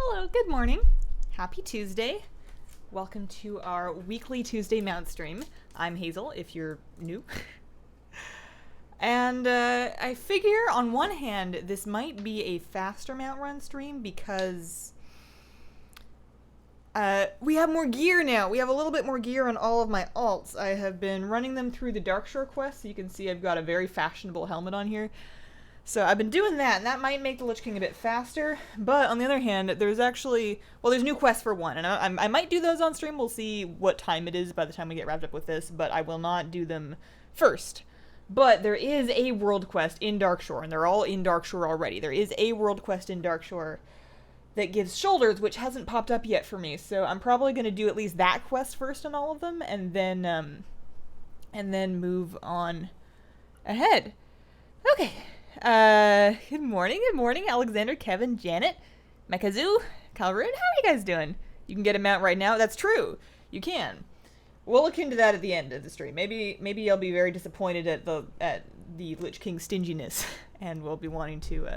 Hello, good morning. Happy Tuesday. Welcome to our weekly Tuesday mount stream. I'm Hazel, if you're new. And I figure on one hand, this might be a faster mount run stream because we have more gear now. We have a little bit more gear on all of my alts. I have been running them through the Darkshore quest, so you can see I've got a very fashionable helmet on here. So I've been doing that, and that might make the Lich King a bit faster, but on the other hand, there's actually, well, there's new quests for one, and I might do those on stream. We'll see what time it is by the time we get wrapped up with this, but I will not do them first. But there is a world quest in Darkshore, and they're all in Darkshore already. There is a world quest in Darkshore that gives shoulders, which hasn't popped up yet for me, so I'm probably going to do at least that quest first on all of them, and then move on ahead. Okay. Good morning, Alexander, Kevin, Janet, Mekazoo, Calroon, how are you guys doing? You can get a mount right now. That's true. You can. We'll look into that at the end of the stream. Maybe I'll be very disappointed at the Lich King stinginess, and we'll be wanting to,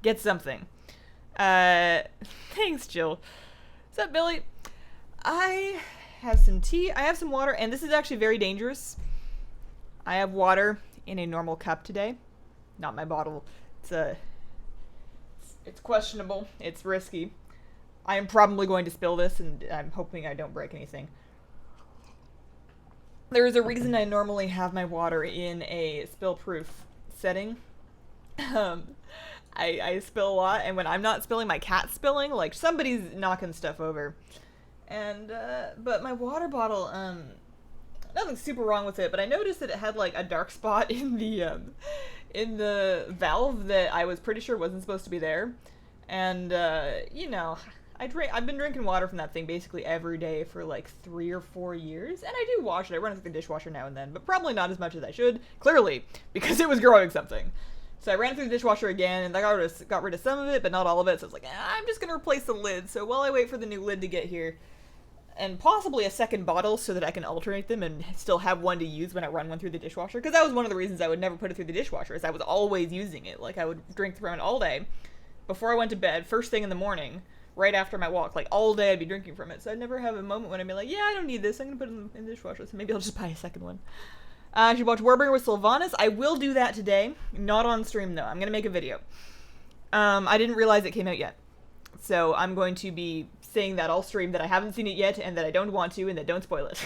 get something. Thanks, Jill. What's up, Billy? I have some tea, I have some water, and this is actually very dangerous. I have water in a normal cup today. Not my bottle. It's questionable. It's risky. I am probably going to spill this, and I'm hoping I don't break anything. There is a reason I normally have my water in a spill-proof setting. I spill a lot, and when I'm not spilling, my cat's spilling. Like, somebody's knocking stuff over. And, but my water bottle, nothing super wrong with it, but I noticed that it had, like, a dark spot in the valve that I was pretty sure wasn't supposed to be there. And, you know, I've been drinking water from that thing basically every day for like 3 or 4 years, and I do wash it. I run it through the dishwasher now and then, but probably not as much as I should, clearly, because it was growing something. So I ran it through the dishwasher again, and I got rid of some of it, but not all of it, so I was like, I'm just gonna replace the lid. So while I wait for the new lid to get here, and possibly a second bottle so that I can alternate them and still have one to use when I run one through the dishwasher, because that was one of the reasons I would never put it through the dishwasher, is I was always using it. Like, I would drink from it all day, before I went to bed, first thing in the morning, right after my walk, like, all day I'd be drinking from it, so I'd never have a moment when I'd be like, yeah, I don't need this, I'm gonna put it in the dishwasher, so maybe I'll just buy a second one. I should watch Warbringer with Sylvanas. I will do that today, not on stream, though. I'm gonna make a video. I didn't realize it came out yet, so I'm going to be saying that all stream, that I haven't seen it yet, and that I don't want to, and that don't spoil it.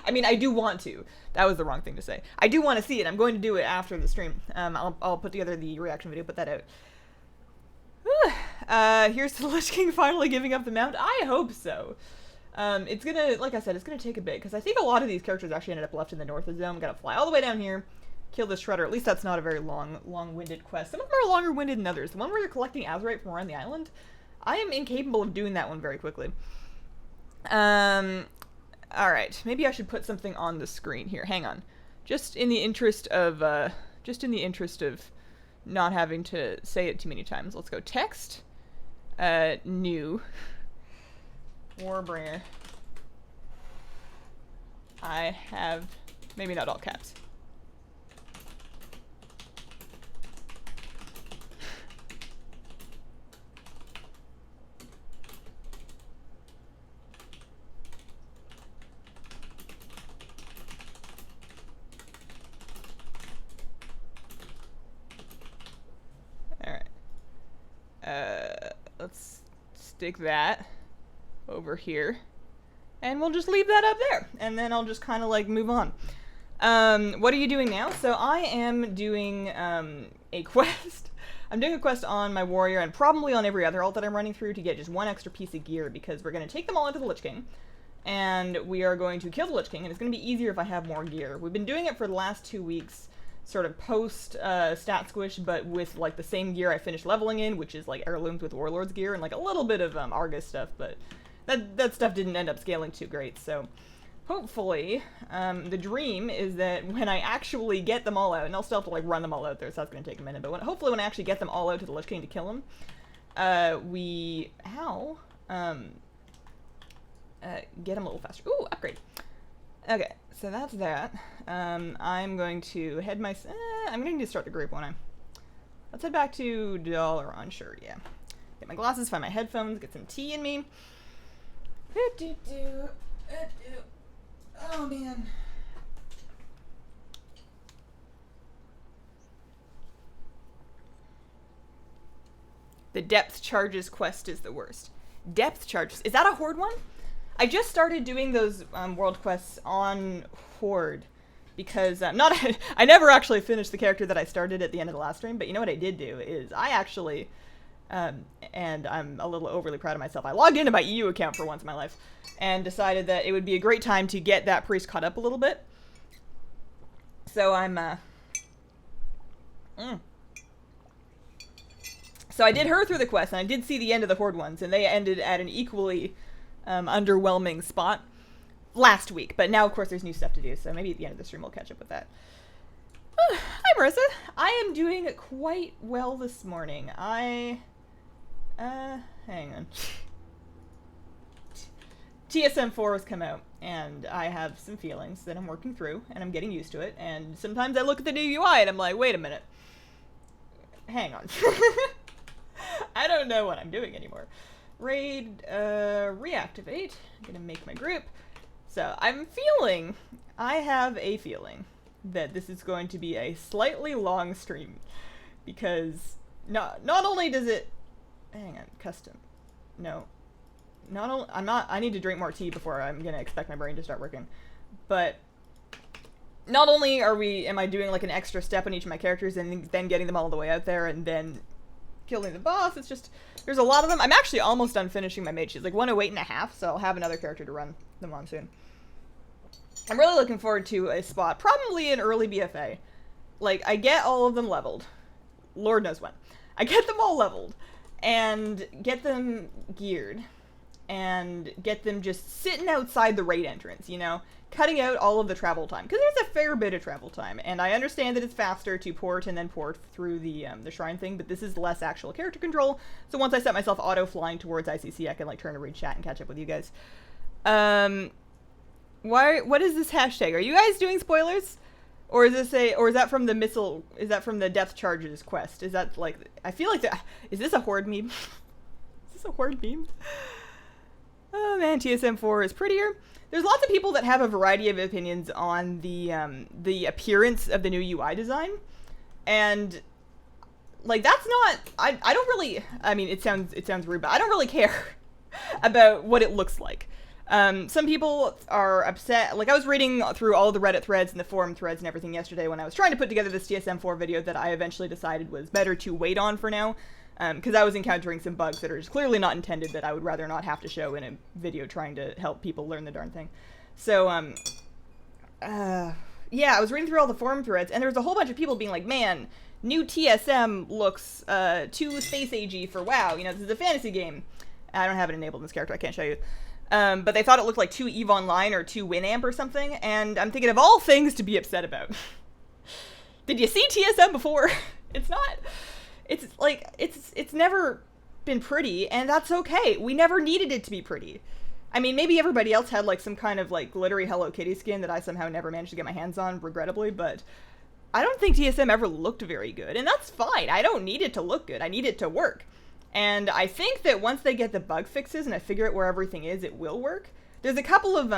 I mean, I do want to. That was the wrong thing to say. I do want to see it. I'm going to do it after the stream. I'll put together the reaction video, put that out. Here's the Lich King finally giving up the mount. I hope so. It's gonna, like I said, it's gonna take a bit, because I think a lot of these characters actually ended up left in the north zone. I'm gonna fly all the way down here, kill this Shredder. At least that's not a very long-winded quest. Some of them are longer-winded than others. The one where you're collecting Azurite from around the island, I am incapable of doing that one very quickly. Alright. Maybe I should put something on the screen here. Hang on. Just in the interest of not having to say it too many times. Let's go text. New. Warbringer. I have, maybe not all caps. Let's stick that over here, and we'll just leave that up there, and then I'll just kind of like move on. What are you doing now? So I am doing a quest. I'm doing a quest on my warrior, and probably on every other alt that I'm running through, to get just one extra piece of gear, because we're going to take them all into the Lich King, and we are going to kill the Lich King, and it's going to be easier if I have more gear. We've been doing it for the last 2 weeks, sort of post stat squish, but with like the same gear I finished leveling in, which is like heirlooms with Warlord's gear, and like a little bit of Argus stuff, but that stuff didn't end up scaling too great. So hopefully, the dream is that when I actually get them all out, and I'll still have to like run them all out there, so that's going to take a minute, but hopefully when I actually get them all out to the Lich King to kill him, get him a little faster. Ooh, upgrade. Okay, so that's that. I'm going to head I'm going to start the group, won't I? Let's head back to Dalaran, sure, yeah. my glasses, find my headphones, get some tea in me. Oh, man. The depth charges quest is the worst. Depth charges. Is that a Horde one? I just started doing those world quests on Horde because I never actually finished the character that I started at the end of the last stream, but you know what I did do is I actually, and I'm a little overly proud of myself, I logged into my EU account for once in my life and decided that it would be a great time to get that priest caught up a little bit. So So I did her through the quest, and I did see the end of the Horde ones, and they ended at an equally underwhelming spot last week. But now, of course, there's new stuff to do, so maybe at the end of the stream we'll catch up with that. Hi, Marissa. I am doing quite well this morning. Hang on. TSM4 has come out, and I have some feelings that I'm working through, and I'm getting used to it, and sometimes I look at the new UI, and I'm like, wait a minute. Hang on. I don't know what I'm doing anymore. Raid, reactivate. I'm gonna make my group. So, I have a feeling that this is going to be a slightly long stream. Because, not only does it... Hang on, custom. No. I need to drink more tea before I'm gonna expect my brain to start working. But, not only am I doing like an extra step on each of my characters and then getting them all the way out there and then killing the boss, it's just, there's a lot of them. I'm actually almost done finishing my mage. She's like 108.5, so I'll have another character to run them on soon. I'm really looking forward to a spot, probably an early BFA. Like, I get all of them leveled. Lord knows when. I get them all leveled, and get them geared, and get them just sitting outside the raid entrance, you know? Cutting out all of the travel time, because there's a fair bit of travel time, and I understand that it's faster to port and then port through the shrine thing, but this is less actual character control, so once I set myself auto-flying towards ICC, I can, like, turn to raid chat and catch up with you guys. What is this hashtag? Are you guys doing spoilers? Or is that from the missile, is that from the depth charges quest? Is that, like, I feel like is this a Horde meme? Is this a Horde meme? Oh man, TSM4 is prettier. There's lots of people that have a variety of opinions on the appearance of the new UI design, and like that's not. I don't really. I mean, it sounds rude, but I don't really care about what it looks like. Some people are upset. Like I was reading through all the Reddit threads and the forum threads and everything yesterday when I was trying to put together this TSM4 video that I eventually decided was better to wait on for now. Because I was encountering some bugs that are just clearly not intended that I would rather not have to show in a video trying to help people learn the darn thing. So, yeah, I was reading through all the forum threads, and there was a whole bunch of people being like, man, new TSM looks, too space age-y for WoW. You know, this is a fantasy game. I don't have it enabled in this character, I can't show you. But they thought it looked like too EVE Online or too Winamp or something, and I'm thinking of all things to be upset about. Did you see TSM before? It's not... It's like, it's never been pretty, and that's okay. We never needed it to be pretty. I mean, maybe everybody else had, like, some kind of, like, glittery Hello Kitty skin that I somehow never managed to get my hands on, regrettably, but I don't think TSM ever looked very good, and that's fine. I don't need it to look good. I need it to work. And I think that once they get the bug fixes and I figure out where everything is, it will work. There's a couple of,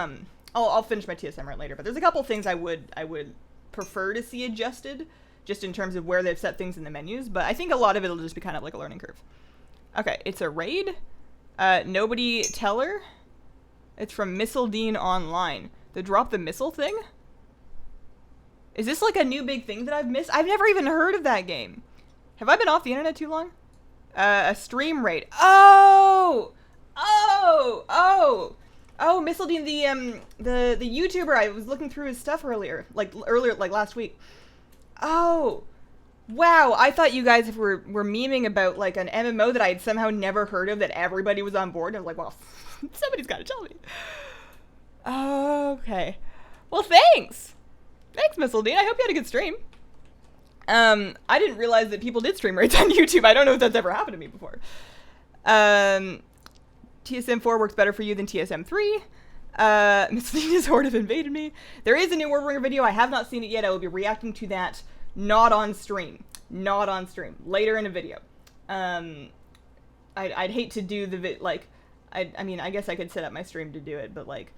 I'll finish my TSM right later, but there's a couple things I would prefer to see adjusted, just in terms of where they've set things in the menus, but I think a lot of it will just be kind of like a learning curve. Okay, it's a raid. Nobody tell her. It's from Missile Dean Online. The drop the missile thing? Is this like a new big thing that I've missed? I've never even heard of that game. Have I been off the internet too long? A stream raid. Oh, Missile Dean, the YouTuber. I was looking through his stuff earlier, like last week. Oh, wow, I thought you guys were memeing about, like, an MMO that I had somehow never heard of that everybody was on board. I was like, well, somebody's got to tell me. Okay. Well, thanks. Thanks, Missile Dean. I hope you had a good stream. I didn't realize that people did stream raids on YouTube. I don't know if that's ever happened to me before. TSM4 works better for you than TSM3. Miss Lena's Horde have invaded me. There is a new Warbringer video. I have not seen it yet. I will be reacting to that not on stream. Not on stream. Later in a video. I'd hate to do the like, I mean, I guess I could set up my stream to do it, but like,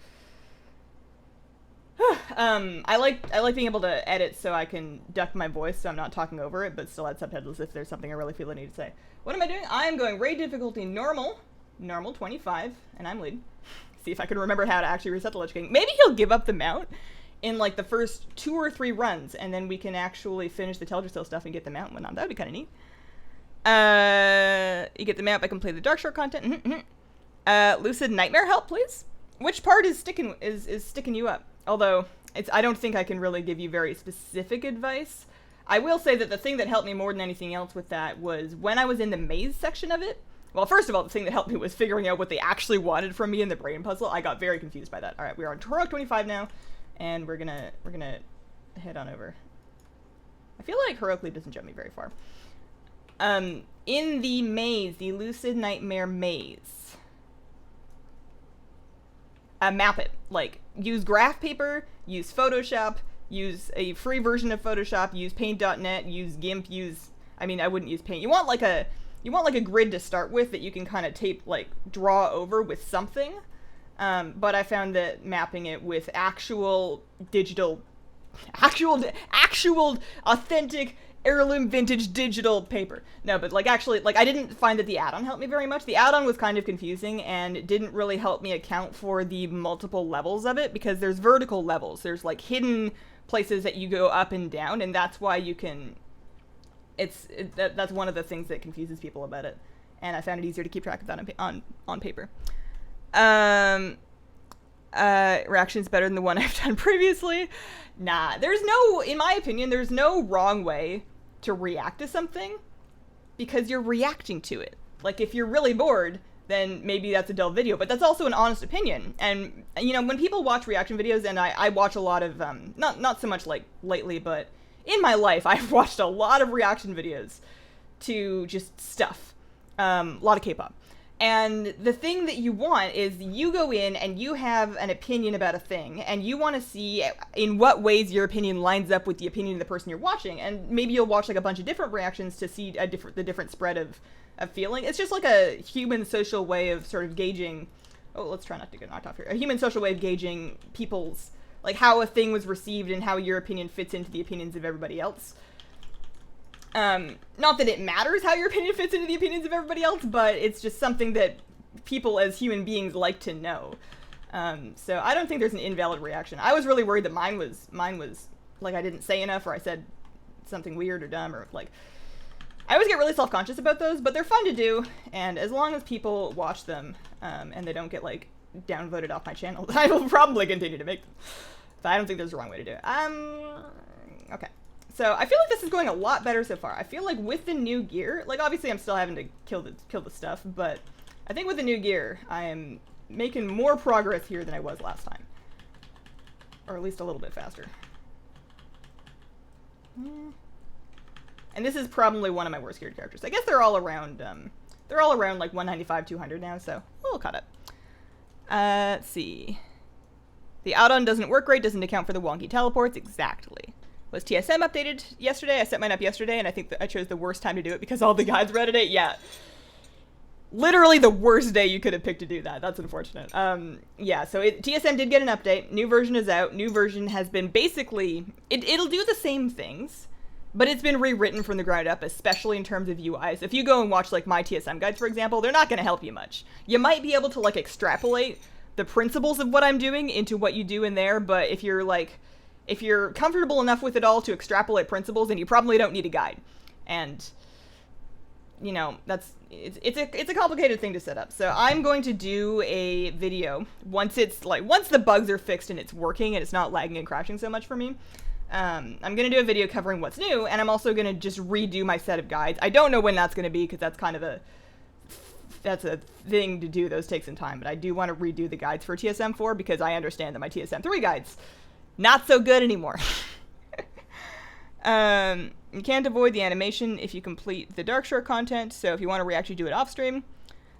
I like being able to edit so I can duck my voice so I'm not talking over it, but still add subtitles if there's something I really feel I need to say. What am I doing? I am going raid difficulty normal 25, and I'm lead. See if I can remember how to actually reset the Lich King. Maybe he'll give up the mount in like the first 2 or 3 runs, and then we can actually finish the Teldrassil stuff and get the mount and whatnot. That would be kind of neat. You get the mount by completing the Darkshore content. Lucid Nightmare help, please. Which part is sticking you up? Although I don't think I can really give you very specific advice. I will say that the thing that helped me more than anything else with that was when I was in the maze section of it. Well, first of all, the thing that helped me was figuring out what they actually wanted from me in the brain puzzle. I got very confused by that. All right, we're on Heroic 25 now, and we're gonna head on over. I feel like Heroic Leap doesn't jump me very far. In the maze, the Lucid Nightmare maze. Map it. Like, use graph paper, use Photoshop, use a free version of Photoshop, use paint.net, use GIMP, I mean, I wouldn't use paint. You want like a grid to start with that you can kind of draw over with something. But I found that mapping it with actual authentic heirloom vintage digital paper. No, but like actually, like I didn't find that the add-on helped me very much. The add-on was kind of confusing and didn't really help me account for the multiple levels of it, because there's vertical levels. There's like hidden places that you go up and down, and that's why you can, that's one of the things that confuses people about it. And I found it easier to keep track of that on paper. Reaction's better than the one I've done previously. Nah, in my opinion, there's no wrong way to react to something, because you're reacting to it. Like, if you're really bored, then maybe that's a dull video, but that's also an honest opinion. And, you know, when people watch reaction videos, and I watch a lot of, not so much like lately, but in my life, I've watched a lot of reaction videos to just stuff. A lot of K-pop. And the thing that you want is you go in and you have an opinion about a thing, and you want to see in what ways your opinion lines up with the opinion of the person you're watching. And maybe you'll watch like a bunch of different reactions to see the different spread of feeling. It's just like a human social way of sort of gauging. Oh, let's try not to get knocked off here. A human social way of gauging people's, like, how a thing was received and how your opinion fits into the opinions of everybody else. Not that it matters how your opinion fits into the opinions of everybody else, but it's just something that people as human beings like to know. So I don't think there's an invalid reaction. I was really worried that mine was like I didn't say enough, or I said something weird or dumb, or like, I always get really self-conscious about those, but they're fun to do, and as long as people watch them, and they don't get like downvoted off my channel, I will probably continue to make them. But I don't think there's a wrong way to do it. Okay. So I feel like this is going a lot better so far. I feel like with the new gear, like obviously I'm still having to kill the stuff, but I think with the new gear, I am making more progress here than I was last time. Or at least a little bit faster. And this is probably one of my worst geared characters. I guess they're all around like 195, 200 now, so a little caught up. Let's see. The add-on doesn't work great, doesn't account for the wonky teleports. Exactly. Was TSM updated yesterday? I set mine up yesterday, and I think that I chose the worst time to do it because all the guides were out of date. Yeah. Literally the worst day you could have picked to do that. That's unfortunate. Yeah, so TSM did get an update. New version is out. New version has been basically... It'll do the same things, but it's been rewritten from the ground up, especially in terms of UIs. If you go and watch, like, my TSM guides, for example, they're not going to help you much. You might be able to, like, extrapolate the principles of what I'm doing into what you do in there, but if you're comfortable enough with it all to extrapolate principles, then you probably don't need a guide. And, you know, it's a complicated thing to set up. So I'm going to do a video once the bugs are fixed and it's working and it's not lagging and crashing so much for me. I'm going to do a video covering what's new, and I'm also going to just redo my set of guides. I don't know when that's going to be, because that's kind of that's a thing to do. Those take some time, but I do want to redo the guides for TSM 4 because I understand that my TSM 3 guides not so good anymore. You can't avoid the animation if you complete the Darkshore content, so if you want to react, you do it off stream.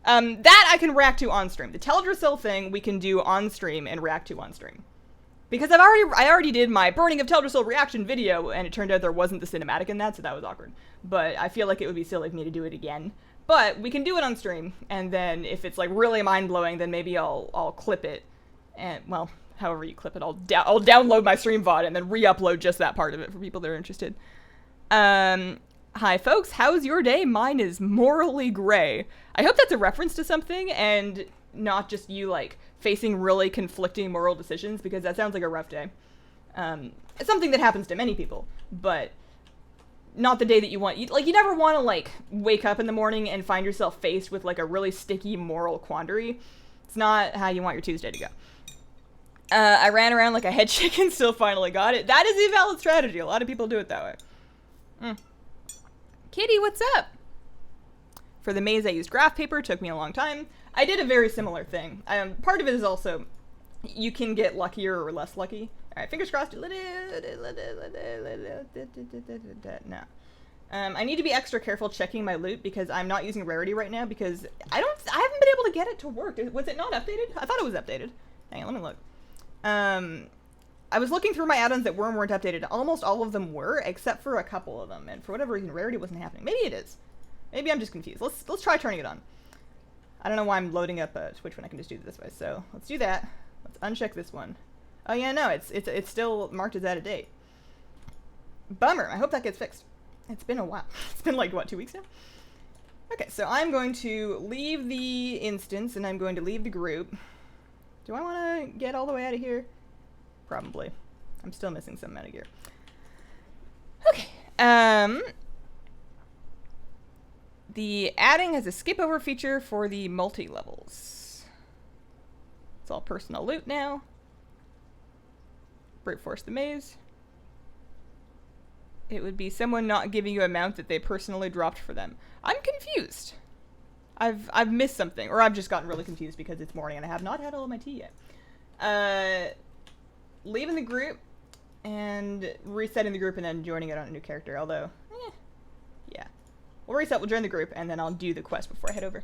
That I can react to on stream. The Teldrassil thing we can do on stream and react to on stream. Because I already did my Burning of Teldrassil reaction video, and it turned out there wasn't the cinematic in that, so that was awkward. But I feel like it would be silly of me to do it again. But we can do it on stream, and then if it's like really mind-blowing, then maybe I'll clip it, and well, however you clip it, I'll download my stream VoD and then re-upload just that part of it for people that are interested. Hi folks, how's your day? Mine is morally gray. I hope that's a reference to something and not just you like facing really conflicting moral decisions, because that sounds like a rough day. It's something that happens to many people, but not the day that you want. You never want to like wake up in the morning and find yourself faced with like a really sticky moral quandary. It's not how you want your Tuesday to go. I ran around like a head chicken, still finally got it. That is a valid strategy. A lot of people do it that way. Kitty, what's up? For the maze, I used graph paper. It took me a long time. I did a very similar thing. Part of it is also you can get luckier or less lucky. All right, fingers crossed. No. I need to be extra careful checking my loot because I'm not using rarity right now because I haven't been able to get it to work. Was it not updated? I thought it was updated. Hang on, let me look. I was looking through my add-ons that weren't updated. Almost all of them were, except for a couple of them. And for whatever reason, rarity wasn't happening. Maybe it is. Maybe I'm just confused. Let's try turning it on. I don't know why I'm loading up Twitch when I can just do it this way. So let's do that. Let's uncheck this one. Oh yeah, no, it's still marked as out of date. Bummer. I hope that gets fixed. It's been a while. It's been like, what, 2 weeks now? Okay, so I'm going to leave the instance and I'm going to leave the group. Do I want to get all the way out of here? Probably. I'm still missing some meta gear. Okay. The adding has a skip over feature for the multi-levels. It's all personal loot now. Brute force the maze. It would be someone not giving you a mount that they personally dropped for them. I'm confused. I've missed something, or I've just gotten really confused because it's morning and I have not had all of my tea yet. Leaving the group and resetting the group and then joining it on a new character, although, yeah. We'll reset, we'll join the group, and then I'll do the quest before I head over.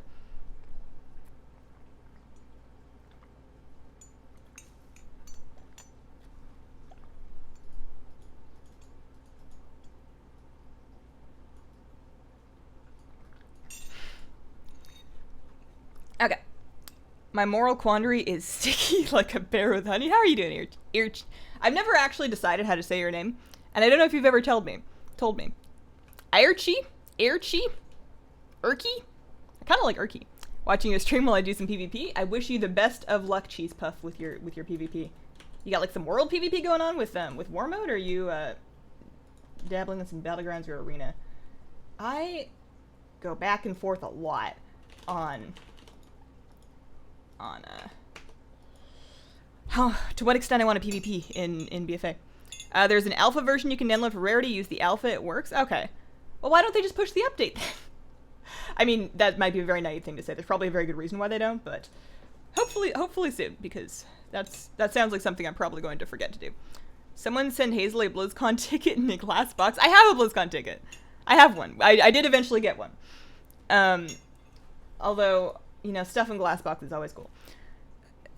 Okay. My moral quandary is sticky like a bear with honey. How are you doing, Irch? I've never actually decided how to say your name, and I don't know if you've ever told me. Irchy? Irchy? Irky? I kind of like Irky. Watching your stream while I do some PvP. I wish you the best of luck, Cheese Puff, with your PvP. You got like some world PvP going on with war mode, or are you dabbling in some battlegrounds or arena? I go back and forth a lot on to what extent I want a PvP in BFA. There's an alpha version you can download for rarity. Use the alpha, it works. Okay. Well, why don't they just push the update then? I mean, that might be a very naive thing to say. There's probably a very good reason why they don't, but hopefully soon, because that sounds like something I'm probably going to forget to do. Someone send Hazel a BlizzCon ticket in a glass box. I have a BlizzCon ticket. I have one. I did eventually get one. Although, you know, stuff in glass box is always cool.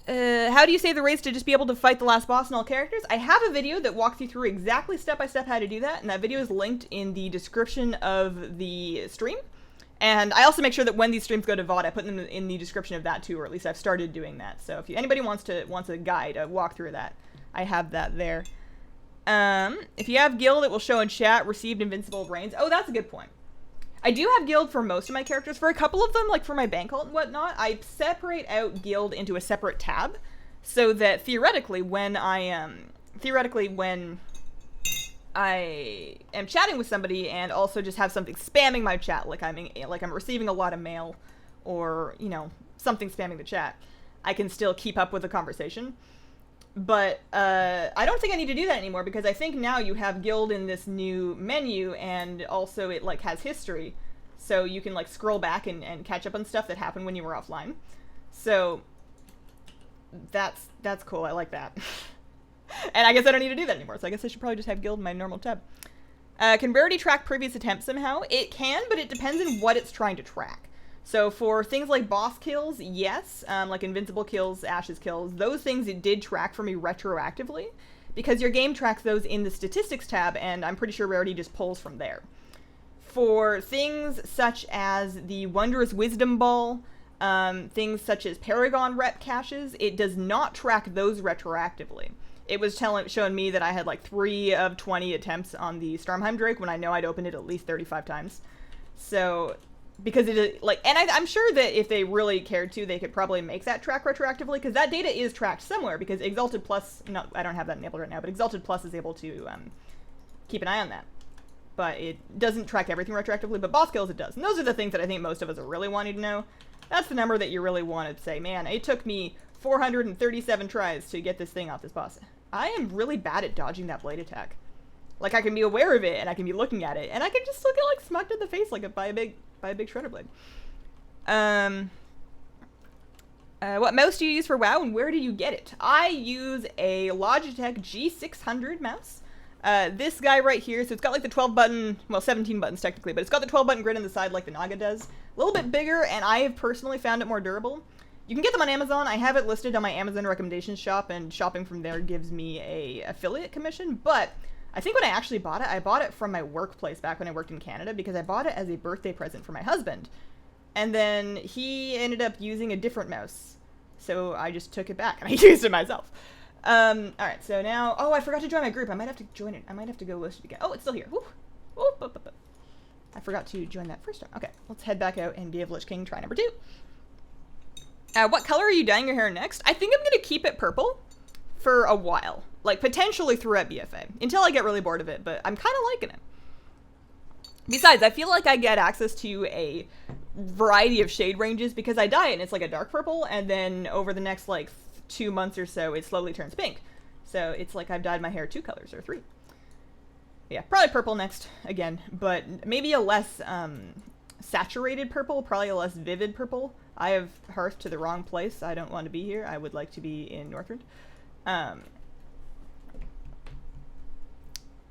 How do you save the race to just be able to fight the last boss and all characters? I have a video that walks you through exactly step-by-step how to do that, and that video is linked in the description of the stream. And I also make sure that when these streams go to VoD, I put them in the description of that too, or at least I've started doing that. So if anybody wants a guide, a walkthrough of that, I have that there. If you have guild, it will show in chat, received invincible brains. Oh, that's a good point. I do have guild for most of my characters. For a couple of them, like for my bank cult and whatnot, I separate out guild into a separate tab, so that theoretically, when I am chatting with somebody and also just have something spamming my chat, like I'm receiving a lot of mail, or you know, something spamming the chat, I can still keep up with the conversation. But I don't think I need to do that anymore, because I think now you have guild in this new menu, and also it like has history, so you can like scroll back and catch up on stuff that happened when you were offline. So that's cool. I like that. And I guess I don't need to do that anymore, so I guess I should probably just have guild in my normal tab. Can rarity track previous attempts somehow? It can, but it depends on what it's trying to track. So for things like boss kills, yes, like invincible kills, ashes kills, those things it did track for me retroactively, because your game tracks those in the statistics tab, and I'm pretty sure rarity just pulls from there. For things such as the Wondrous Wisdom Ball, things such as Paragon rep caches, it does not track those retroactively. It was showing me that I had like 3 of 20 attempts on the Stormheim Drake when I know I'd opened it at least 35 times. So, because it is, like, and I'm sure that if they really cared to, they could probably make that track retroactively, because that data is tracked somewhere, because Exalted Plus, no, I don't have that enabled right now, but Exalted Plus is able to keep an eye on that. But it doesn't track everything retroactively, but boss kills it does. And those are the things that I think most of us are really wanting to know. That's the number that you really want to say, man, it took me 437 tries to get this thing off this boss. I am really bad at dodging that blade attack. Like, I can be aware of it, and I can be looking at it, and I can just look at, like, smacked in the face like by a big shredder blade. What mouse do you use for WoW, and where do you get it? I use a Logitech G600 mouse. This guy right here, so it's got like the 12 button, well 17 buttons technically, but it's got the 12 button grid on the side like the Naga does. A little bit bigger, and I have personally found it more durable. You can get them on Amazon. I have it listed on my Amazon recommendations shop, and shopping from there gives me a affiliate commission, but I think when I actually bought it, I bought it from my workplace back when I worked in Canada, because I bought it as a birthday present for my husband. And then he ended up using a different mouse, so I just took it back, and I used it myself. Alright, so now, oh, I forgot to join my group. I might have to join it. I might have to go list it again. Oh, it's still here. Woo. Woo. I forgot to join that first time. Okay, let's head back out and give Lich King try number 2. What color are you dyeing your hair next? I think I'm going to keep it purple for a while. Like, potentially throughout BFA. Until I get really bored of it, but I'm kind of liking it. Besides, I feel like I get access to a variety of shade ranges because I dye it and it's like a dark purple, and then over the next, like, 2 months or so, it slowly turns pink. So it's like I've dyed my hair 2 colors, or 3. Yeah, probably purple next, again, but maybe a less, saturated purple, probably a less vivid purple. I have hearthed to the wrong place. I don't want to be here. I would like to be in Northrend.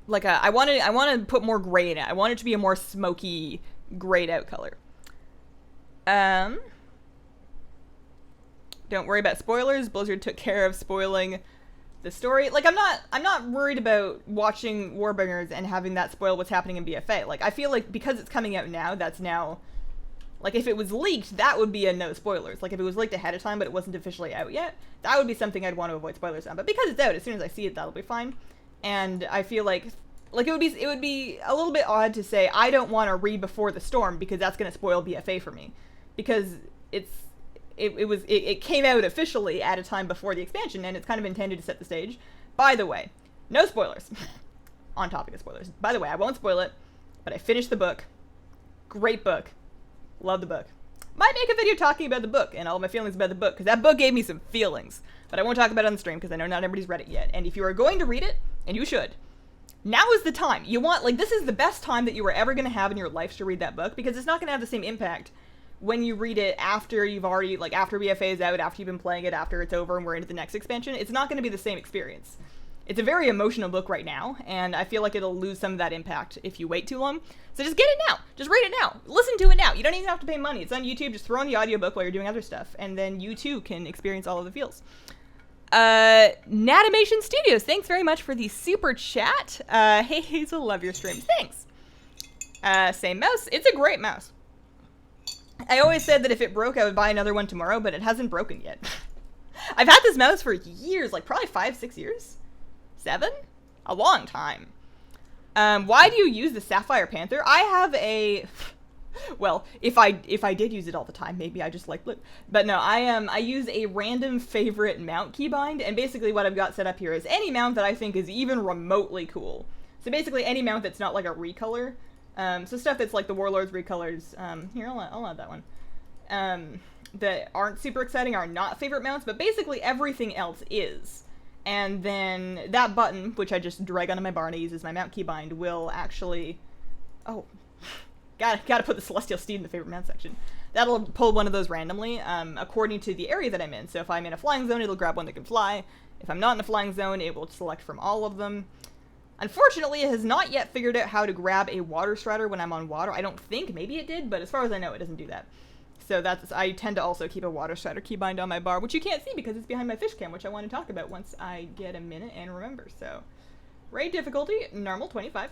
Like I want to put more gray in it. I want it to be a more smoky, grayed out color. Don't worry about spoilers. Blizzard took care of spoiling the story. Like, I'm not worried about watching Warbringers and having that spoil what's happening in BFA. Like, I feel like because it's coming out now, that's now, like, if it was leaked, that would be a no spoilers. Like, if it was leaked ahead of time but it wasn't officially out yet, that would be something I'd want to avoid spoilers on. But because it's out, as soon as I see it, that'll be fine. And I feel like it would be a little bit odd to say I don't want to read Before the Storm because that's going to spoil BFA for me, because it came out officially at a time before the expansion, and it's kind of intended to set the stage. By the way, no spoilers. On topic of spoilers. By the way, I won't spoil it, but I finished the book. Great book. Love the book. Might make a video talking about the book and all my feelings about the book, because that book gave me some feelings. But I won't talk about it on the stream because I know not everybody's read it yet. And if you are going to read it, and you should, now is the time. You want, like, this is the best time that you are ever going to have in your life to read that book, because it's not going to have the same impact when you read it after you've already, like, after BFA is out, after you've been playing it, after it's over and we're into the next expansion. It's not going to be the same experience. It's a very emotional book right now, and I feel like it'll lose some of that impact if you wait too long. So just get it now. Just read it now. Listen to it now. You don't even have to pay money. It's on YouTube. Just throw on the audiobook while you're doing other stuff, and then you too can experience all of the feels. Natimation Studios, thanks very much for the super chat. Hey Hazel, love your streams. Thanks. Same mouse. It's a great mouse. I always said that if it broke, I would buy another one tomorrow, but it hasn't broken yet. I've had this mouse for years, like probably 5-6 years. 7? A long time. Why do you use the Sapphire Panther? I have a... Well, if I did use it all the time, maybe I just like blue. But no, I use a random favorite mount keybind, and basically what I've got set up here is any mount that I think is even remotely cool. So basically any mount that's not like a recolor. So stuff that's like the Warlord's recolors. Here, I'll add that one. That aren't super exciting are not favorite mounts, but basically everything else is. And then that button, which I just drag onto my bar and I use as my mount keybind, will actually... Oh... Gotta put the Celestial Steed in the favorite mount section. That'll pull one of those randomly, according to the area that I'm in. So if I'm in a flying zone, it'll grab one that can fly. If I'm not in a flying zone, it will select from all of them. Unfortunately, it has not yet figured out how to grab a water strider when I'm on water. I don't think, maybe it did, but as far as I know, it doesn't do that. So I tend to also keep a water strider keybind on my bar, which you can't see because it's behind my fish cam, which I want to talk about once I get a minute and remember. So, raid difficulty, normal, 25.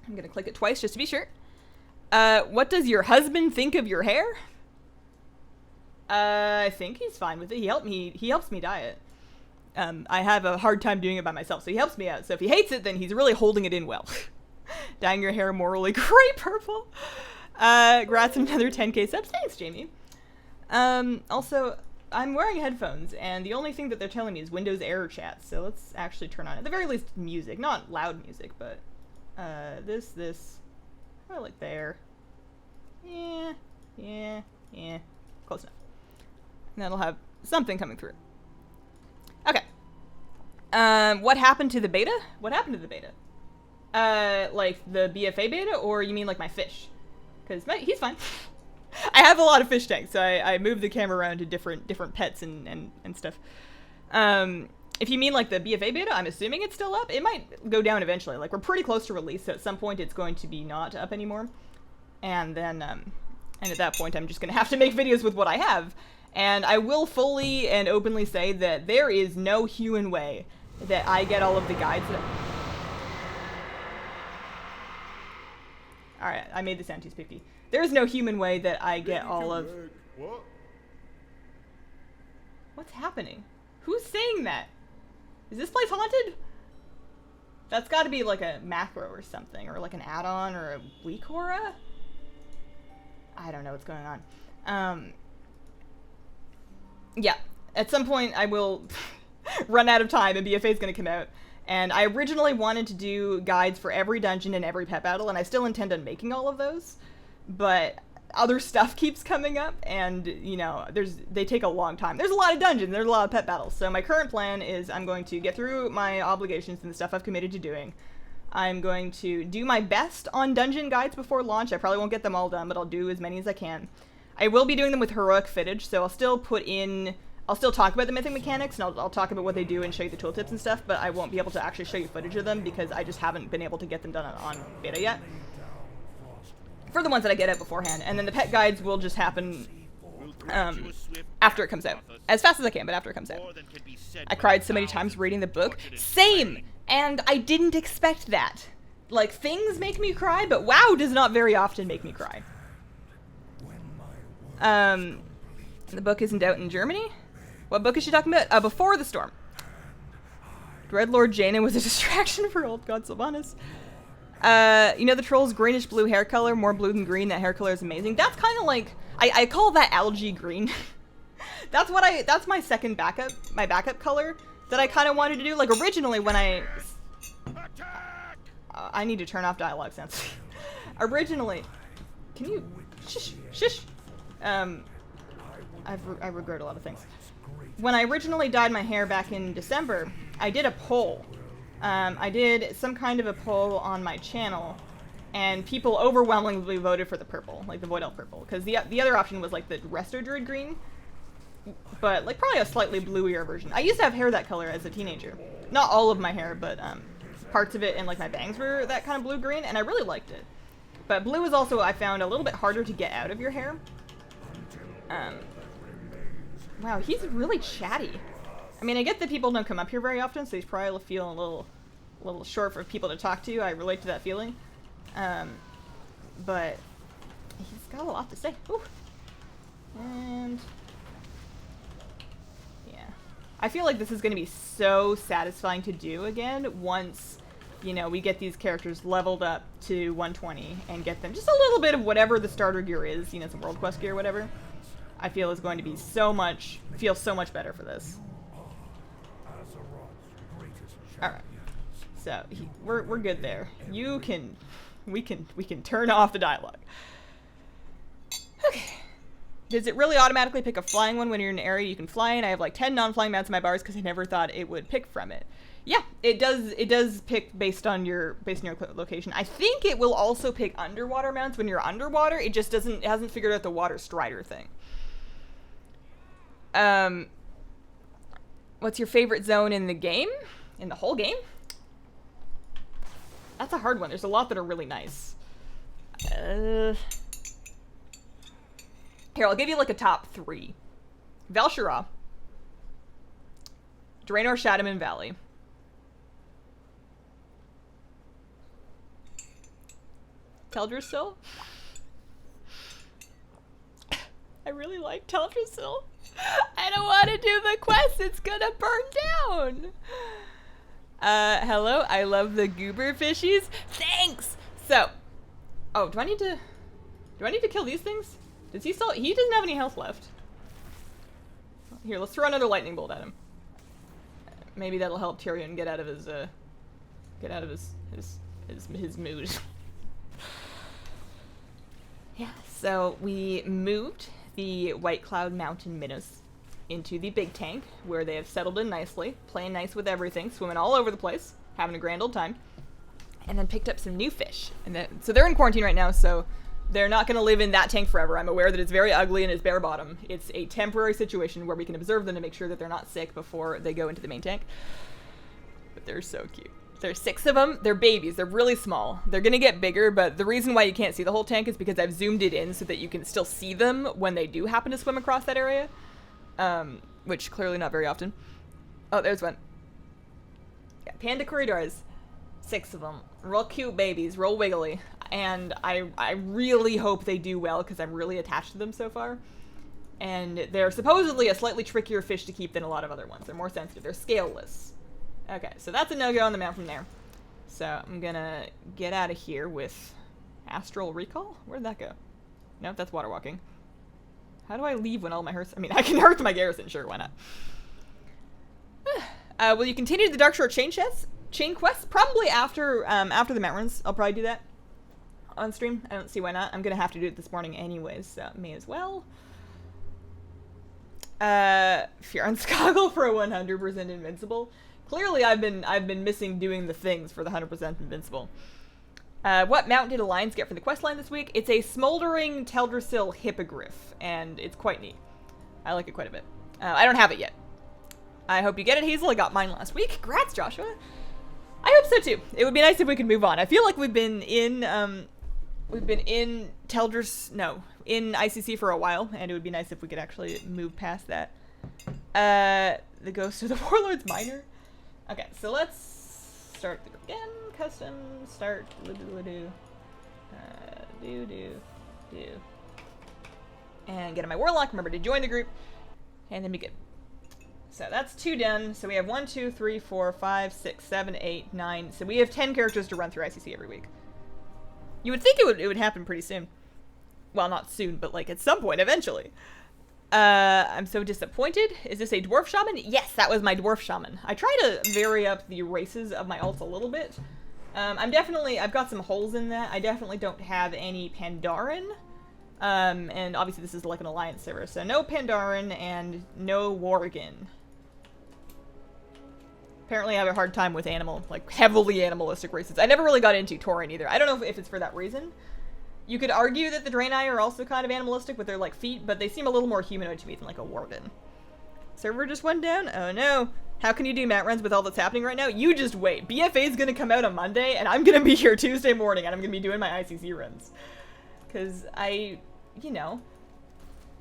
I'm gonna click it twice just to be sure. What does your husband think of your hair? I think he's fine with it. He helps me dye it. I have a hard time doing it by myself, so he helps me out. So if he hates it, then he's really holding it in well. Dyeing your hair morally gray purple. Congrats on another 10k subs. Thanks, Jamie. Also, I'm wearing headphones, and the only thing that they're telling me is Windows error chat, so let's actually turn on, at the very least, music. Not loud music, but, this, probably like there. Yeah, close enough. And that'll have something coming through. Okay. What happened to the beta? What happened to the beta? Like the BFA beta, or you mean like my fish? Because he's fine. I have a lot of fish tanks, so I move the camera around to different pets and stuff. If you mean like the BFA beta, I'm assuming it's still up. It might go down eventually. Like, we're pretty close to release, so at some point it's going to be not up anymore. And then, and at that point I'm just gonna have to make videos with what I have. And I will fully and openly say that there is no human way that I get all of the guides that... Alright, I made the sound too spiffy. There is no human way that I get all of... What? What's happening? Who's saying that? Is this place haunted? That's gotta be like a macro or something, or like an add-on or a weak aura? I don't know what's going on. Yeah, at some point I will run out of time and BFA is gonna come out. And I originally wanted to do guides for every dungeon and every pet battle, and I still intend on making all of those. But other stuff keeps coming up, and, you know, they take a long time. There's a lot of dungeons, there's a lot of pet battles. So my current plan is I'm going to get through my obligations and the stuff I've committed to doing. I'm going to do my best on dungeon guides before launch. I probably won't get them all done, but I'll do as many as I can. I will be doing them with heroic footage, so I'll still talk about the mythic mechanics, and I'll talk about what they do and show you the tooltips and stuff, but I won't be able to actually show you footage of them because I just haven't been able to get them done on beta yet. For the ones that I get out beforehand. And then the pet guides will just happen after it comes out. As fast as I can, but after it comes out. I cried so many times reading the book. Same! And I didn't expect that. Like, things make me cry, but WoW does not very often make me cry. The book isn't out in Germany? What book is she talking about? Before the Storm. Dreadlord Jaina was a distraction for old God Sylvanas. You know the troll's greenish blue hair color, more blue than green, that hair color is amazing. That's kind of like, I call that algae green. That's my second backup, my backup color that I kind of wanted to do. Like, originally when I need to turn off dialogue sounds. Originally, can you, shush. I regret a lot of things. When I originally dyed my hair back in December, I did a poll. I did some kind of a poll on my channel, and people overwhelmingly voted for the purple, like the Void Elf purple, because the other option was like the Resto Druid green, but like probably a slightly bluier version. I used to have hair that color as a teenager. Not all of my hair, but parts of it, and like my bangs were that kind of blue-green, and I really liked it. But blue is also, I found, a little bit harder to get out of your hair. Wow, he's really chatty. I mean, I get that people don't come up here very often, so he's probably feeling a little short for people to talk to. I relate to that feeling. But he's got a lot to say. Ooh. And yeah, I feel like this is going to be so satisfying to do again once, you know, we get these characters leveled up to 120 and get them just a little bit of whatever the starter gear is, you know, some World Quest gear or whatever. I feel is going to be so much better for this. Alright. So, we're good there. We can turn off the dialogue. Okay. Does it really automatically pick a flying one when you're in an area you can fly in? I have like 10 non-flying mounts in my bars because I never thought it would pick from it. Yeah, it does pick based on your location. I think it will also pick underwater mounts when you're underwater. It just hasn't figured out the water strider thing. What's your favorite zone in the game? In the whole game? That's a hard one. There's a lot that are really nice. Here, I'll give you like a top 3. Val'Sharah, Draenor Shadowman Valley, Teldrassil, I really like Teldrassil. I don't want to do the quest. It's gonna burn down. Hello. I love the goober fishies. Thanks. So, oh, do I need to kill these things? Does he still? He doesn't have any health left. Here, let's throw another lightning bolt at him. Maybe that'll help Tyrion get out of his mood. Yeah. So we moved the White Cloud Mountain minnows into the big tank, where they have settled in nicely, playing nice with everything, swimming all over the place, having a grand old time, and then picked up some new fish. And then, so they're in quarantine right now, so they're not going to live in that tank forever. I'm aware that it's very ugly and it's bare bottom. It's a temporary situation where we can observe them to make sure that they're not sick before they go into the main tank. But they're so cute. There's 6 of them. They're babies. They're really small. They're going to get bigger, but the reason why you can't see the whole tank is because I've zoomed it in so that you can still see them when they do happen to swim across that area. Which clearly not very often. Oh, there's one. Yeah, panda corridors. 6 of them. Real cute babies. Real wiggly. And I really hope they do well because I'm really attached to them so far. And they're supposedly a slightly trickier fish to keep than a lot of other ones. They're more sensitive. They're scaleless. Okay, so that's a no-go on the mount from there. So I'm gonna get out of here with Astral Recall? Where'd that go? Nope, that's water walking. How do I leave when all my hearths... I mean, I can hearth my garrison, sure, why not? Will you continue the Darkshore chain quest? Probably after the mount runs. I'll probably do that on stream. I don't see why not. I'm gonna have to do it this morning anyways, so may as well. Fioran's Goggle for a 100% invincible. Clearly, I've been missing doing the things for the 100% invincible. What mount did Alliance get for the questline this week? It's a Smoldering Teldrassil Hippogriff, and it's quite neat. I like it quite a bit. I don't have it yet. I hope you get it, Hazel. I got mine last week. Congrats, Joshua. I hope so too. It would be nice if we could move on. I feel like we've been in in ICC for a while, and it would be nice if we could actually move past that. The Ghost of the Warlord's Minor. Okay, so let's start the group again. Custom, start, do. And get on my Warlock, remember to join the group, and then be good. So that's 2 done. So we have 1, 2, 3, 4, 5, 6, 7, 8, 9. So we have 10 characters to run through ICC every week. You would think it would happen pretty soon. Well, not soon, but like at some point, eventually. I'm so disappointed. Is this a Dwarf Shaman? Yes, that was my Dwarf Shaman. I try to vary up the races of my alts a little bit. I've got some holes in that. I definitely don't have any Pandaren. And obviously this is like an Alliance server, so no Pandaren and no Worgen. Apparently I have a hard time with heavily animalistic races. I never really got into Tauren either. I don't know if it's for that reason. You could argue that the Draenei are also kind of animalistic with their, feet, but they seem a little more humanoid to me than, a Worgen. Server just went down? Oh, no. How can you do mat runs with all that's happening right now? You just wait. BFA is gonna come out on Monday, and I'm gonna be here Tuesday morning, and I'm gonna be doing my ICC runs. Because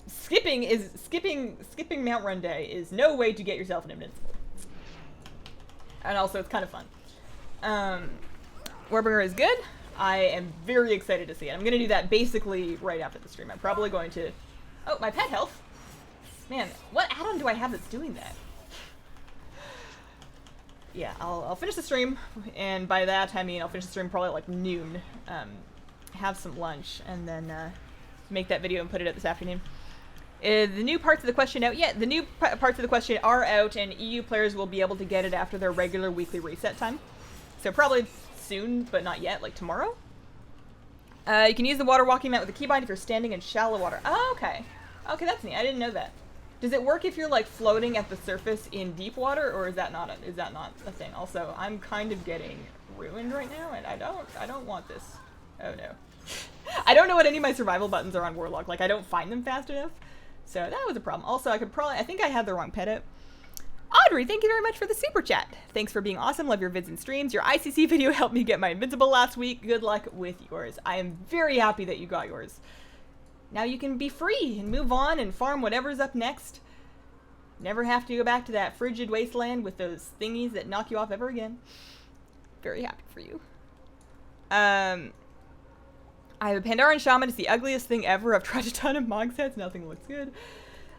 skipping mount run day is no way to get yourself an invincible. And also, it's kind of fun. Warbringer is good. I am very excited to see it. I'm going to do that basically right after the stream. I'm probably going to... Oh, my pet health. Man, what add-on do I have that's doing that? Yeah, I'll finish the stream, and by that I mean I'll finish the stream probably noon. Have some lunch, and then make that video and put it out this afternoon. The new parts of the question out? Yeah, the new parts of the question are out, and EU players will be able to get it after their regular weekly reset time. So probably soon, but not yet, tomorrow. You can use the water walking mat with the keybind if you're standing in shallow water. Oh, okay. Okay, that's neat. I didn't know that. Does it work if you're floating at the surface in deep water, or is that not a thing? Also, I'm kind of getting ruined right now, and I don't want this. Oh no. I don't know what any of my survival buttons are on Warlock. I don't find them fast enough. So that was a problem. Also, I think I had the wrong pet out. Audrey, thank you very much for the super chat. Thanks for being awesome. Love your vids and streams. Your ICC video helped me get my invincible last week. Good luck with yours. I am very happy that you got yours. Now you can be free and move on and farm whatever's up next. Never have to go back to that frigid wasteland with those thingies that knock you off ever again. Very happy for you. I I have a Pandaren Shaman. It's the ugliest thing ever. I've tried a ton of Mog sets. Nothing looks good.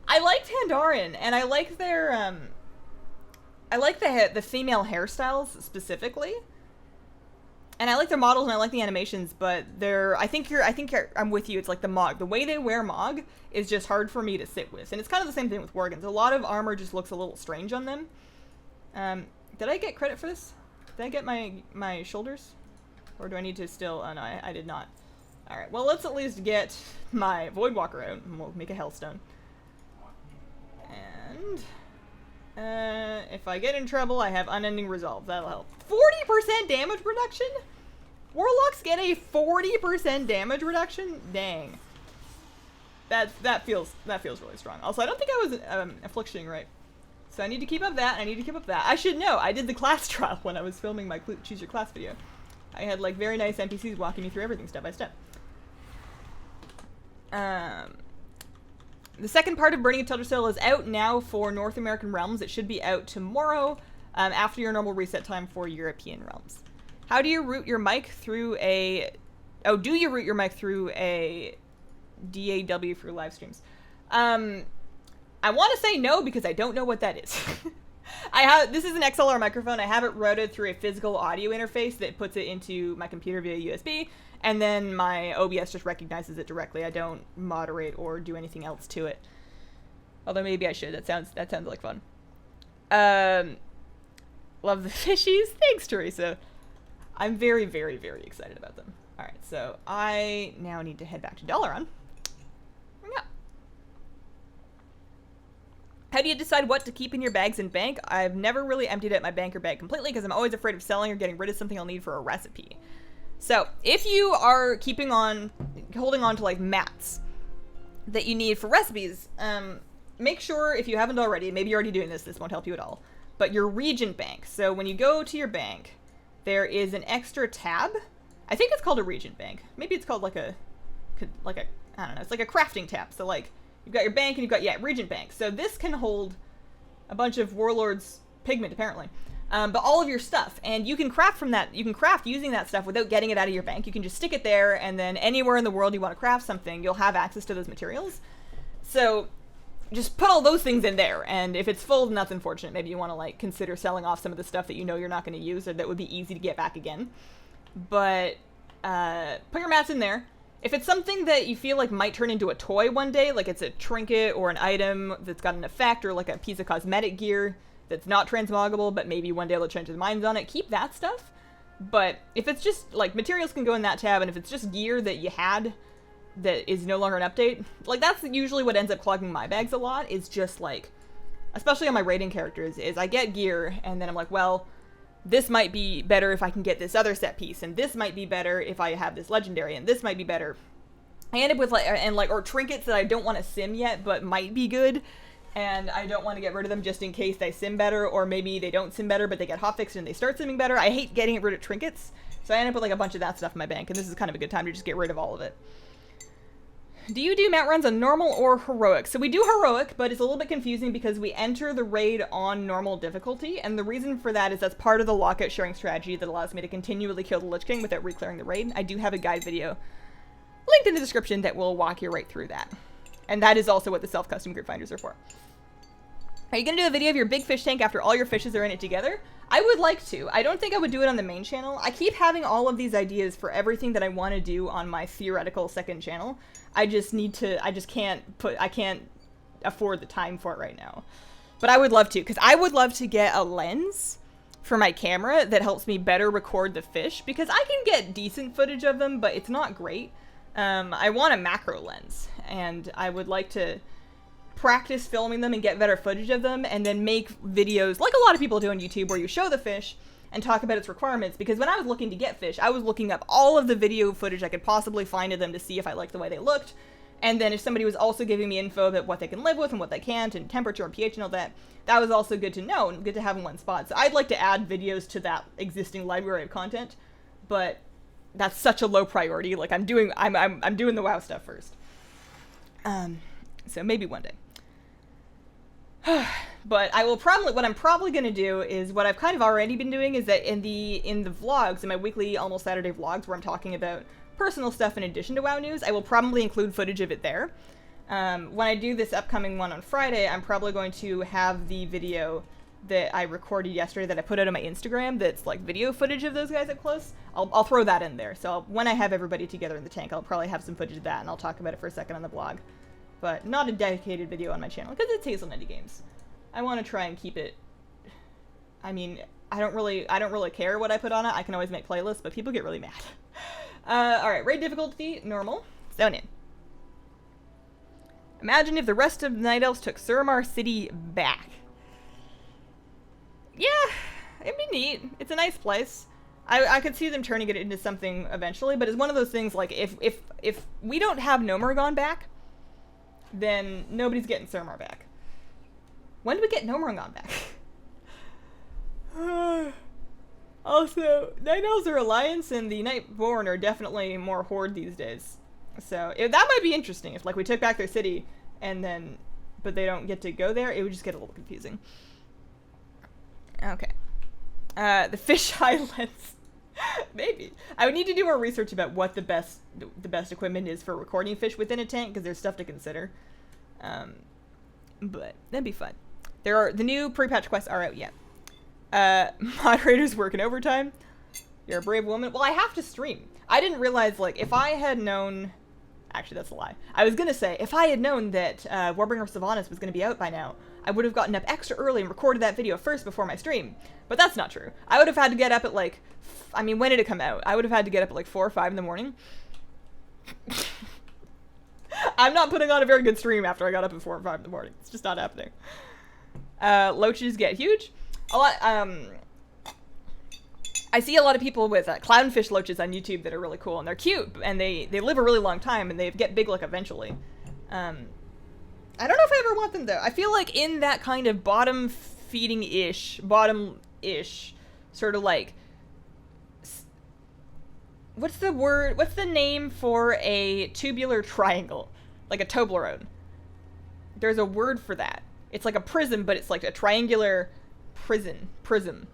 I like Pandaren, and I like their, I like the female hairstyles specifically. And I like their models and I like the animations, but I'm with you. It's like the Mog. The way they wear Mog is just hard for me to sit with. And it's kind of the same thing with Worgans. A lot of armor just looks a little strange on them. Did I get credit for this? Did I get my shoulders? Or do I need to still, oh no, I did not. Alright, well let's at least get my Voidwalker out and we'll make a Hellstone. And if I get in trouble, I have Unending Resolve. That'll help. 40% damage reduction? Warlocks get a 40% damage reduction? Dang. That feels really strong. Also, I don't think I was afflictioning right. So I need to keep up that, and I need to keep up that. I should know, I did the class trial when I was filming my Choose Your Class video. I had like very nice NPCs walking me through everything step by step. The second part of Burning of Teldrassil is out now for North American realms. It should be out tomorrow, after your normal reset time for European realms. How do you route your mic through a... Oh, do you route your mic through a DAW for live streams? I want to say no because I don't know what that is. This is an XLR microphone. I have it routed through a physical audio interface that puts it into my computer via USB. And then my OBS just recognizes it directly. I don't moderate or do anything else to it. Although maybe I should. That sounds like fun. Love the fishies. Thanks, Teresa. I'm very, very, very excited about them. Alright, so I now need to head back to Dalaran. Yeah. How do you decide what to keep in your bags and bank? I've never really emptied out my bank or bag completely because I'm always afraid of selling or getting rid of something I'll need for a recipe. So, if you are holding on to like mats that you need for recipes, make sure, if you haven't already, maybe you're already doing this won't help you at all, but your region bank. So when you go to your bank, there is an extra tab. I think it's called a region bank. Maybe it's called like a, I don't know, it's like a crafting tab. So like, you've got your bank and you've got, yeah, region bank. So this can hold a bunch of Warlord's pigment, apparently. But all of your stuff, and you can craft from that, you can craft using that stuff without getting it out of your bank. You can just stick it there, and then anywhere in the world you want to craft something, you'll have access to those materials. So, just put all those things in there, and if it's full, then that's unfortunate. Maybe you want to, like, consider selling off some of the stuff that you know you're not going to use, or that would be easy to get back again. But, put your mats in there. If it's something that you feel like might turn into a toy one day, like it's a trinket or an item that's got an effect, or like a piece of cosmetic gear that's not transmoggable, but maybe one day they'll change their minds on it, keep that stuff. But if it's just, like, materials can go in that tab, and if it's just gear that you had that is no longer an update, like, that's usually what ends up clogging my bags a lot, is just, like, especially on my raiding characters, is I get gear, and then I'm like, well, this might be better if I can get this other set piece, and this might be better if I have this legendary, and this might be better. I end up with, like, or trinkets that I don't want to sim yet, but might be good, and I don't want to get rid of them just in case they sim better, or maybe they don't sim better, but they get hotfixed and they start simming better. I hate getting rid of trinkets, so I end up with like a bunch of that stuff in my bank, and this is kind of a good time to just get rid of all of it. Do you do mat runs on normal or heroic? So we do heroic, but it's a little bit confusing because we enter the raid on normal difficulty, and the reason for that is that's part of the lockout sharing strategy that allows me to continually kill the Lich King without re-clearing the raid. I do have a guide video linked in the description that will walk you right through that. And that is also what the self-custom group finders are for. Are you going to do a video of your big fish tank after all your fishes are in it together? I would like to. I don't think I would do it on the main channel. I keep having all of these ideas for everything that I want to do on my theoretical second channel. I can't afford the time for it right now. But I would love to, because I would love to get a lens for my camera that helps me better record the fish, because I can get decent footage of them, but it's not great. I want a macro lens, and I would like to practice filming them and get better footage of them, and then make videos like a lot of people do on YouTube where you show the fish and talk about its requirements. Because when I was looking to get fish, I was looking up all of the video footage I could possibly find of them to see if I liked the way they looked, and then if somebody was also giving me info about what they can live with and what they can't, and temperature and pH and all that, that was also good to know and good to have in one spot. So I'd like to add videos to that existing library of content, but that's such a low priority. Like, I'm doing the WoW stuff first. So maybe one day. But what I'm probably going to do is what I've kind of already been doing, is that in the vlogs, in my weekly almost Saturday vlogs, where I'm talking about personal stuff in addition to WoW news. I will probably include footage of it there. When I do this upcoming one on Friday, I'm probably going to have the video that I recorded yesterday that I put out on my Instagram that's like video footage of those guys up close. I'll throw that in there. So when I have everybody together in the tank, I'll probably have some footage of that, and I'll talk about it for a second on the blog. But not a dedicated video on my channel, because it's Hazelnuttygames. I want to try and keep it... I mean, I don't really care what I put on it. I can always make playlists, but people get really mad. Alright, raid difficulty, normal. Zone in. Imagine if the rest of the Night Elves took Suramar City back. Yeah, it'd be neat. It's a nice place. I could see them turning it into something eventually, but it's one of those things, like, if we don't have Nomergon back, then nobody's getting Suramar back. When do we get Nomergon back? Also, Night Elves are Alliance, and the Nightborn are definitely more Horde these days. So, that might be interesting, if, like, we took back their city, and then, but they don't get to go there, it would just get a little confusing. Okay. The Fish Islands. Maybe. I would need to do more research about what the best equipment is for recording fish within a tank, because there's stuff to consider. But that'd be fun. The new pre-patch quests are out yet. Moderators working overtime. You're a brave woman. Well, I have to stream. I didn't realize, like, if I had known... Actually, that's a lie. I was gonna say, if I had known that Warbringer Sylvanas was gonna be out by now, I would have gotten up extra early and recorded that video first before my stream. But that's not true. I would have had to get up at, like... I mean, when did it come out? I would have had to get up at, like, 4 or 5 in the morning. I'm not putting on a very good stream after I got up at 4 or 5 in the morning. It's just not happening. Loaches get huge. A lot, I see a lot of people with clownfish loaches on YouTube that are really cool, and they're cute, and they live a really long time, and they get big, like, eventually. I don't know if I ever want them, though. I feel like in that kind of bottom-ish, sort of like... What's the name for a tubular triangle? Like a Toblerone. There's a word for that. It's like a prism, but it's like a triangular prism.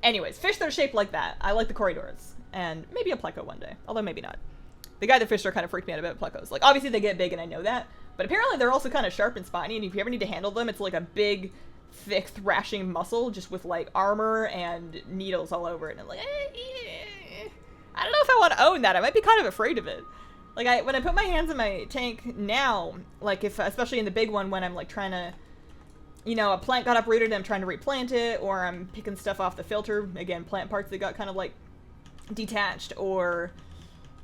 Anyways, fish that are shaped like that. I like the corridors. And maybe a pleco one day. Although maybe not. The guy that fished are kind of freaked me out about plecos. Like, obviously they get big and I know that. But apparently they're also kind of sharp and spiny. And if you ever need to handle them, it's like a big, thick, thrashing muscle. Just with, like, armor and needles all over it. And I'm like, I don't know if I want to own that. I might be kind of afraid of it. Like, when I put my hands in my tank now, like, especially in the big one when I'm, like, trying to... You know, a plant got uprooted and I'm trying to replant it, or I'm picking stuff off the filter, again, plant parts that got kind of, like, detached, or,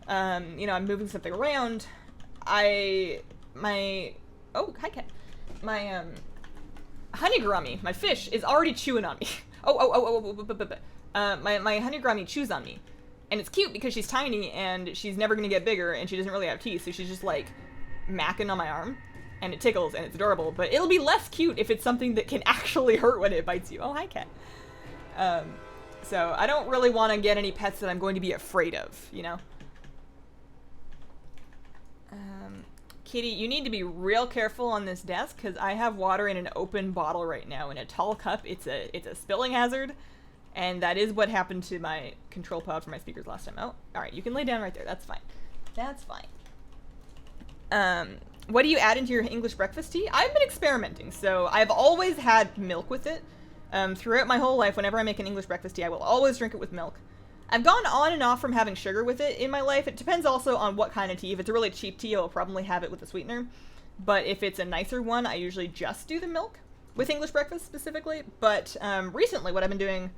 you know, I'm moving something around, oh, hi, cat. My, honeygrammy, my fish, is already chewing on me. My honeygrammy chews on me. And it's cute because she's tiny, and she's never gonna get bigger, and she doesn't really have teeth, so she's just, like, macking on my arm. And it tickles, and it's adorable, but it'll be less cute if it's something that can actually hurt when it bites you. Oh, hi, cat. So I don't really want to get any pets that I'm going to be afraid of, you know? Kitty, you need to be real careful on this desk, because I have water in an open bottle right now. In a tall cup, it's a spilling hazard, and that is what happened to my control pod for my speakers last time. Oh, alright, you can lay down right there. That's fine. That's fine. What do you add into your English breakfast tea? I've been experimenting, so I've always had milk with it. Throughout my whole life, whenever I make an English breakfast tea, I will always drink it with milk. I've gone on and off from having sugar with it in my life. It depends also on what kind of tea. If it's a really cheap tea, I'll probably have it with a sweetener. But if it's a nicer one, I usually just do the milk with English breakfast specifically. But recently, what I've been doing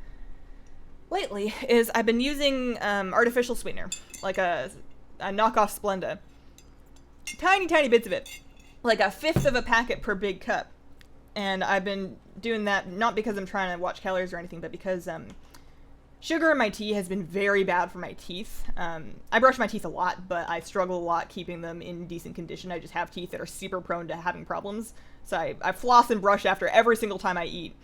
lately is I've been using artificial sweetener, like a knockoff Splenda. Tiny, tiny bits of it. Like 1/5 of a packet per big cup. And I've been doing that not because I'm trying to watch calories or anything, but because sugar in my tea has been very bad for my teeth. I brush my teeth a lot, but I struggle a lot keeping them in decent condition. I just have teeth that are super prone to having problems. So I floss and brush after every single time I eat.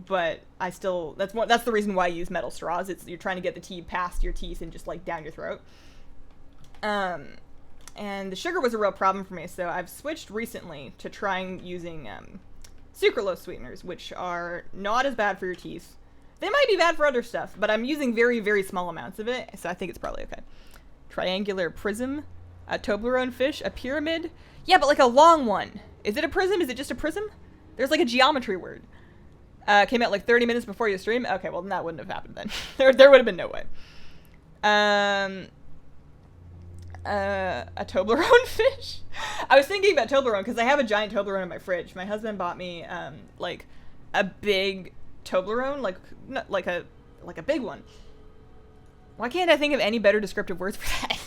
But I still... That's the reason why I use metal straws. You're trying to get the tea past your teeth and just, like, down your throat. And the sugar was a real problem for me, so I've switched recently to trying using sucralose sweeteners, which are not as bad for your teeth. They might be bad for other stuff, but I'm using very, very small amounts of it, so I think it's probably okay. triangular prism, a Toblerone fish, a pyramid. Yeah, but like a long one. Is it a prism? Is it just a prism? There's like a geometry word. Came out like 30 minutes before your stream. Okay, well then that wouldn't have happened then. there would have been no way. A Toblerone fish? I was thinking about Toblerone because I have a giant Toblerone in my fridge. My husband bought me like a big Toblerone, like a big one. Why can't I think of any better descriptive words for that?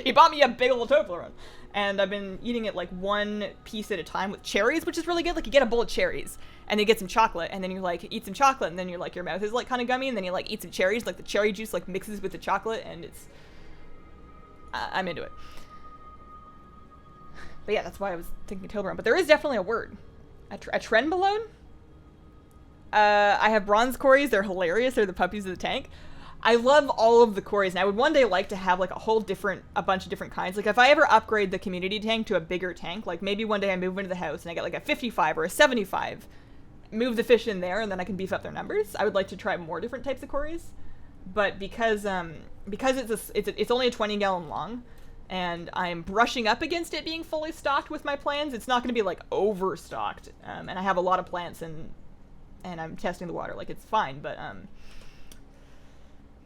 He bought me a big old Toblerone, and I've been eating it like one piece at a time with cherries, which is really good. Like you get a bowl of cherries, and then you get some chocolate, and then you like eat some chocolate, and then you're like your mouth is like kind of gummy, and then you like eat some cherries, like the cherry juice like mixes with the chocolate, and it's I'm into it. But yeah, that's why I was thinking Toblerone. But there is definitely a word, a Trenbolone. I have bronze Corys. They're hilarious. They're the puppies of the tank. I love all of the Corys, and I would one day like to have like a bunch of different kinds. Like if I ever upgrade the community tank to a bigger tank, like maybe one day I move into the house and I get like a 55 or a 75, move the fish in there, and then I can beef up their numbers. I would like to try more different types of Corys, but because it's only a 20-gallon long, and I'm brushing up against it being fully stocked with my plants, it's not going to be like overstocked. And I have a lot of plants, and I'm testing the water, like it's fine, but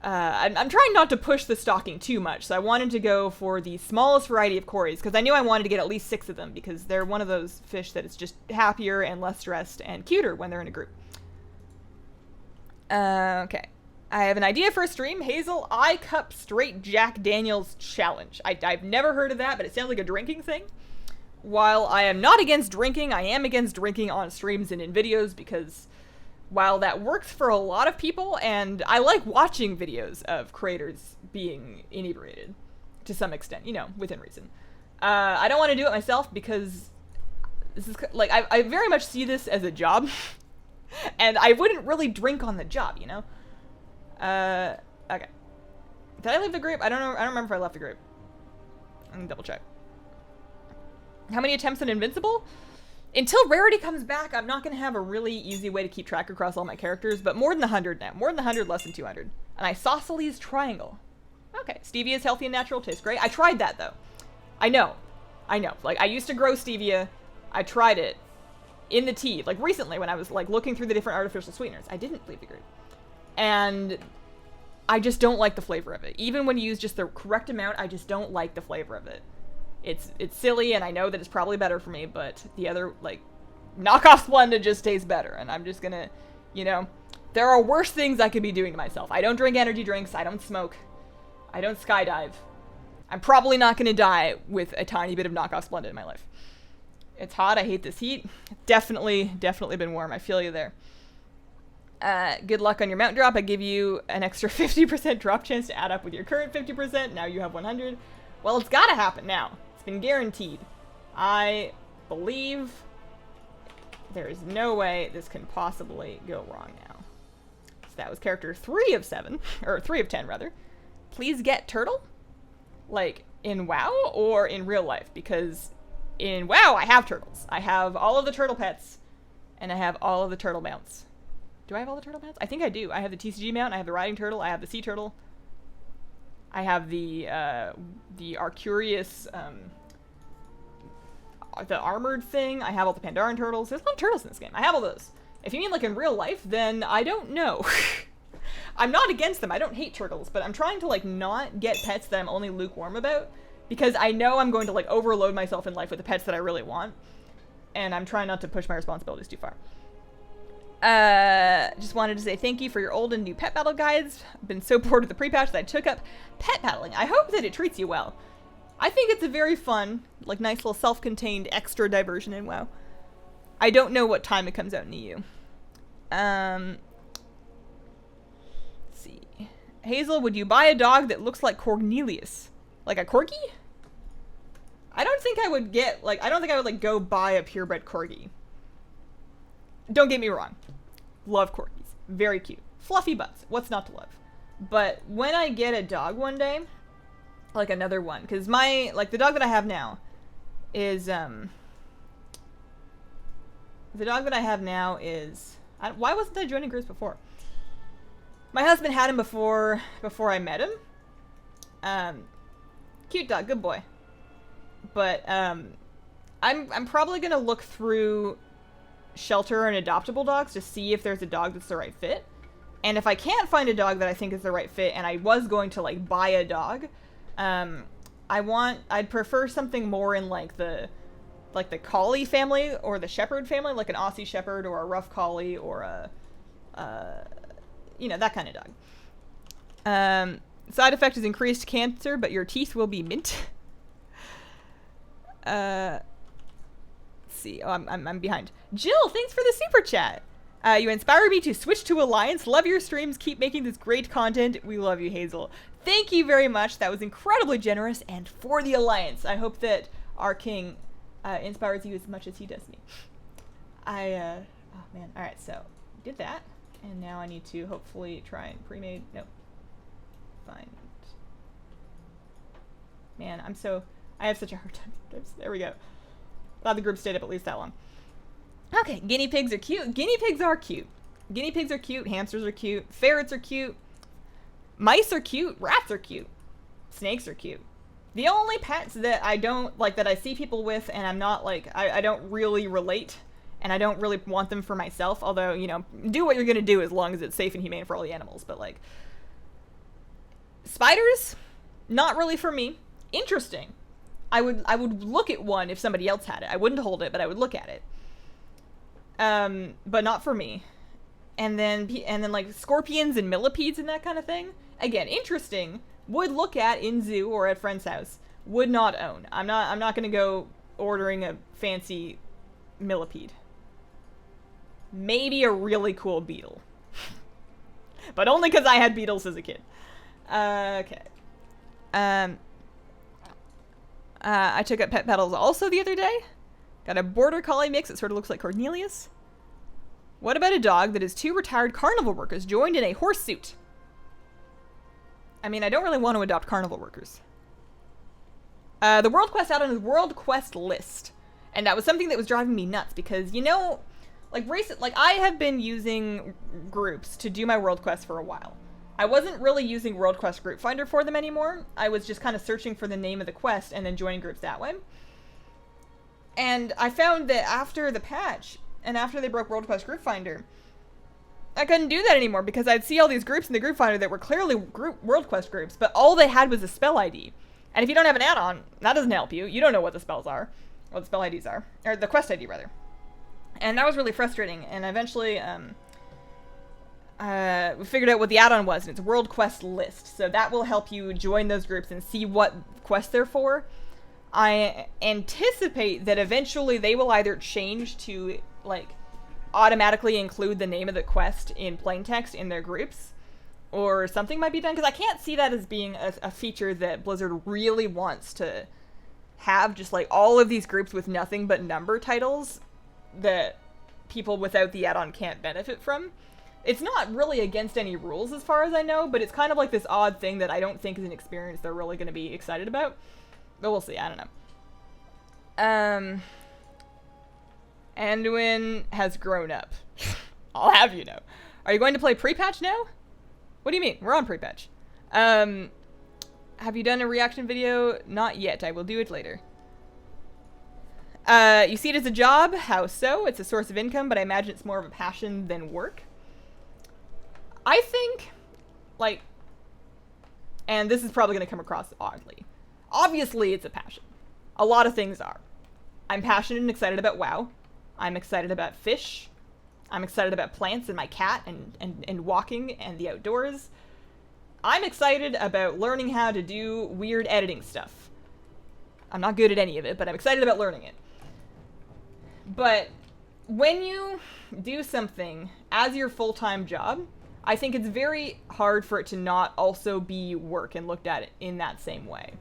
I'm trying not to push the stocking too much, so I wanted to go for the smallest variety of Corys, because I knew I wanted to get at least 6 of them, because they're one of those fish that is just happier and less stressed and cuter when they're in a group. Okay. I have an idea for a stream. Hazel, I cup straight Jack Daniels challenge. I've never heard of that, but it sounds like a drinking thing. While I am not against drinking, I am against drinking on streams and in videos, because while that works for a lot of people, and I like watching videos of creators being inebriated to some extent, you know, within reason. I don't want to do it myself because this is like, I very much see this as a job and I wouldn't really drink on the job, you know? Okay. Did I leave the group? I don't know. I don't remember if I left the group. I'm gonna double check. How many attempts at Invincible? Until Rarity comes back, I'm not going to have a really easy way to keep track across all my characters, but more than 100 now. More than 100, less than 200. An isosceles triangle. Okay, stevia is healthy and natural, tastes great. I tried that, though. I know. Like, I used to grow stevia. I tried it in the tea, like, recently when I was, like, looking through the different artificial sweeteners. I didn't leave the group. And I just don't like the flavor of it. Even when you use just the correct amount, I just don't like the flavor of it. It's silly, and I know that it's probably better for me, but the other, like, knockoff Splenda just tastes better, and I'm just gonna, you know, there are worse things I could be doing to myself. I don't drink energy drinks, I don't smoke, I don't skydive. I'm probably not gonna die with a tiny bit of knockoff Splenda in my life. It's hot, I hate this heat. Definitely been warm, I feel you there. Good luck on your mount drop. I give you an extra 50% drop chance to add up with your current 50%. Now you have 100. Well, it's gotta happen now. It's been guaranteed. I believe there is no way this can possibly go wrong now. So that was character 3 of 7, or 3 of 10 rather. Please get turtle? Like in WoW or in real life? Because in WoW I have turtles. I have all of the turtle pets and I have all of the turtle mounts. Do I have all the turtle mounts? I think I do. I have the TCG mount, I have the riding turtle, I have the sea turtle. I have the Arcurious, the armored thing. I have all the Pandaran turtles. There's a lot of turtles in this game. I have all those. If you mean like in real life, then I don't know. I'm not against them. I don't hate turtles, but I'm trying to like not get pets that I'm only lukewarm about, because I know I'm going to like overload myself in life with the pets that I really want, and I'm trying not to push my responsibilities too far. Just wanted to say thank you for your old and new pet battle guides. I've been so bored with the pre-patch that I took up pet battling. I hope that it treats you well. I think it's a very fun, like nice little self-contained extra diversion in WoW. I don't know what time it comes out in EU. Let's see. Hazel, would you buy a dog that looks like Cornelius? Like a corgi? I don't think I would get, like, I don't think I would like go buy a purebred corgi. Don't get me wrong. Love corgis. Very cute. Fluffy butts. What's not to love? But when I get a dog one day, like another one, because my, like the dog that I have now is, the dog that I have now is, why wasn't I joining groups before? My husband had him before I met him. Cute dog, good boy. But, I'm probably gonna look through shelter and adoptable dogs to see if there's a dog that's the right fit. And if I can't find a dog that I think is the right fit, and I was going to, like, buy a dog, I'd prefer something more in, like the collie family or the shepherd family, like an Aussie shepherd or a rough collie or you know, that kind of dog. Side effect is increased cancer, but your teeth will be mint. Let's see. Oh, I'm behind. Jill, thanks for the super chat. You inspire me to switch to Alliance. Love your streams. Keep making this great content. We love you, Hazel. Thank you very much. That was incredibly generous. And for the Alliance, I hope that our king inspires you as much as he does me. Oh man. All right, so did that. And now I need to hopefully try and pre-made. Nope. Find. Man, I have such a hard time. There we go. Glad the group stayed up at least that long. Okay, guinea pigs are cute. Guinea pigs are cute. Guinea pigs are cute. Hamsters are cute. Ferrets are cute. Mice are cute. Rats are cute. Snakes are cute. The only pets that I don't like, that I see people with and I'm not like, I don't really relate, and I don't really want them for myself, although, you know, do what you're gonna do as long as it's safe and humane for all the animals, but like, spiders, not really for me. Interesting. I would look at one if somebody else had it. I wouldn't hold it, but I would look at it. But not for me. And then like scorpions and millipedes and that kind of thing. Again, interesting. Would look at in zoo or at friend's house. Would not own. I'm not gonna go ordering a fancy millipede. Maybe a really cool beetle. But only because I had beetles as a kid. Okay. I took up pet pedals also the other day. Got a border collie mix that sort of looks like Cornelius. What about a dog that is 2 retired carnival workers joined in a horse suit? I mean, I don't really want to adopt carnival workers. The World Quest add-on is World Quest List. And that was something that was driving me nuts because, you know, like I have been using groups to do my World Quest for a while. I wasn't really using World Quest Group Finder for them anymore. I was just kind of searching for the name of the quest and then joining groups that way. And I found that after the patch, and after they broke World Quest Group Finder, I couldn't do that anymore because I'd see all these groups in the Group Finder that were clearly World Quest groups, but all they had was a spell ID. And if you don't have an add-on, that doesn't help you. You don't know what the spells are, what the spell IDs are, or the quest ID rather. And that was really frustrating, and eventually, we figured out what the add-on was, and it's World Quest List. So that will help you join those groups and see what quests they're for. I anticipate that eventually they will either change to, like, automatically include the name of the quest in plain text in their groups, or something might be done, because I can't see that as being a feature that Blizzard really wants to have, just like all of these groups with nothing but number titles that people without the add-on can't benefit from. It's not really against any rules as far as I know, but it's kind of like this odd thing that I don't think is an experience they're really going to be excited about. But we'll see, I don't know. Anduin has grown up. I'll have you know. Are you going to play pre-patch now? What do you mean? We're on pre-patch. Have you done a reaction video? Not yet. I will do it later. You see it as a job? How so? It's a source of income, but I imagine it's more of a passion than work. I think, like, and this is probably going to come across oddly. Obviously, it's a passion. A lot of things are. I'm passionate and excited about WoW. I'm excited about fish. I'm excited about plants and my cat and walking and the outdoors. I'm excited about learning how to do weird editing stuff. I'm not good at any of it, but I'm excited about learning it. But when you do something as your full-time job, I think it's very hard for it to not also be work and looked at it in that same way.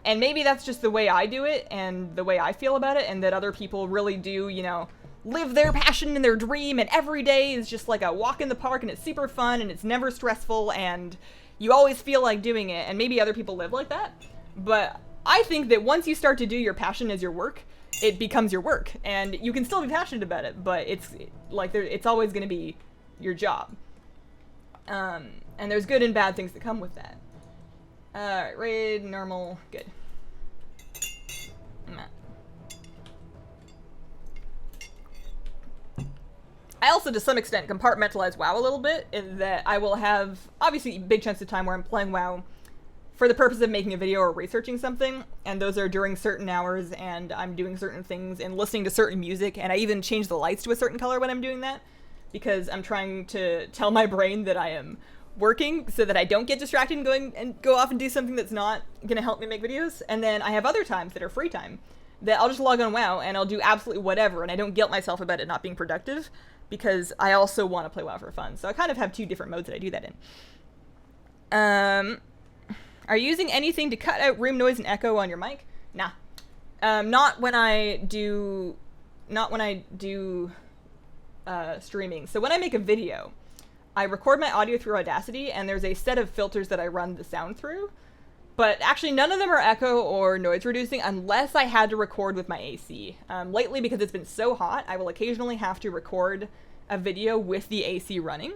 And maybe that's just the way I do it and the way I feel about it, and that other people really do, you know, live their passion and their dream, and every day is just like a walk in the park and it's super fun and it's never stressful and you always feel like doing it, and maybe other people live like that. But I think that once you start to do your passion as your work, it becomes your work, and you can still be passionate about it, but it's like it's always going to be your job. And there's good and bad things that come with that. Alright, raid, normal, good. I also, to some extent, compartmentalize WoW a little bit, in that I will have, obviously, big chunks of time where I'm playing WoW for the purpose of making a video or researching something, and those are during certain hours, and I'm doing certain things and listening to certain music, and I even change the lights to a certain color when I'm doing that, because I'm trying to tell my brain that I am working so that I don't get distracted and go off and do something that's not going to help me make videos. And then I have other times that are free time that I'll just log on WoW and I'll do absolutely whatever, and I don't guilt myself about it not being productive, because I also want to play WoW for fun. So I kind of have two different modes that I do that in. Are you using anything to cut out room noise and echo on your mic? Nah. Not when I do streaming. So when I make a video, I record my audio through Audacity, and there's a set of filters that I run the sound through. But actually, none of them are echo or noise reducing unless I had to record with my AC. Lately, because it's been so hot, I will occasionally have to record a video with the AC running.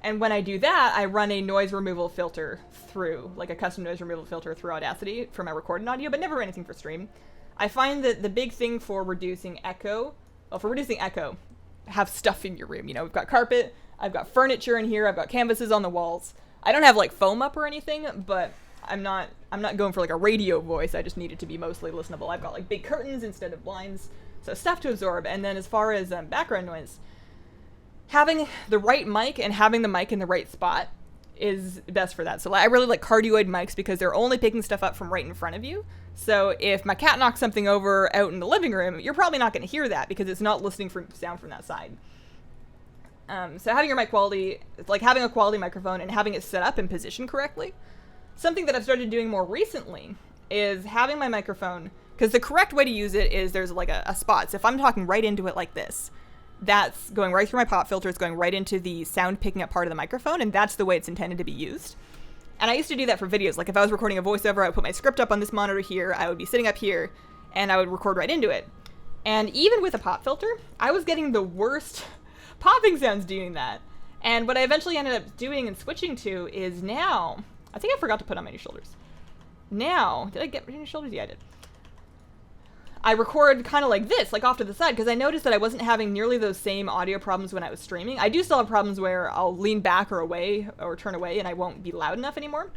And when I do that, I run a noise removal filter through, like a custom noise removal filter through Audacity for my recorded audio, but never anything for stream. I find that the big thing for reducing echo, have stuff in your room. You know, we've got carpet, I've got furniture in here, I've got canvases on the walls. I don't have like foam up or anything, but I'm not going for like a radio voice. I just need it to be mostly listenable. I've got like big curtains instead of blinds, so stuff to absorb. And then as far as background noise, having the right mic and having the mic in the right spot is best for that. So I really like cardioid mics because they're only picking stuff up from right in front of you. So if my cat knocks something over out in the living room, you're probably not going to hear that because it's not listening for sound from that side. So having your mic quality, like having a quality microphone and having it set up and positioned correctly. Something that I've started doing more recently is having my microphone, because the correct way to use it is there's like a spot. So if I'm talking right into it like this, that's going right through my pop filter. It's going right into the sound picking up part of the microphone, and that's the way it's intended to be used. And I used to do that for videos. Like if I was recording a voiceover, I would put my script up on this monitor here, I would be sitting up here, and I would record right into it. And even with a pop filter, I was getting the worst popping sounds doing that. And what I eventually ended up doing and switching to is now, I think I forgot to put on my new shoulders. Now, did I get my new shoulders? Yeah, I did. I record kind of like this, like off to the side, because I noticed that I wasn't having nearly those same audio problems when I was streaming. I do still have problems where I'll lean back or away or turn away and I won't be loud enough anymore.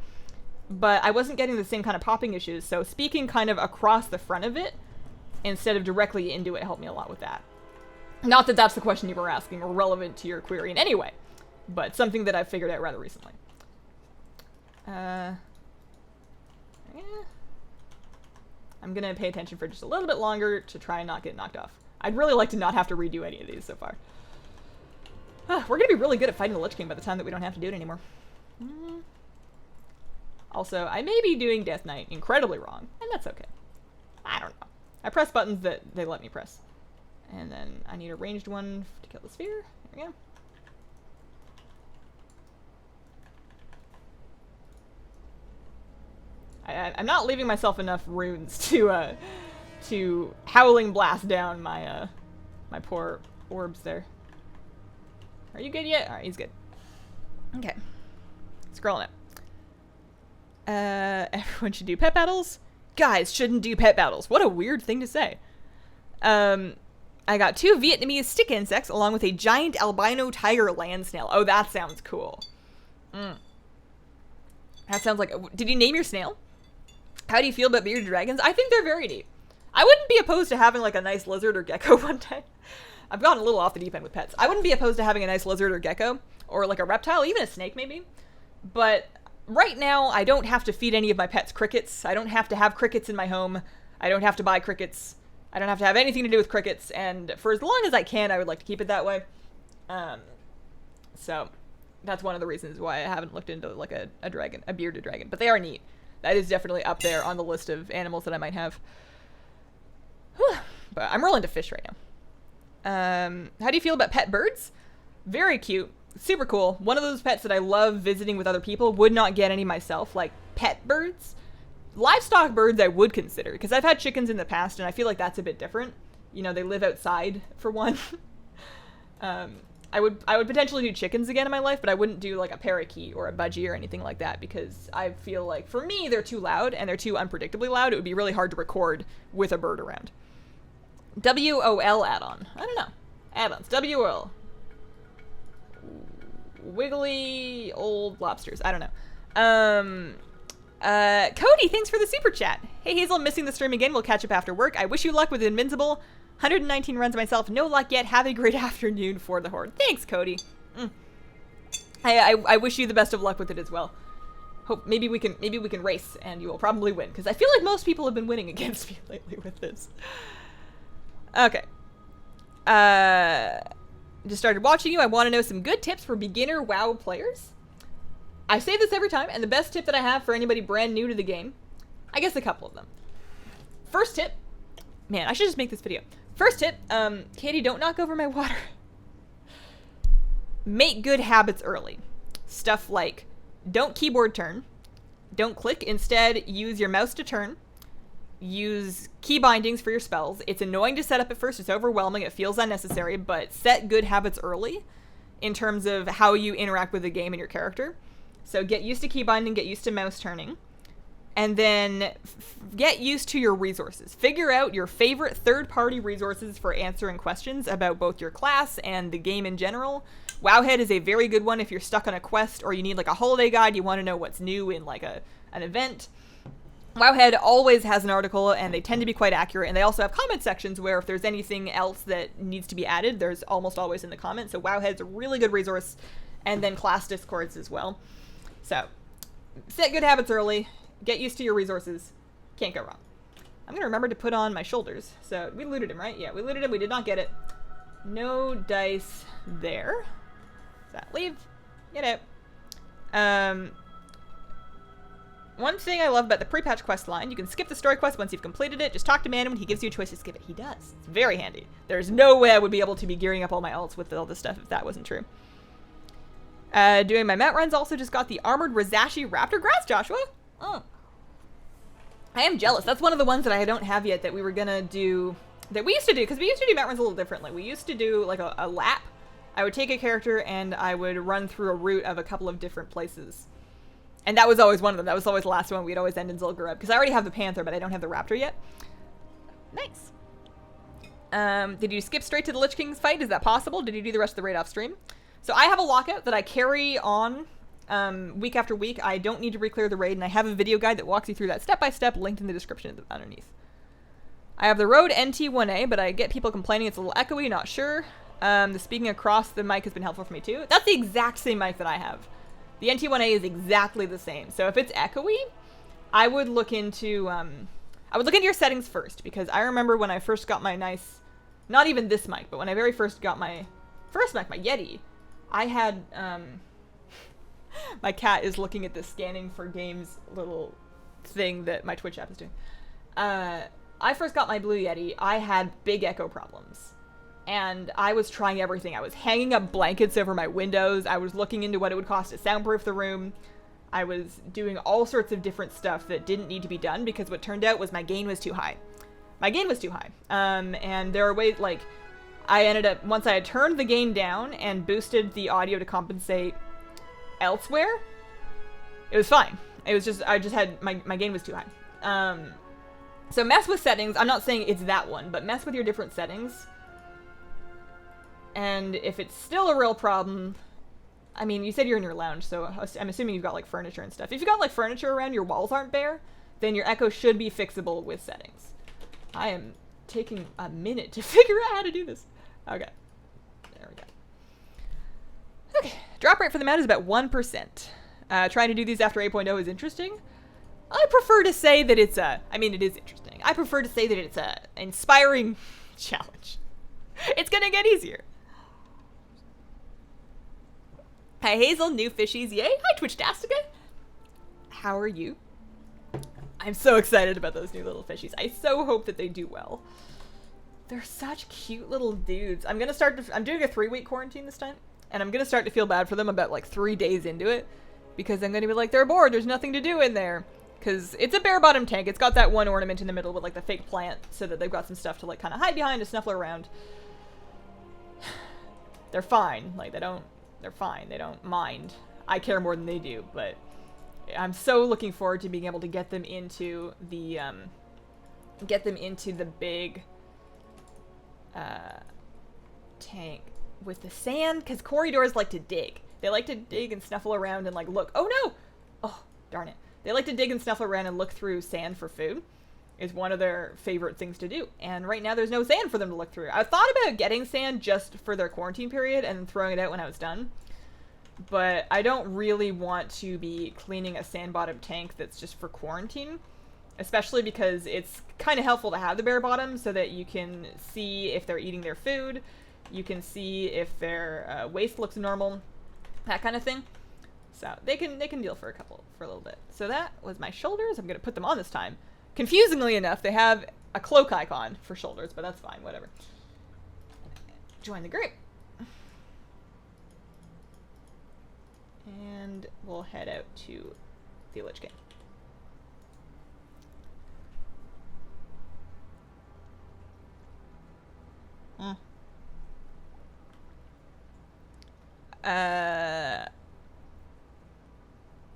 But I wasn't getting the same kind of popping issues, so speaking kind of across the front of it instead of directly into it helped me a lot with that. Not that that's the question you were asking or relevant to your query in any way, but something that I've figured out rather recently. Yeah. I'm gonna pay attention for just a little bit longer to try and not get knocked off. I'd really like to not have to redo any of these so far. We're gonna be really good at fighting the Lich King by the time that we don't have to do it anymore. Also, I may be doing Death Knight incredibly wrong, and that's okay. I don't know. I press buttons that they let me press. And then I need a ranged one to kill the sphere. There we go. I'm not leaving myself enough runes to howling blast down my my poor orbs there. Are you good yet? All right, he's good. Okay, scrolling up. Everyone should do pet battles. Guys shouldn't do pet battles. What a weird thing to say. I got 2 Vietnamese stick insects along with a giant albino tiger land snail. Oh, that sounds cool. That sounds like. Did you name your snail? How do you feel about bearded dragons? I think they're very neat. I wouldn't be opposed to having like a nice lizard or gecko one day. I've gotten a little off the deep end with pets. I wouldn't be opposed to having a nice lizard or gecko, or like a reptile, even a snake maybe. But right now, I don't have to feed any of my pets crickets. I don't have to have crickets in my home. I don't have to buy crickets. I don't have to have anything to do with crickets. And for as long as I can, I would like to keep it that way. So that's one of the reasons why I haven't looked into like a dragon, a bearded dragon. But they are neat. That is definitely up there on the list of animals that I might have. Whew. But I'm real into fish right now. How do you feel about pet birds? Very cute. Super cool. One of those pets that I love visiting with other people. Would not get any myself. Like pet birds. Livestock birds I would consider. Because I've had chickens in the past and I feel like that's a bit different. You know, they live outside for one. I would potentially do chickens again in my life, but I wouldn't do like a parakeet or a budgie or anything like that because I feel like for me they're too loud and they're too unpredictably loud. It would be really hard to record with a bird around. WOL add-on. I don't know. Add-ons. WOL. Wiggly old lobsters. I don't know. Cody, thanks for the super chat. Hey Hazel, I'm missing the stream again. We'll catch up after work. I wish you luck with Invincible. 119 runs myself. No luck yet. Have a great afternoon for the Horde. Thanks, Cody. I wish you the best of luck with it as well. Hope maybe we can race and you will probably win because I feel like most people have been winning against me lately with this. Okay. Just started watching you. I want to know some good tips for beginner WoW players. I say this every time, and the best tip that I have for anybody brand new to the game, I guess a couple of them. First tip, man, I should just make this video. First tip, Katie, don't knock over my water. Make good habits early. Stuff like, don't keyboard turn, don't click, instead use your mouse to turn, use key bindings for your spells. It's annoying to set up at first, it's overwhelming, it feels unnecessary, but set good habits early in terms of how you interact with the game and your character. So get used to key binding, get used to mouse turning. And then get used to your resources. Figure out your favorite third-party resources for answering questions about both your class and the game in general. Wowhead is a very good one if you're stuck on a quest or you need like a holiday guide, you want to know what's new in like an event. Wowhead always has an article and they tend to be quite accurate, and they also have comment sections where if there's anything else that needs to be added, there's almost always in the comments. So Wowhead's a really good resource, and then class discords as well. So set good habits early. Get used to your resources. Can't go wrong. I'm gonna remember to put on my shoulders. So we looted him, right? Yeah, we looted him. We did not get it. No dice there. Does that leave? Get out. One thing I love about the pre-patch quest line, you can skip the story quest once you've completed it. Just talk to Manon when he gives you a choice to skip it. He does. It's very handy. There's no way I would be able to be gearing up all my ults with all this stuff if that wasn't true. Doing my mat runs, also just got the Armored Rizashi Raptor Grass, Joshua. Oh. I am jealous. That's one of the ones that I don't have yet that we were gonna do, that we used to do, because we used to do mat runs a little differently. We used to do like a lap. I would take a character and I would run through a route of a couple of different places. And that was always one of them. That was always the last one. We'd always end in Zul'Gurub, because I already have the Panther, but I don't have the Raptor yet. Nice. Did you skip straight to the Lich King's fight? Is that possible? Did you do the rest of the raid off stream? So I have a lockout that I carry on week after week. I don't need to re-clear the raid, and I have a video guide that walks you through that step-by-step, linked in the description underneath. I have the Rode NT1A, but I get people complaining it's a little echoey, not sure. The speaking across the mic has been helpful for me too. That's the exact same mic that I have. The NT1A is exactly the same. So if it's echoey, I would look into your settings first, because I remember when I first got my nice, not even this mic, but when I very first got my first mic, my Yeti, I had, my cat is looking at the scanning for games little thing that my Twitch app is doing. I first got my Blue Yeti, I had big echo problems. And I was trying everything. I was hanging up blankets over my windows. I was looking into what it would cost to soundproof the room. I was doing all sorts of different stuff that didn't need to be done, because what turned out was my gain was too high. My gain was too high. And there are ways, like, I ended up, once I had turned the gain down and boosted the audio to compensate elsewhere, it was fine. It was just, I just had, my gain was too high. So mess with settings. I'm not saying it's that one, but mess with your different settings. And if it's still a real problem, I mean, you said you're in your lounge, so I'm assuming you've got, like, furniture and stuff. If you've got, like, furniture around, your walls aren't bare, then your echo should be fixable with settings. I am taking a minute to figure out how to do this. Okay. There we go. Okay. Drop rate for the mount is about 1%. Trying to do these after 8.0 is interesting. I prefer to say that it's I mean, it is interesting. I prefer to say that it's a inspiring challenge. It's gonna get easier. Hi Hazel, new fishies, yay! Hi Twitch-tastica! How are you? I'm so excited about those new little fishies. I so hope that they do well. They're such cute little dudes. I'm doing a 3-week quarantine this time, and I'm gonna start to feel bad for them about like 3 days into it, because I'm gonna be like, they're bored, there's nothing to do in there. Because it's a bare bottom tank. It's got that one ornament in the middle with like the fake plant, so that they've got some stuff to like kind of hide behind, to snuffle around. they're fine. Like, they're fine. They don't mind. I care more than they do, but I'm so looking forward to being able to get them into the big tank with the sand, because corridors like to dig. They like to dig and snuffle around and like look. Oh no! Oh, darn it. They like to dig and snuffle around and look through sand for food. Is one of their favorite things to do. And right now there's no sand for them to look through. I thought about getting sand just for their quarantine period and then throwing it out when I was done. But I don't really want to be cleaning a sand bottom tank that's just for quarantine. Especially because it's kind of helpful to have the bare bottom so that you can see if they're eating their food. You can see if their waist looks normal. That kind of thing. So they can deal for a little bit. So that was my shoulders. I'm going to put them on this time. Confusingly enough, they have a cloak icon for shoulders, but that's fine, whatever. Join the group. And we'll head out to the Lich King.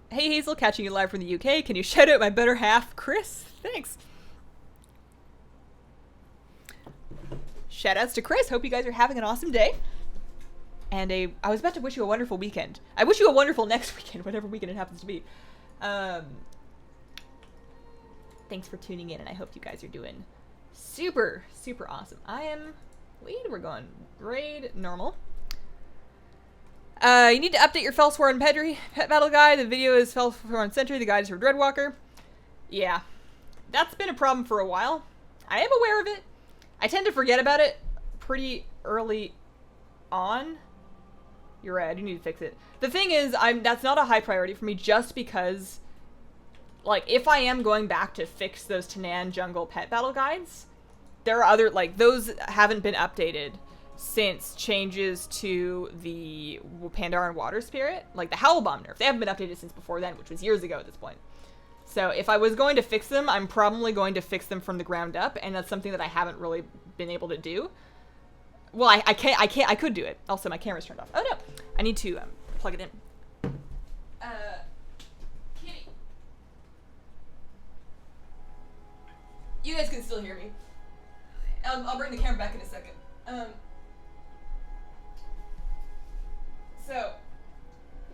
Hey Hazel, catching you live from the UK. Can you shout out my better half, Chris? Thanks. Shoutouts to Chris. Hope you guys are having an awesome day. And I was about to wish you a wonderful weekend. I wish you a wonderful next weekend, whatever weekend it happens to be. Thanks for tuning in, and I hope you guys are doing super, super awesome. I am lead. We're going grade normal. You need to update your Felsworn Pedri pet battle guide. The video is Felsworn Sentry. The guide is for Dreadwalker. Yeah, that's been a problem for a while. I am aware of it. I tend to forget about it pretty early on. You're right, I do need to fix it. The thing is, that's not a high priority for me just because, like, if I am going back to fix those Tanan Jungle pet battle guides, there are other, like, those haven't been updated since changes to the Pandaran Water Spirit, like the Howl Bomb nerf. They haven't been updated since before then, which was years ago at this point. So if I was going to fix them, I'm probably going to fix them from the ground up, and that's something that I haven't really been able to do. Well, I could do it. Also, my camera's turned off. Oh no, I need to plug it in. Kitty. You guys can still hear me. I'll bring the camera back in a second. So,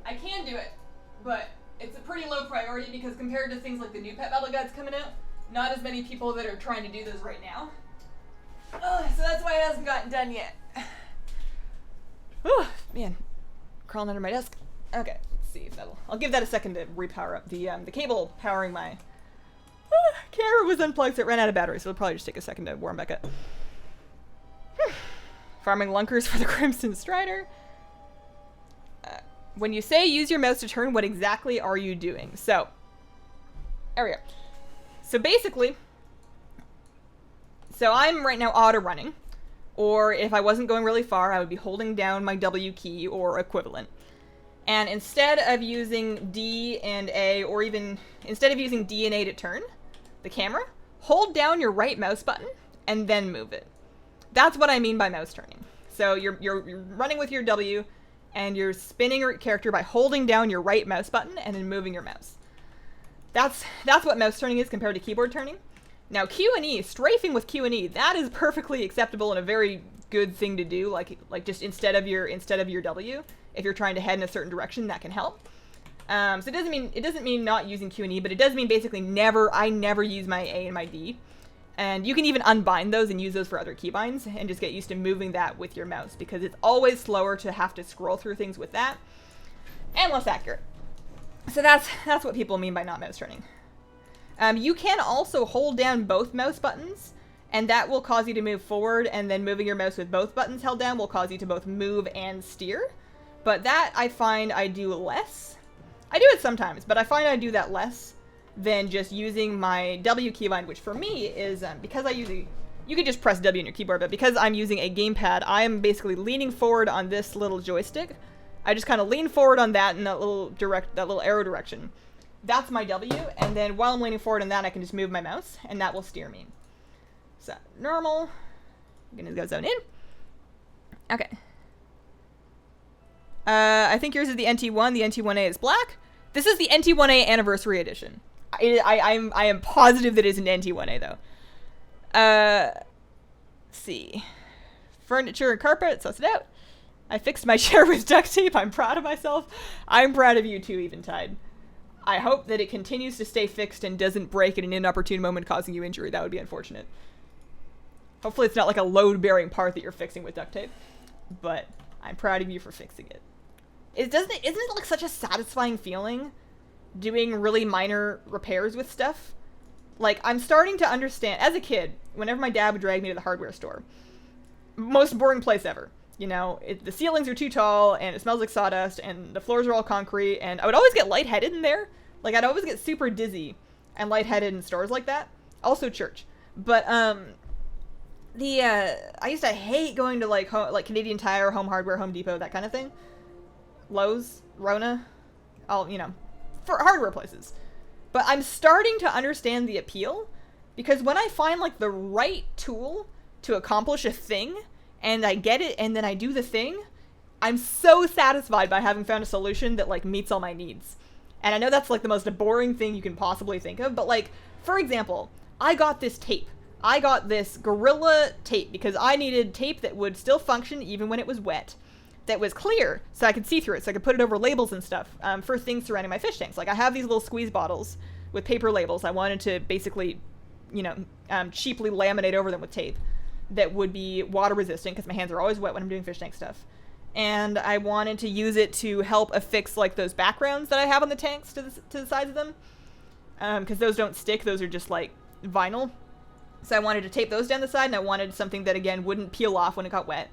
I can do it, but it's a pretty low priority because compared to things like the new pet battle guides coming out, not as many people that are trying to do those right now. So that's why it hasn't gotten done yet. Oh, man. Crawling under my desk. Okay, let's see if I'll give that a second to repower up. The cable powering my camera was unplugged, so it ran out of battery, so it'll probably just take a second to warm back up. Farming lunkers for the Crimson Strider. When you say use your mouse to turn, what exactly are you doing? So, there we go. So basically, I'm right now auto running, or if I wasn't going really far, I would be holding down my W key or equivalent. And instead of using D and A, or even instead of using D and A to turn the camera, hold down your right mouse button and then move it. That's what I mean by mouse turning. So you're running with your W, and you're spinning your character by holding down your right mouse button and then moving your mouse. That's what mouse turning is compared to keyboard turning. Now Q and E, strafing with Q and E, that is perfectly acceptable and a very good thing to do. Like just instead of your W, if you're trying to head in a certain direction, that can help. So it doesn't mean not using Q and E, but it does mean basically I never use my A and my D. And you can even unbind those and use those for other keybinds and just get used to moving that with your mouse because it's always slower to have to scroll through things with that and less accurate. So that's what people mean by not mouse turning. You can also hold down both mouse buttons, and that will cause you to move forward, and then moving your mouse with both buttons held down will cause you to both move and steer. But that I find I do less. I do it sometimes, but I find I do that less than just using my W keybind, which for me is, because you can just press W on your keyboard, but because I'm using a gamepad, I am basically leaning forward on this little joystick. I just kind of lean forward on that in that little arrow direction. That's my W, and then while I'm leaning forward on that, I can just move my mouse, and that will steer me. So, normal. I'm gonna go zone in. Okay. I think yours is the NT1. The NT1A is black. This is the NT1A Anniversary Edition. I am positive that it is an NT1A, though. Let's see. Furniture and carpet, suss it out. I fixed my chair with duct tape. I'm proud of myself. I'm proud of you too, Eventide. I hope that it continues to stay fixed and doesn't break at an inopportune moment causing you injury. That would be unfortunate. Hopefully it's not like a load-bearing part that you're fixing with duct tape. But I'm proud of you for fixing it. Isn't it like such a satisfying feeling doing really minor repairs with stuff? Like, I'm starting to understand, as a kid, whenever my dad would drag me to the hardware store, most boring place ever. You know, the ceilings are too tall, and it smells like sawdust, and the floors are all concrete, and I would always get lightheaded in there. Like, I'd always get super dizzy and lightheaded in stores like that. Also church. But, I used to hate going to, like Canadian Tire, Home Hardware, Home Depot, that kind of thing. Lowe's, Rona, all, you know, for hardware places. But I'm starting to understand the appeal, because when I find, like, the right tool to accomplish a thing, and I get it, and then I do the thing, I'm so satisfied by having found a solution that, like, meets all my needs. And I know that's, like, the most boring thing you can possibly think of, but, like, for example, I got this tape. I got this Gorilla tape because I needed tape that would still function even when it was wet, that was clear, so I could see through it, so I could put it over labels and stuff, for things surrounding my fish tanks. Like, I have these little squeeze bottles with paper labels. I wanted to basically, you know, cheaply laminate over them with tape that would be water resistant, because my hands are always wet when I'm doing fish tank stuff. And I wanted to use it to help affix, like, those backgrounds that I have on the tanks to the sides of them, because those don't stick. Those are just, like, vinyl. So I wanted to tape those down the side, and I wanted something that, again, wouldn't peel off when it got wet.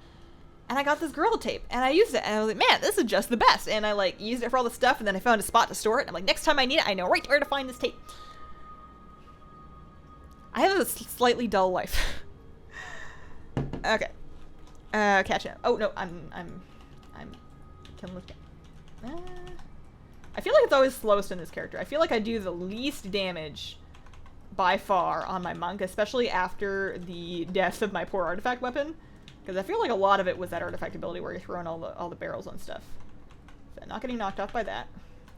And I got this Gorilla tape, and I used it, and I was like, man, this is just the best. And I, like, used it for all the stuff, and then I found a spot to store it, and I'm like, next time I need it, I know right where to find this tape. I have a slightly dull life. Okay. Catching up. Oh, no, I'm killing this guy. I feel like it's always slowest in this character. I feel like I do the least damage by far on my monk, especially after the death of my poor artifact weapon. Because I feel like a lot of it was that artifact ability where you're throwing all the barrels on stuff. So not getting knocked off by that.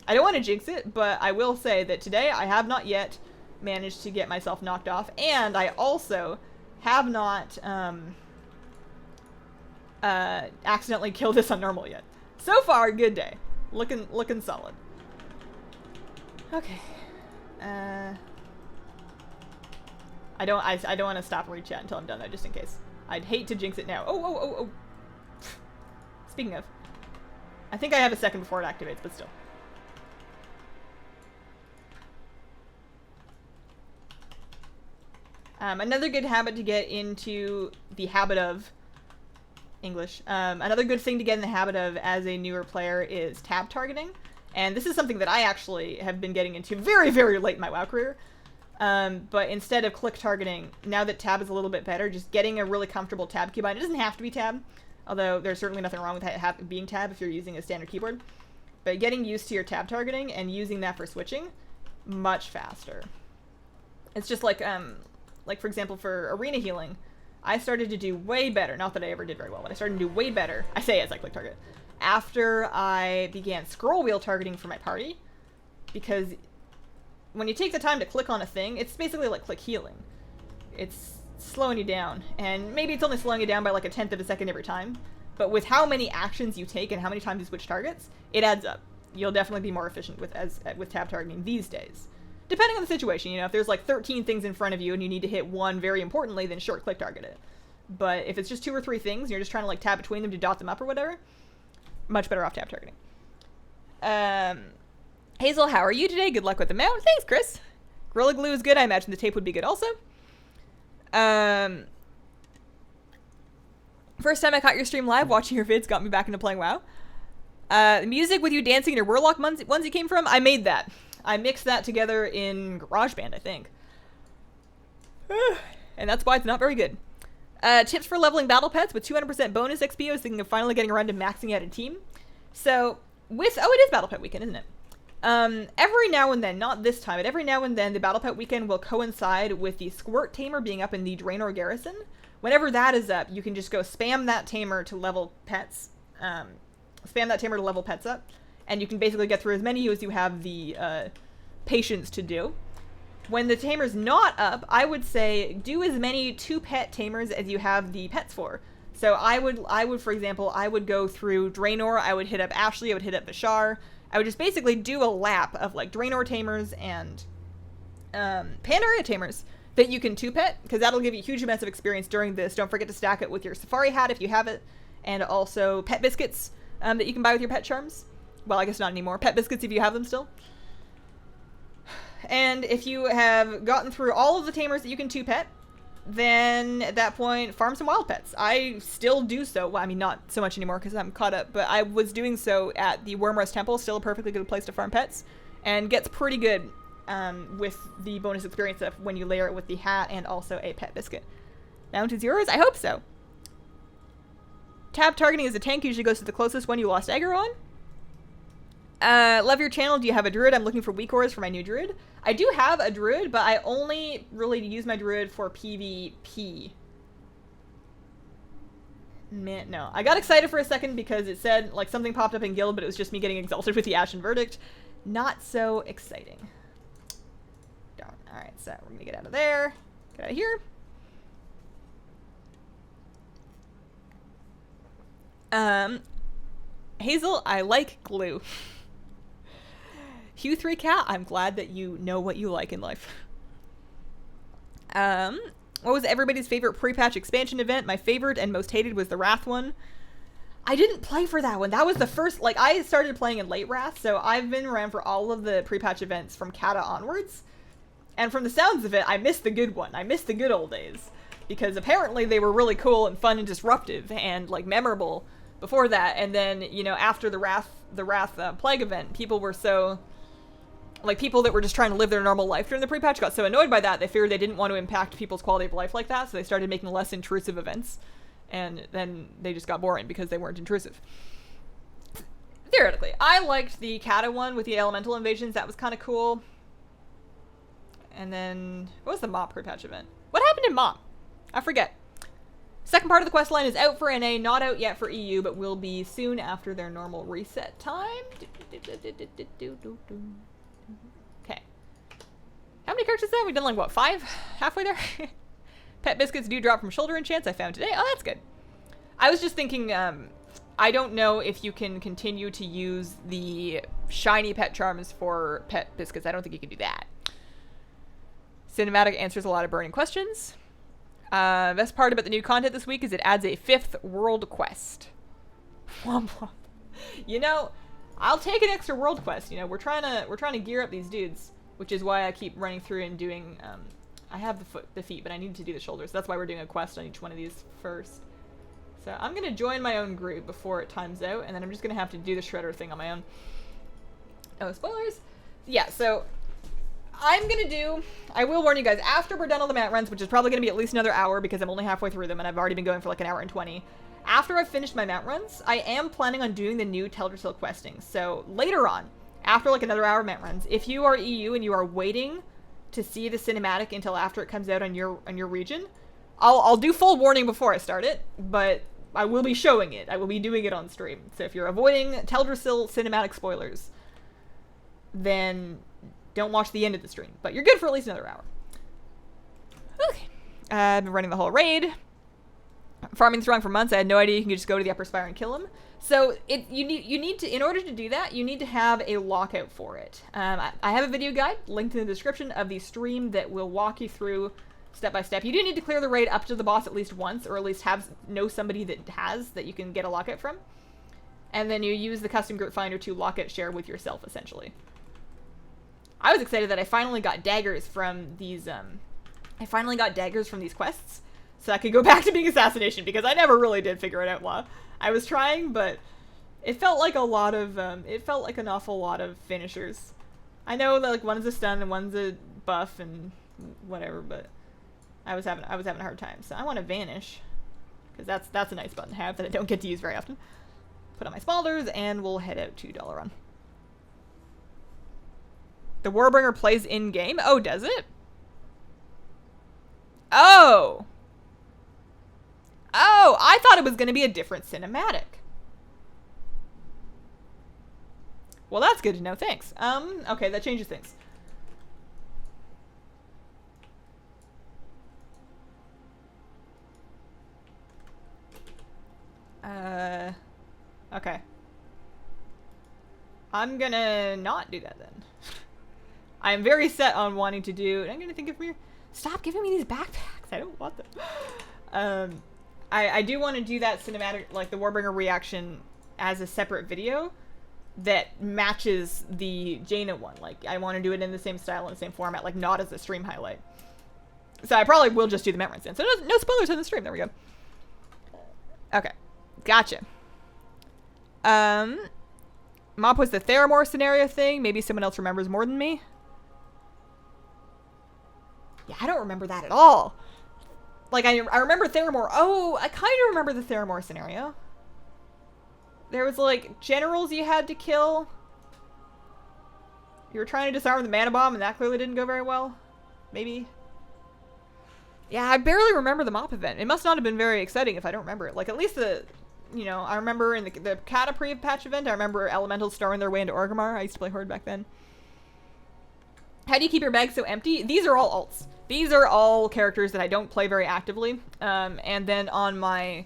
I don't want to jinx it, but I will say that today I have not yet managed to get myself knocked off, and I also have not accidentally killed this on normal yet. So far, good day. Looking solid. Okay. I don't want to stop and read chat until I'm done though, just in case. I'd hate to jinx it now. Oh. Speaking of, I think I have a second before it activates, but still. Another good habit to get into the habit of English. Another good thing to get in the habit of as a newer player is tab targeting. And this is something that I actually have been getting into very, very late in my WoW career. But instead of click targeting, now that tab is a little bit better, just getting a really comfortable tab keybind. It doesn't have to be tab, although there's certainly nothing wrong with it being tab if you're using a standard keyboard. But getting used to your tab targeting and using that for switching, much faster. It's just like for example, for arena healing, I started to do way better. Not that I ever did very well, but I started to do way better. I say as I click target. After I began scroll wheel targeting for my party, because when you take the time to click on a thing, it's basically like click healing. It's slowing you down, and maybe it's only slowing you down by like 1/10 of a second every time, but with how many actions you take and how many times you switch targets, it adds up. You'll definitely be more efficient with tab targeting these days. Depending on the situation, you know, if there's like 13 things in front of you and you need to hit one very importantly, then short click target it. But if it's just 2 or 3 things, and you're just trying to like tab between them to dot them up or whatever, much better off tab targeting. Hazel, how are you today? Good luck with the mount. Thanks, Chris. Gorilla Glue is good. I imagine the tape would be good also. First time I caught your stream live, watching your vids got me back into playing WoW. The music with you dancing in your Warlock onesie came from? I made that. I mixed that together in GarageBand, I think. And that's why it's not very good. Tips for leveling battle pets with 200% bonus XP. I was thinking of finally getting around to maxing out a team. So, it is Battle Pet Weekend, isn't it? Every now and then, not this time, but every now and then, the Battle Pet Weekend will coincide with the Squirt Tamer being up in the Draenor Garrison. Whenever that is up, you can just go spam that Tamer to level pets. spam that tamer to level pets up, and you can basically get through as many as you have the patience to do. When the tamer's not up, I would say do as many 2-pet tamers as you have the pets for. So I would, for example, I would go through Draenor, I would hit up Ashley, I would hit up Vishar. I would just basically do a lap of like Draenor tamers and Pandaria tamers that you can 2-pet, because that'll give you huge amounts of experience during this. Don't forget to stack it with your Safari hat if you have it, and also pet biscuits that you can buy with your pet charms. Well, I guess not anymore. Pet biscuits if you have them still. And if you have gotten through all of the tamers that you can 2-pet, then at that point, farm some wild pets. I still do so. Well, I mean, not so much anymore because I'm caught up, but I was doing so at the Wormrest Temple, still a perfectly good place to farm pets, and gets pretty good with the bonus experience of when you layer it with the hat and also a pet biscuit. Mount is yours? I hope so. Tab targeting as a tank usually goes to the closest one you lost aggro on. Love your channel. Do you have a druid? I'm looking for weak ores for my new druid. I do have a druid, but I only really use my druid for PvP. Man, no. I got excited for a second because it said, like, something popped up in guild, but it was just me getting exalted with the Ashen Verdict. Not so exciting. Darn. Alright, so we're gonna get out of there. Get out of here. Hazel, I like glue. Hugh 3 Cat, I'm glad that you know what you like in life. What was everybody's favorite pre-patch expansion event? My favorite and most hated was the Wrath one. I didn't play for that one. That was the first, like, I started playing in late Wrath, so I've been around for all of the pre-patch events from Kata onwards. And from the sounds of it, I missed the good one. I missed the good old days. Because apparently they were really cool and fun and disruptive and, like, memorable before that. And then, you know, after the Wrath Plague event, people were so... Like, people that were just trying to live their normal life during the pre-patch got so annoyed by that, they figured they didn't want to impact people's quality of life like that, so they started making less intrusive events. And then they just got boring because they weren't intrusive. Theoretically, I liked the Kata one with the elemental invasions. That was kind of cool. And then, what was the Mop pre-patch event? What happened in Mop? I forget. Second part of the quest line is out for NA, not out yet for EU, but will be soon after their normal reset time. Okay. How many characters have we done? Like, what, 5? Halfway there? Pet biscuits do drop from shoulder enchants I found today. Oh, that's good. I was just thinking, I don't know if you can continue to use the shiny pet charms for pet biscuits. I don't think you can do that. Cinematic answers a lot of burning questions. Best part about the new content this week is it adds a 5th world quest. Womp womp. You know, I'll take an extra world quest. You know, we're trying to gear up these dudes, which is why I keep running through and doing. I have the feet, but I need to do the shoulders. That's why we're doing a quest on each one of these first. So I'm gonna join my own group before it times out, and then I'm just gonna have to do the shredder thing on my own. Oh, spoilers. Yeah. So I will warn you guys, after we're done all the mat runs, which is probably going to be at least another hour because I'm only halfway through them and I've already been going for like an hour and 20. After I've finished my mat runs, I am planning on doing the new Teldrassil questing. So later on, after like another hour of mat runs, if you are EU and you are waiting to see the cinematic until after it comes out on your region, I'll do full warning before I start it, but I will be showing it. I will be doing it on stream. So if you're avoiding Teldrassil cinematic spoilers, then don't watch the end of the stream, but you're good for at least another hour. Okay. I've been running the whole raid. Farming Throng for months. I had no idea you can just go to the upper spire and kill him. So you need to, in order to do that, you need to have a lockout for it. I have a video guide linked in the description of the stream that will walk you through step by step. You do need to clear the raid up to the boss at least once, or at least know somebody that you can get a lockout from. And then you use the custom group finder to lockout share with yourself, essentially. I was excited that I finally got daggers from these, quests, so I could go back to being assassination, because I never really did figure it out well. I was trying, but it felt like an awful lot of finishers. I know that, like, one's a stun and one's a buff and whatever, but I was having a hard time, so I want to vanish, because that's a nice button to have that I don't get to use very often. Put on my Spalders, and we'll head out to Dalaran. The Warbringer plays in-game? Oh, does it? Oh! Oh, I thought it was going to be a different cinematic. Well, that's good to know. Thanks. Okay, that changes things. Okay. I'm gonna not do that then. I'm very set on wanting to do... I'm gonna think of me... Stop giving me these backpacks. I don't want them. I do want to do that cinematic, like the Warbringer reaction as a separate video that matches the Jaina one. Like, I want to do it in the same style and the same format, like not as a stream highlight. So I probably will just do the Memory Stand. So no spoilers in the stream. There we go. Okay. Gotcha. Mop was the Theramore scenario thing. Maybe someone else remembers more than me. Yeah, I don't remember that at all. Like, I remember Theramore. Oh, I kind of remember the Theramore scenario. There was, like, generals you had to kill. You were trying to disarm the mana bomb, and that clearly didn't go very well. Maybe. Yeah, I barely remember the Mop event. It must not have been very exciting if I don't remember it. Like, at least the... You know, I remember in the Catapri patch event, I remember elementals starring their way into Orgrimmar. I used to play Horde back then. How do you keep your bag so empty? These are all alts. These are all characters that I don't play very actively. And then on my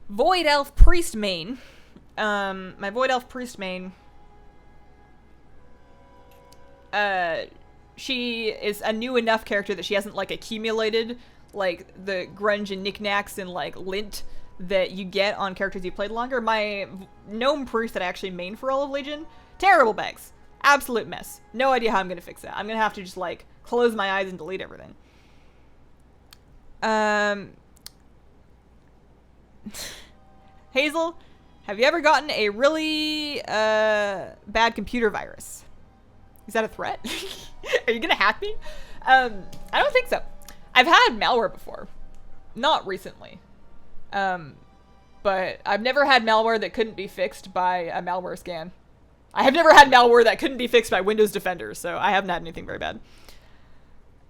Void Elf Priest main, she is a new enough character that she hasn't, like, accumulated, like, the grunge and knickknacks and, like, lint that you get on characters you played longer. My Gnome Priest that I actually main for all of Legion, terrible bags. Absolute mess. No idea how I'm gonna fix that. I'm gonna have to just, like, close my eyes and delete everything. Hazel, have you ever gotten a really bad computer virus? Is that a threat? Are you gonna hack me? I don't think so. I've had malware before. Not recently. But I've never had malware that couldn't be fixed by a malware scan. I have never had malware that couldn't be fixed by Windows Defender, so I haven't had anything very bad.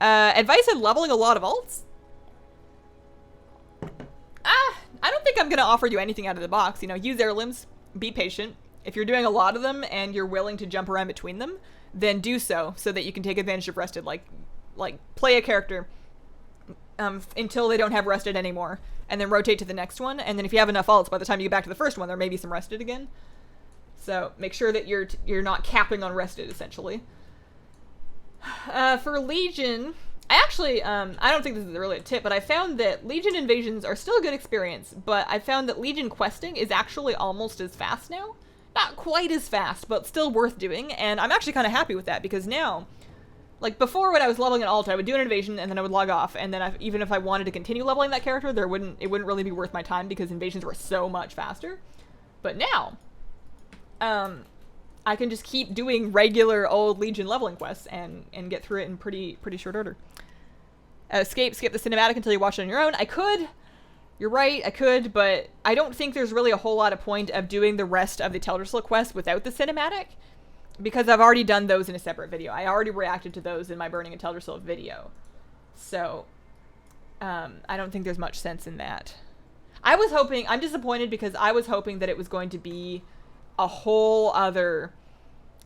Advice on leveling a lot of alts? I don't think I'm gonna offer you anything out of the box. You know, use heirlooms, be patient. If you're doing a lot of them and you're willing to jump around between them, then do so that you can take advantage of rested. Like play a character until they don't have rested anymore, and then rotate to the next one. And then if you have enough alts, by the time you get back to the first one, there may be some rested again. So make sure that you're not capping on rested, essentially. For Legion, I actually, I don't think this is really a tip, but I found that Legion invasions are still a good experience, but I found that Legion questing is actually almost as fast now. Not quite as fast, but still worth doing, and I'm actually kind of happy with that, because now, like before when I was leveling an alt, I would do an invasion, and then I would log off, and then even if I wanted to continue leveling that character, it wouldn't really be worth my time, because invasions were so much faster. But now, I can just keep doing regular old Legion leveling quests and get through it in pretty short order. Skip the cinematic until you watch it on your own. I could. You're right, I could, but I don't think there's really a whole lot of point of doing the rest of the Teldrassil quest without the cinematic, because I've already done those in a separate video. I already reacted to those in my Burning a Teldrassil video. So, I don't think there's much sense in that. I'm disappointed because I was hoping that it was going to be a whole other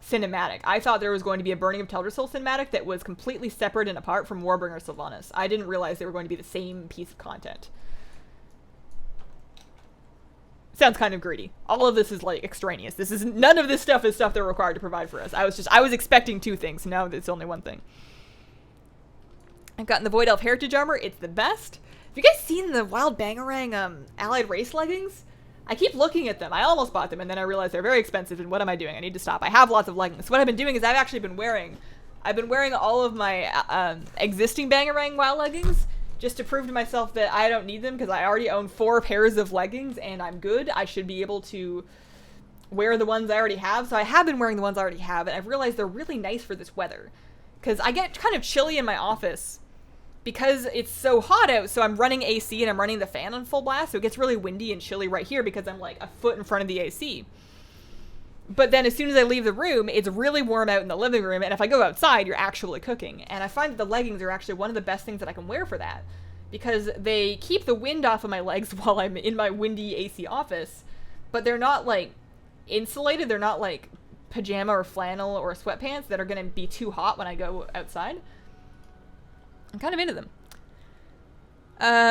cinematic. I thought there was going to be a Burning of Teldrassil cinematic that was completely separate and apart from Warbringer Sylvanas. I didn't realize they were going to be the same piece of content. Sounds kind of greedy. All of this is like extraneous. None of this stuff is stuff they're required to provide for us. I was expecting two things. Now it's only one thing. I've gotten the Void Elf Heritage Armor. It's the best. Have you guys seen the Wild Bangarang Allied Race leggings? I keep looking at them. I almost bought them, and then I realized they're very expensive, and what am I doing? I need to stop. I have lots of leggings. So what I've been doing is I've been wearing all of my existing Bangarang WoW leggings, just to prove to myself that I don't need them, because I already own 4 pairs of leggings, and I'm good. I should be able to wear the ones I already have. So I have been wearing the ones I already have, and I've realized they're really nice for this weather. Because I get kind of chilly in my office, because it's so hot out, so I'm running AC and I'm running the fan on full blast, so it gets really windy and chilly right here because I'm like a foot in front of the AC. But then as soon as I leave the room, it's really warm out in the living room, and if I go outside, you're actually cooking. And I find that the leggings are actually one of the best things that I can wear for that, because they keep the wind off of my legs while I'm in my windy AC office, but they're not like insulated, they're not like pajama or flannel or sweatpants that are going to be too hot when I go outside. I'm kind of into them.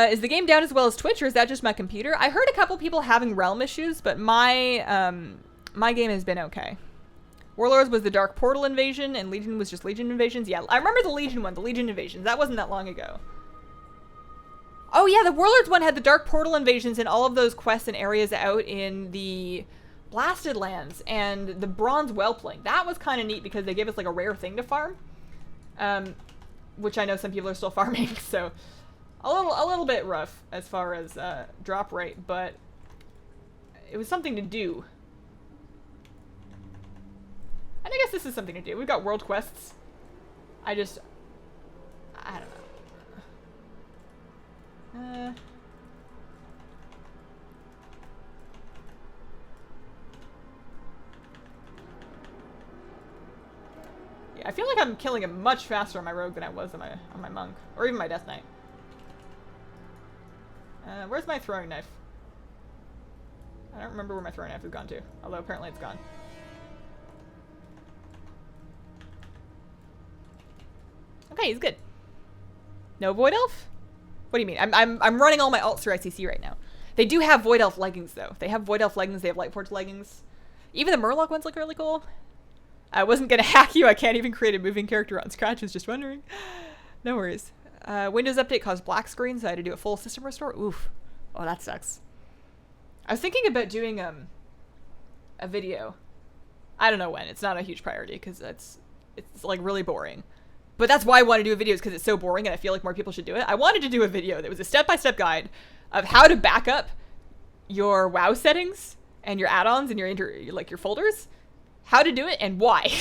Is the game down as well as Twitch, or is that just my computer? I heard a couple people having realm issues, but my my game has been okay. Warlords was the Dark Portal invasion, and Legion was just Legion invasions. Yeah, I remember the Legion one, the Legion invasions. That wasn't that long ago. Oh yeah, the Warlords one had the Dark Portal invasions and all of those quests and areas out in the Blasted Lands and the Bronze Whelpling. That was kind of neat because they gave us like a rare thing to farm, which I know some people are still farming. So a little bit rough as far as drop rate, but it was something to do. And I guess this is something to do. We've got world quests. I don't know. Yeah, I feel like I'm killing him much faster on my rogue than I was on my monk, or even my death knight. Where's my throwing knife? I don't remember where my throwing knife has gone to, although apparently it's gone. Okay, he's good. No Void Elf? What do you mean? I'm running all my alts through ICC right now. They do have Void Elf leggings though. They have Void Elf leggings. They have Lightforge leggings. Even the Murloc ones look really cool. I wasn't gonna hack you. I can't even create a moving character on Scratch. I was just wondering. No worries. Windows update caused black screen, so I had to do a full system restore. Oof. Oh, that sucks. I was thinking about doing a video. I don't know when. It's not a huge priority because it's like really boring. But that's why I want to do a video, is because it's so boring and I feel like more people should do it. I wanted to do a video that was a step-by-step guide of how to back up your WoW settings and your add-ons and your folders. How to do it and why.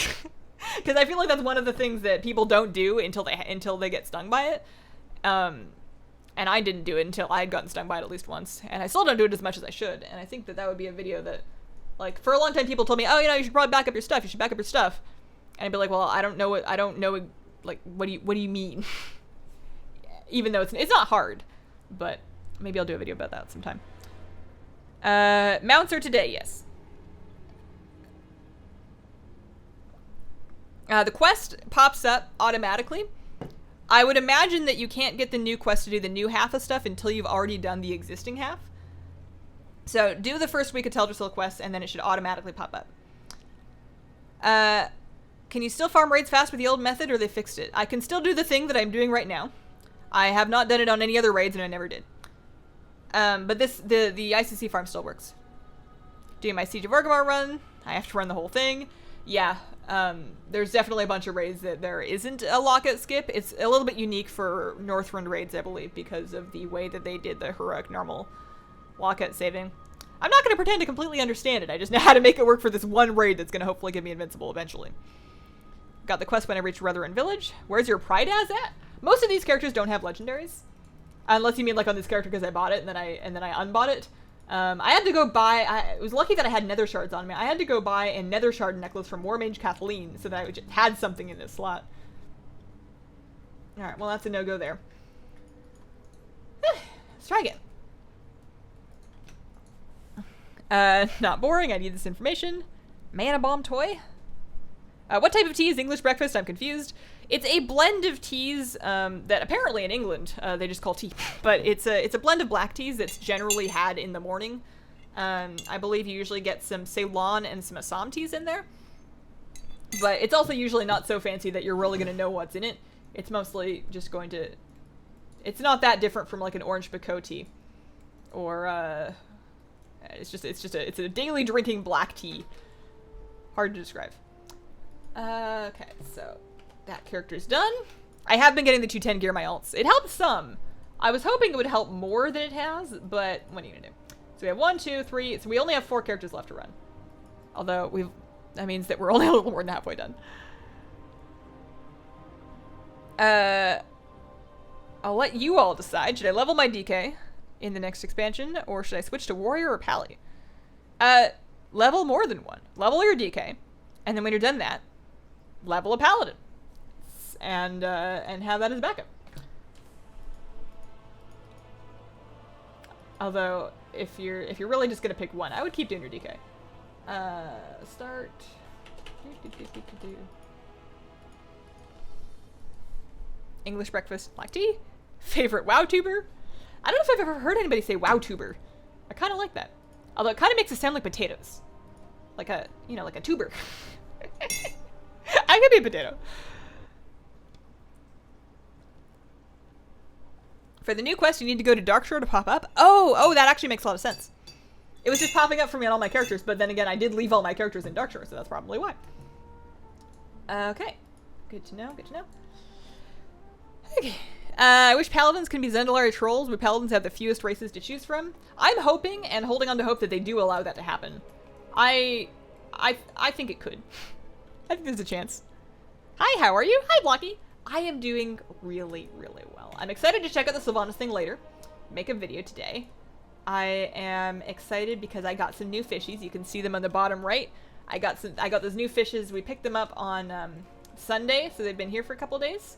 Because I feel like that's one of the things that people don't do until they get stung by it. And I didn't do it until I had gotten stung by it at least once. And I still don't do it as much as I should. And I think that would be a video that, like, for a long time people told me, oh, you should probably back up your stuff. You should back up your stuff. And I'd be like, well, I don't know, like, what do you mean? Even though it's not hard, but maybe I'll do a video about that sometime. Mounts are today, yes. The quest pops up automatically. I would imagine that you can't get the new quest to do the new half of stuff until you've already done the existing half. So do the first week of Teldrassil quest, and then it should automatically pop up. Can you still farm raids fast with the old method, or they fixed it? I can still do the thing that I'm doing right now. I have not done it on any other raids, and I never did. But the ICC farm still works. Doing my Siege of Orgrimmar run, I have to run the whole thing. Yeah, there's definitely a bunch of raids that there isn't a lockout skip. It's a little bit unique for Northrend raids, I believe, because of the way that they did the heroic normal lockout saving. I'm not going to pretend to completely understand it. I just know how to make it work for this one raid that's going to hopefully give me Invincible eventually. Got the quest when I reach Rutherend Village. Where's your Pride as at? Most of these characters don't have legendaries. Unless you mean like on this character because I bought it and then I unbought it. I had to go buy, I was lucky that I had nether shards on me. I had to go buy a nether shard necklace from War Mage Kathleen so that I had something in this slot. Alright, well that's a no-go there. Let's try again. Not boring, I need this information. Mana Bomb toy? What type of tea is English breakfast? I'm confused. It's a blend of teas that apparently in England they just call tea, but it's a blend of black teas that's generally had in the morning. I believe you usually get some Ceylon and some Assam teas in there, but it's also usually not so fancy that you're really going to know what's in it. It's mostly just going to. It's not that different from like an orange Bacot tea, or it's a daily drinking black tea. Hard to describe. Okay, so that character's done. I have been getting the 210 gear my alts. It helps some. I was hoping it would help more than it has, but what are you gonna do? So we have 1, 2, 3. So we only have 4 characters left to run. Although that means that we're only a little more than halfway done. I'll let you all decide. Should I level my DK in the next expansion, or should I switch to warrior or pally? Level more than one. Level your DK, and then when you're done that, level a paladin, and have that as backup. Although if you're really just gonna pick one, I would keep doing your DK. Start. English breakfast, black tea. Favorite WoW tuber? I don't know if I've ever heard anybody say WoW tuber. I kind of like that. Although it kind of makes it sound like potatoes. Like a, you know, like a tuber. I could be a potato. For the new quest, you need to go to Darkshore to pop up. Oh, that actually makes a lot of sense. It was just popping up for me on all my characters, but then again, I did leave all my characters in Darkshore, so that's probably why. Okay. Good to know, good to know. Okay. I wish paladins can be Zendalari trolls, but paladins have the fewest races to choose from. I'm hoping and holding on to hope that they do allow that to happen. I think it could. I think there's a chance. Hi, how are you? Hi, Blocky. I am doing really, really well. I'm excited to check out the Sylvanas thing later. Make a video today. I am excited because I got some new fishies. You can see them on the bottom right. I got those new fishes. We picked them up on Sunday, so they've been here for a couple days.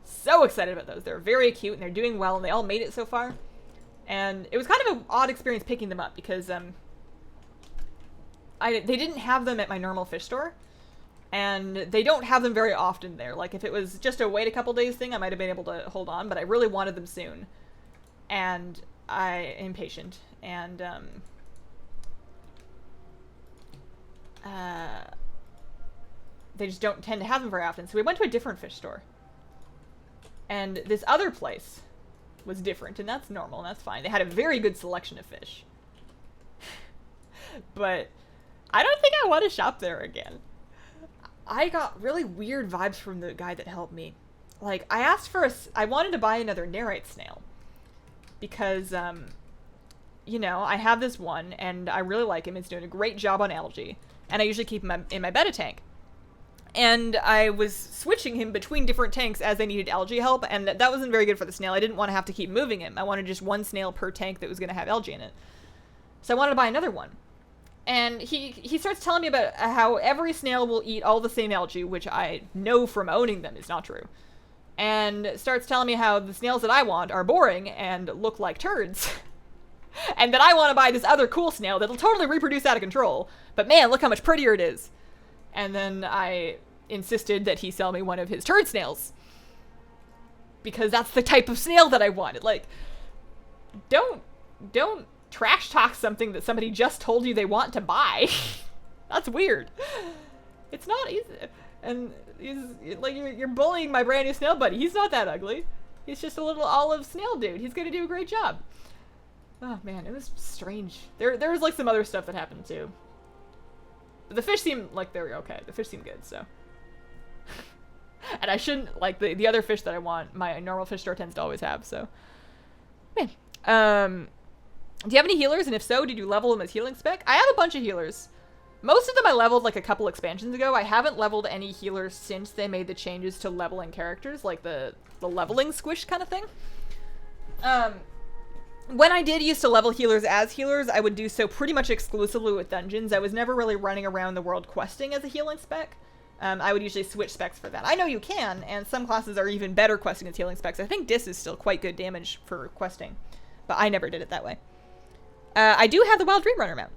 So excited about those. They're very cute and they're doing well and they all made it so far. And it was kind of an odd experience picking them up because they didn't have them at my normal fish store. And they don't have them very often there. Like if it was just a wait a couple days thing, I might have been able to hold on, but I really wanted them soon. And I am impatient. And they just don't tend to have them very often. So we went to a different fish store. And this other place was different, and that's normal, and that's fine. They had a very good selection of fish. But I don't think I want to shop there again. I got really weird vibes from the guy that helped me. Like, I asked for I wanted to buy another Nerite snail. Because, you know, I have this one, and I really like him. It's doing a great job on algae. And I usually keep him in my betta tank. And I was switching him between different tanks as I needed algae help, and that wasn't very good for the snail. I didn't want to have to keep moving him. I wanted just one snail per tank that was going to have algae in it. So I wanted to buy another one. And he starts telling me about how every snail will eat all the same algae, which I know from owning them is not true. And starts telling me how the snails that I want are boring and look like turds. And that I want to buy this other cool snail that'll totally reproduce out of control. But man, look how much prettier it is. And then I insisted that he sell me one of his turd snails. Because that's the type of snail that I wanted. Like, don't trash talk something that somebody just told you they want to buy. That's weird. It's not easy. And he's like, you're bullying my brand new snail buddy. He's not that ugly. He's just a little olive snail dude. He's gonna do a great job. Oh man, it was strange. There was like some other stuff that happened too. But the fish seemed like they were okay. The fish seemed good, so. And I shouldn't, like, the other fish that I want, my normal fish store tends to always have, so. Man. Do you have any healers? And if so, did you level them as healing spec? I have a bunch of healers. Most of them I leveled like a couple expansions ago. I haven't leveled any healers since they made the changes to leveling characters, like the leveling squish kind of thing. When I did used to level healers as healers, I would do so pretty much exclusively with dungeons. I was never really running around the world questing as a healing spec. I would usually switch specs for that. I know you can, and some classes are even better questing as healing specs. I think Dis is still quite good damage for questing, but I never did it that way. I do have the Wild Dream Runner mount.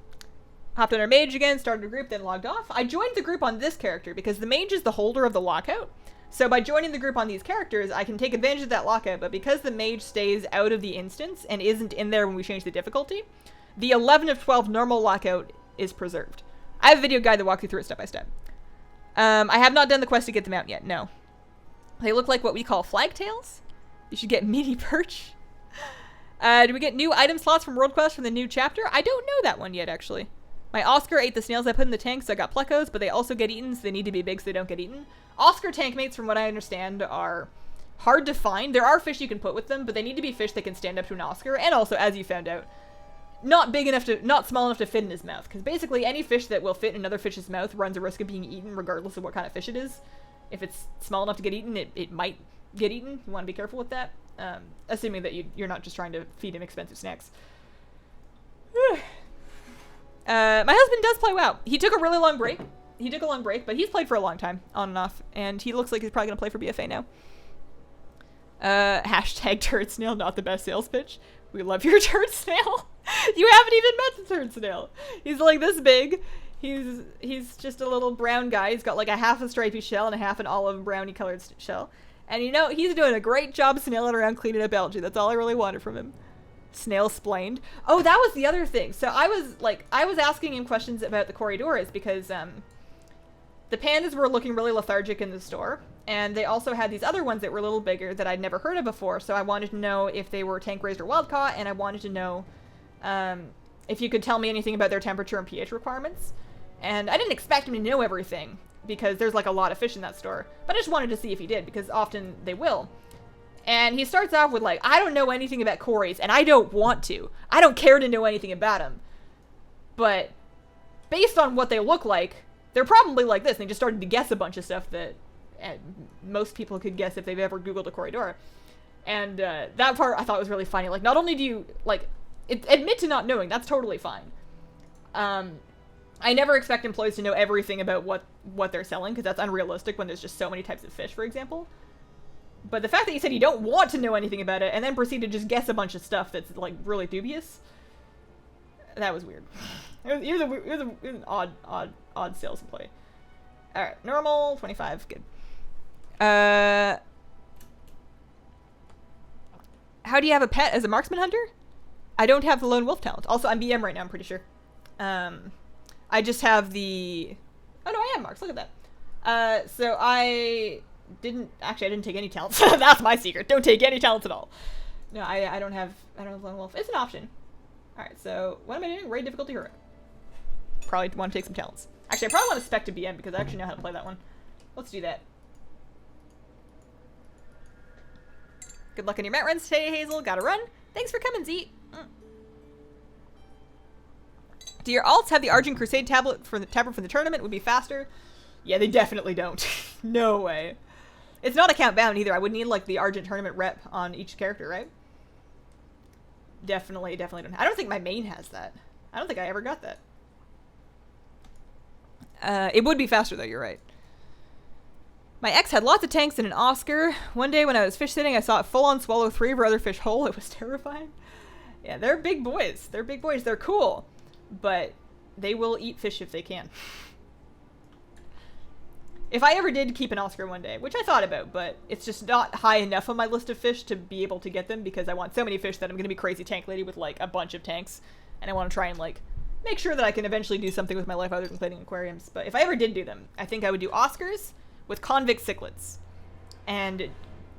Hopped on our mage again, started a group, then logged off. I joined the group on this character because the mage is the holder of the lockout. So by joining the group on these characters, I can take advantage of that lockout, but because the mage stays out of the instance and isn't in there when we change the difficulty, the 11 of 12 normal lockout is preserved. I have a video guide that walks you through it step by step. I have not done the quest to get them out yet, no. They look like what we call flagtails. You should get meaty perch. Do we get new item slots from World Quest from the new chapter? I don't know that one yet, actually. My Oscar ate the snails I put in the tank, so I got plecos, but they also get eaten, so they need to be big so they don't get eaten. Oscar tank mates, from what I understand, are hard to find. There are fish you can put with them, but they need to be fish that can stand up to an Oscar, and also, as you found out, not small enough to fit in his mouth, because basically any fish that will fit in another fish's mouth runs a risk of being eaten regardless of what kind of fish it is. If it's small enough to get eaten, it might get eaten. You want to be careful with that, assuming that you're not just trying to feed him expensive snacks. My husband does play WoW. He took a really long break. He took a long break, but he's played for a long time, on and off, and he looks like he's probably going to play for BFA now. Hashtag turd snail, not the best sales pitch. We love your turd snail. You haven't even met the turd snail. He's like this big. He's just a little brown guy. He's got like a half a stripy shell and a half an olive browny colored shell. And you know, he's doing a great job snailing around cleaning up algae. That's all I really wanted from him. Snail splained. Oh, that was the other thing. So I was asking him questions about the corridors because the pandas were looking really lethargic in the store. And they also had these other ones that were a little bigger that I'd never heard of before. So I wanted to know if they were tank raised or wild caught, and I wanted to know if you could tell me anything about their temperature and pH requirements. And I didn't expect him to know everything because there's like a lot of fish in that store. But I just wanted to see if he did because often they will. And he starts off with like, I don't know anything about cories and I don't want to. I don't care to know anything about them. But based on what they look like, they're probably like this. And he just started to guess a bunch of stuff that most people could guess if they've ever Googled a corridor. And that part I thought was really funny. Like, not only do you, like, admit to not knowing, that's totally fine. I never expect employees to know everything about what they're selling, because that's unrealistic when there's just so many types of fish, for example. But the fact that you said you don't want to know anything about it, and then proceed to just guess a bunch of stuff that's, like, really dubious, that was weird. He was an odd sales employee. Alright, normal, 25, good. How do you have a pet as a marksman hunter? I don't have the lone wolf talent. Also, I'm BM right now, I'm pretty sure. I just have the... Oh no, I am Marks, look at that. So I didn't take any talents. That's my secret. Don't take any talents at all. No, I don't have lone wolf. It's an option. Alright, so what am I doing? Raid difficulty hero. Probably want to take some talents. Actually, I probably want to spec to BM because I actually know how to play that one. Let's do that. Good luck on your mat runs today, Hazel. Gotta run. Thanks for coming, Z. Do your alts have the Argent Crusade tablet for the tournament? Would be faster. Yeah, they definitely don't. No way. It's not account bound either. I would need like the Argent tournament rep on each character, right? Definitely don't. I don't think my main has that. I don't think I ever got that. It would be faster though, you're right. My ex had lots of tanks and an Oscar. One day when I was fish sitting, I saw it full on swallow 3 of our other fish whole. It was terrifying. Yeah, they're big boys. They're big boys. They're cool. But they will eat fish if they can. If I ever did keep an Oscar one day, which I thought about, but it's just not high enough on my list of fish to be able to get them because I want so many fish that I'm going to be crazy tank lady with like a bunch of tanks. And I want to try and like make sure that I can eventually do something with my life other than cleaning aquariums. But if I ever did do them, I think I would do Oscars with convict cichlids and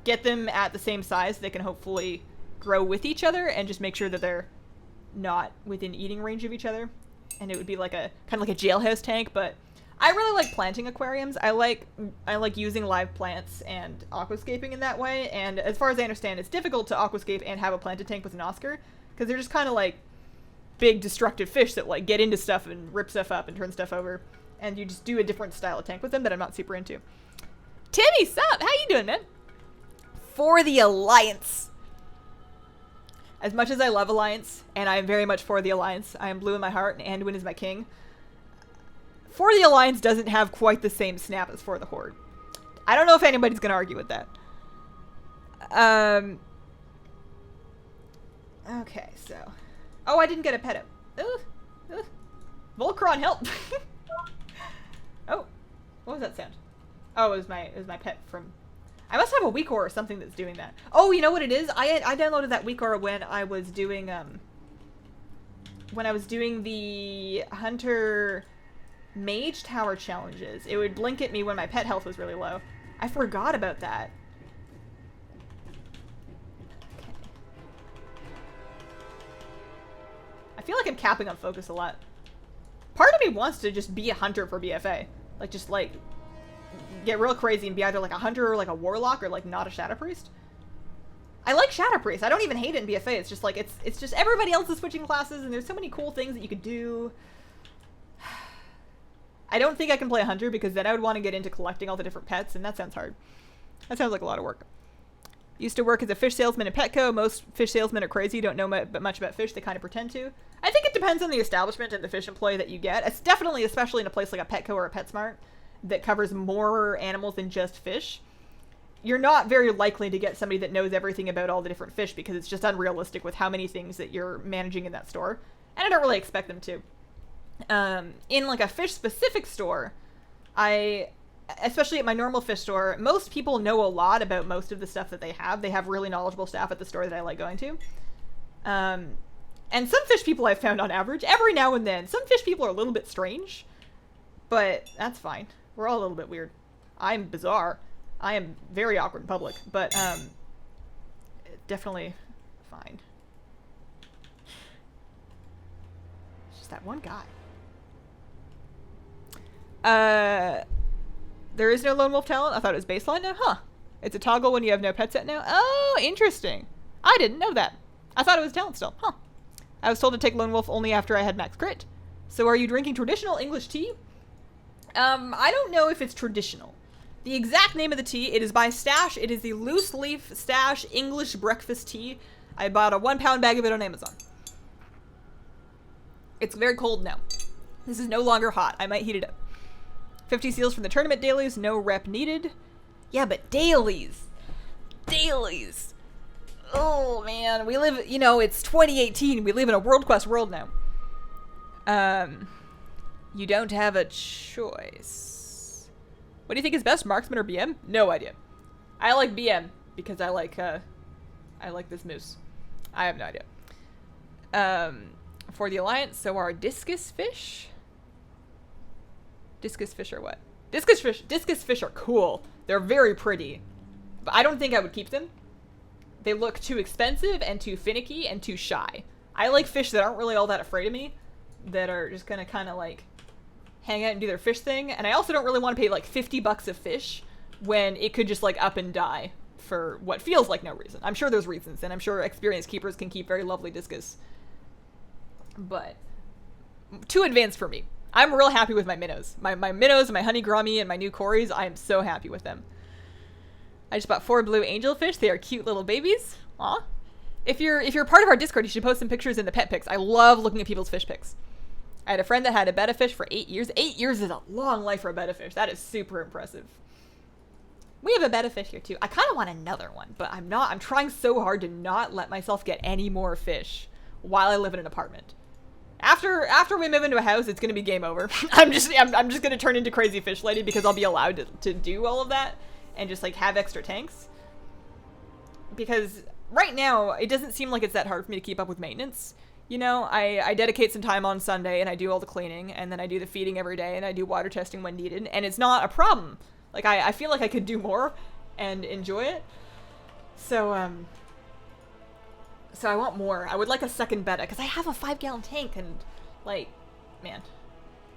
get them at the same size so they can hopefully grow with each other and just make sure that they're not within eating range of each other. And it would be like a kind of like a jailhouse tank, but I really like planting aquariums. I like using live plants and aquascaping in that way. And as far as I understand, it's difficult to aquascape and have a planted tank with an Oscar because they're just kind of like big destructive fish that like get into stuff and rip stuff up and turn stuff over. And you just do a different style of tank with them that I'm not super into. Timmy, sup? How you doing, man? For the Alliance. As much as I love Alliance, and I am very much for the Alliance, I am blue in my heart, and Anduin is my king. For the Alliance doesn't have quite the same snap as For the Horde. I don't know if anybody's going to argue with that. Okay, so... Oh, I didn't get a pet up. Volcron, help! Oh, what was that sound? Oh, it was my pet from... I must have a weak aura or something that's doing that. Oh, you know what it is? I downloaded that weak aura when I was doing the Hunter Mage Tower challenges. It would blink at me when my pet health was really low. I forgot about that. Okay. I feel like I'm capping on focus a lot. Part of me wants to just be a hunter for BFA. Like, just, like, get real crazy and be either, like, a hunter or, like, a warlock or, like, not a Shadow Priest. I like Shadow Priest. I don't even hate it in BFA. It's just, like, it's just everybody else is switching classes and there's so many cool things that you could do. I don't think I can play a hunter because then I would want to get into collecting all the different pets and that sounds hard. That sounds like a lot of work. Used to work as a fish salesman at Petco. Most fish salesmen are crazy, don't know much about fish. They kind of pretend to. I think it depends on the establishment and the fish employee that you get. It's definitely, especially in a place like a Petco or a PetSmart that covers more animals than just fish. You're not very likely to get somebody that knows everything about all the different fish because it's just unrealistic with how many things that you're managing in that store. And I don't really expect them to. In like a fish specific store, especially at my normal fish store, most people know a lot about most of the stuff that they have. They have really knowledgeable staff at the store that I like going to. And some fish people I've found on average, every now and then, some fish people are a little bit strange, but that's fine. We're all a little bit weird. I'm bizarre. I am very awkward in public, but definitely fine. It's just that one guy. There is no lone wolf talent. I thought it was baseline now. Huh. It's a toggle when you have no pet set now. Oh, interesting. I didn't know that. I thought it was talent still. Huh. I was told to take lone wolf only after I had max crit. So are you drinking traditional English tea? I don't know if it's traditional. The exact name of the tea, it is by Stash. It is the loose leaf Stash English breakfast tea. I bought a 1 pound bag of it on Amazon. It's very cold now. This is no longer hot. I might heat it up. 50 seals from the tournament dailies. No rep needed. Yeah, but dailies. Dailies. Oh, man. We live, you know, it's 2018. We live in a World Quest world now. You don't have a choice. What do you think is best, marksman or BM? No idea. I like BM because I like this moose. I have no idea. For the Alliance, so are discus fish? Discus fish are what? Discus fish are cool. They're very pretty. But I don't think I would keep them. They look too expensive and too finicky and too shy. I like fish that aren't really all that afraid of me. That are just gonna kind of like hang out and do their fish thing. And I also don't really want to pay like $50 a fish when it could just like up and die for what feels like no reason. I'm sure there's reasons, and I'm sure experienced keepers can keep very lovely discus. But too advanced for me. I'm real happy with my minnows. My minnows, my honey grommy, and my new cories, I am so happy with them. I just bought 4 blue angelfish. They are cute little babies. Aw. If you're part of our Discord, you should post some pictures in the pet pics. I love looking at people's fish pics. I had a friend that had a betta fish for 8 years. 8 years is a long life for a betta fish. That is super impressive. We have a betta fish here too. I kind of want another one, but I'm not. I'm trying so hard to not let myself get any more fish while I live in an apartment. After we move into a house, it's gonna be game over. I'm just gonna turn into crazy fish lady because I'll be allowed to do all of that and just like have extra tanks. Because right now it doesn't seem like it's that hard for me to keep up with maintenance. You know, I dedicate some time on Sunday and I do all the cleaning, and then I do the feeding every day, and I do water testing when needed, and it's not a problem. Like I feel like I could do more and enjoy it. So I want more. I would like a second betta, because I have a 5-gallon tank, and, like, man.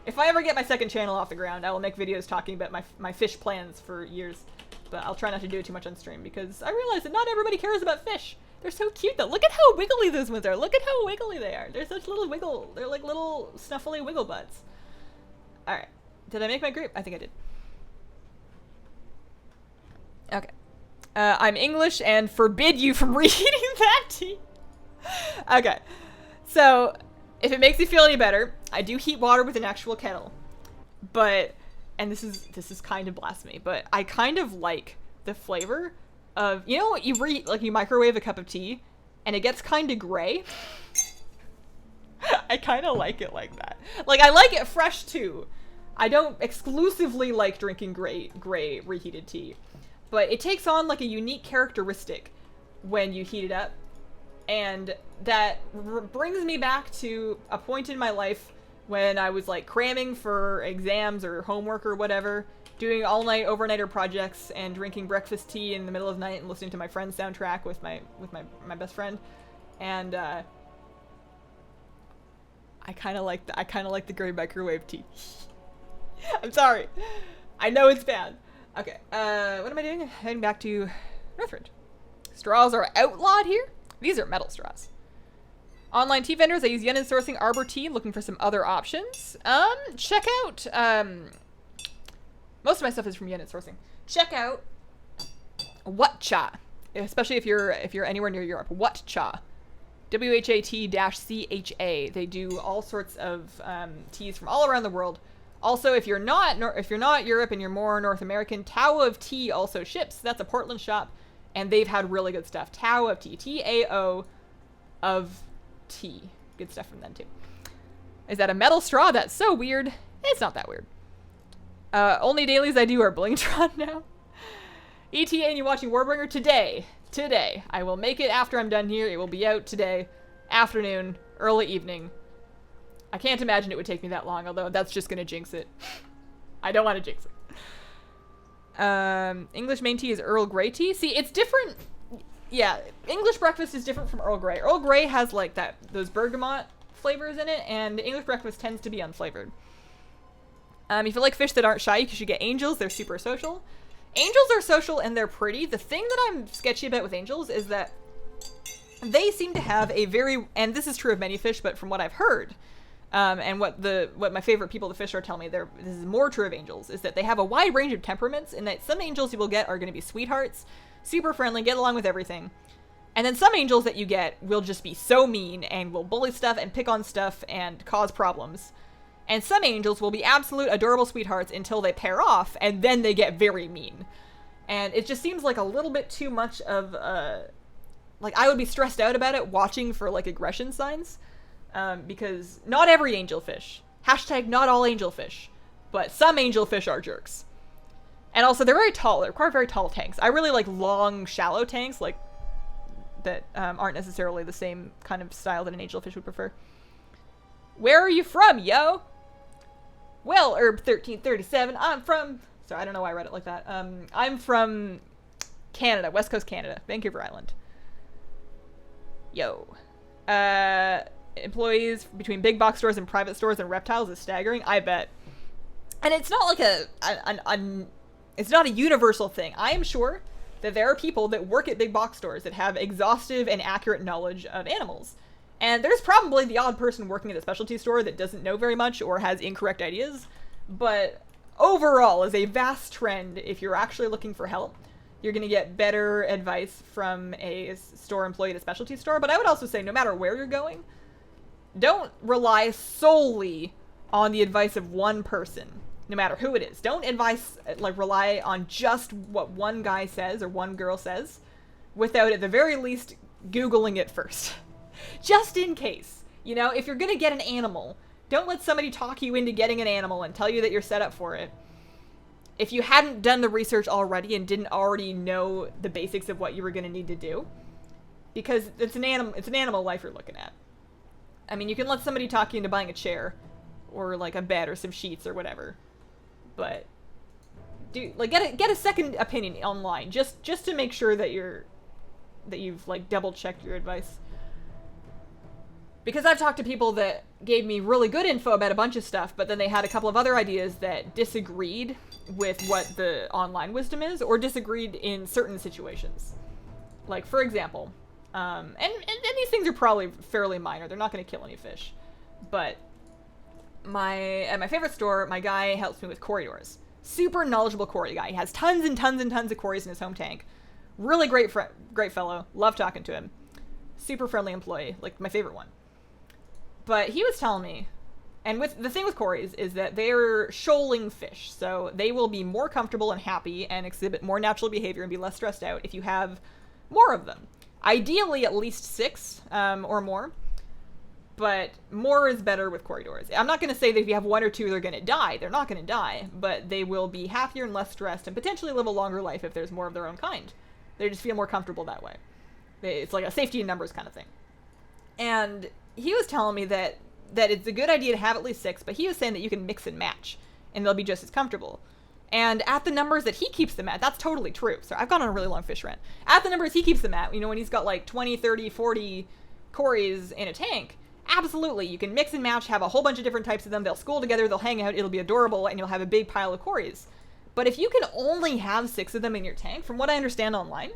If I ever get my second channel off the ground, I will make videos talking about my fish plans for years. But I'll try not to do it too much on stream, because I realize that not everybody cares about fish. They're so cute, though. Look at how wiggly those ones are. Look at how wiggly they are. They're such little wiggle. They're like little snuffly wiggle butts. Alright. Did I make my group? I think I did. Okay. I'm English and forbid you from reheating that tea. Okay, so if it makes you feel any better, I do heat water with an actual kettle, but, and this is kind of blasphemy, but I kind of like the flavor of, you know what, you microwave a cup of tea and it gets kind of gray. I kind of like it like that. Like, I like it fresh too. I don't exclusively like drinking gray reheated tea, but it takes on like a unique characteristic when you heat it up. And that brings me back to a point in my life when I was like cramming for exams or homework or whatever, doing all-night overnighter projects and drinking breakfast tea in the middle of the night and listening to my friend's soundtrack with my best friend. And I kind of like the gray microwave tea. I'm sorry. I know it's bad. Okay. What am I doing? Heading back to Northridge. Straws are outlawed here. These are metal straws. Online tea vendors, I use Yenin Sourcing Arbor Tea, looking for some other options. Check out, most of my stuff is from Yenin Sourcing. Check out Whatcha, especially if you're anywhere near Europe. Whatcha. WHAT-CHA. They do all sorts of teas from all around the world. Also, if you're not Europe and you're more North American, Tao of Tea also ships. That's a Portland shop. And they've had really good stuff. Tao of Tea. T-A-O of Tea. Good stuff from them, too. Is that a metal straw? That's so weird. It's not that weird. Only dailies I do are Blingtron now. ETA and you watching Warbringer today. Today. I will make it after I'm done here. It will be out today. Afternoon. Early evening. I can't imagine it would take me that long, although that's just gonna jinx it. I don't want to jinx it. English main tea is Earl Grey tea. See, it's different. Yeah, English breakfast is different from Earl Grey. Earl Grey has like those bergamot flavors in it, and English breakfast tends to be unflavored. If you like fish that aren't shy, you should get angels. They're super social. Angels are social and they're pretty. The thing that I'm sketchy about with angels is that they seem to have a very, and this is true of many fish, but from what I've heard, and what my favorite people to fish are telling me, this is more true of angels, is that they have a wide range of temperaments, and that some angels you will get are going to be sweethearts, super friendly, get along with everything. And then some angels that you get will just be so mean and will bully stuff and pick on stuff and cause problems. And some angels will be absolute adorable sweethearts until they pair off, and then they get very mean. And it just seems like a little bit too much of, like, I would be stressed out about it watching for, like, aggression signs. Because not every angelfish, hashtag not all angelfish, but some angelfish are jerks. And also, they're very tall. They require very tall tanks. I really like long, shallow tanks, like, that aren't necessarily the same kind of style that an angelfish would prefer. Where are you from, yo? Well, Herb1337, I'm from... Sorry, I don't know why I read it like that. I'm from Canada, West Coast Canada, Vancouver Island. Yo. Employees between big box stores and private stores and reptiles is staggering, I bet. And it's not like it's not a universal thing. I am sure that there are people that work at big box stores that have exhaustive and accurate knowledge of animals. And there's probably the odd person working at a specialty store that doesn't know very much or has incorrect ideas. But overall, as a vast trend, if you're actually looking for help, you're going to get better advice from a store employee at a specialty store. But I would also say, no matter where you're going, don't rely solely on the advice of one person, no matter who it is. Don't rely on just what one guy says or one girl says without, at the very least, Googling it first. Just in case. You know, if you're going to get an animal, don't let somebody talk you into getting an animal and tell you that you're set up for it. If you hadn't done the research already and didn't already know the basics of what you were going to need to do, because it's an animal life you're looking at. I mean, you can let somebody talk you into buying a chair or like a bed or some sheets or whatever, but get a second opinion online just to make sure that you've like double checked your advice. Because I've talked to people that gave me really good info about a bunch of stuff, but then they had a couple of other ideas that disagreed with what the online wisdom is, or disagreed in certain situations. Like, for example, and these things are probably fairly minor. They're not going to kill any fish. But at my favorite store, my guy helps me with corridors. Super knowledgeable corridor guy. He has tons and tons and tons of corridors in his home tank. Really great fellow. Love talking to him. Super friendly employee. Like, my favorite one. But he was telling me, and the thing with cories is that they're shoaling fish, so they will be more comfortable and happy and exhibit more natural behavior and be less stressed out if you have more of them. Ideally, at least 6 or more, but more is better with corridors. I'm not going to say that if you have 1 or 2, they're going to die. They're not going to die, but they will be happier and less stressed and potentially live a longer life if there's more of their own kind. They just feel more comfortable that way. It's like a safety in numbers kind of thing. And he was telling me that it's a good idea to have at least 6, but he was saying that you can mix and match, and they'll be just as comfortable. And at the numbers that he keeps them at, that's totally true. So I've gone on a really long fish rant. At the numbers he keeps them at, you know, when he's got like 20, 30, 40 cories in a tank, absolutely, you can mix and match, have a whole bunch of different types of them, they'll school together, they'll hang out, it'll be adorable, and you'll have a big pile of cories. But if you can only have 6 of them in your tank, from what I understand online,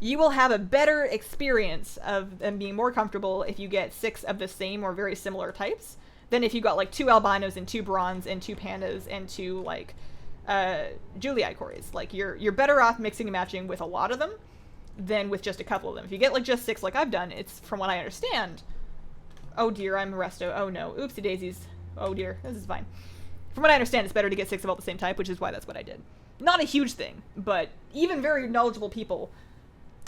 you will have a better experience of them being more comfortable if you get 6 of the same or very similar types than if you got like 2 albinos and 2 bronze and 2 pandas and 2 like Julii cories. Like you're better off mixing and matching with a lot of them than with just a couple of them. If you get like just 6 like I've done, it's, from what I understand, oh dear, I'm resto, oh no, oopsie daisies, oh dear, this is fine. From what I understand, it's better to get 6 of all the same type, which is why that's what I did. Not a huge thing, but even very knowledgeable people,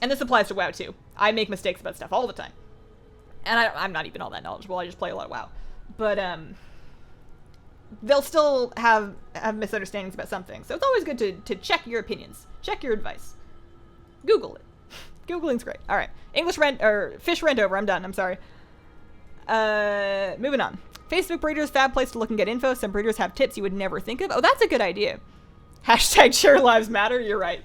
and this applies to WoW too. I make mistakes about stuff all the time. And I'm not even all that knowledgeable, I just play a lot of WoW. But they'll still have misunderstandings about something. So it's always good to check your opinions, check your advice. Google it. Googling's great. All right, fish rent over. I'm done. I'm sorry. Moving on. Facebook breeders, fab place to look and get info. Some breeders have tips you would never think of. Oh, that's a good idea. Hashtag share lives matter. You're right.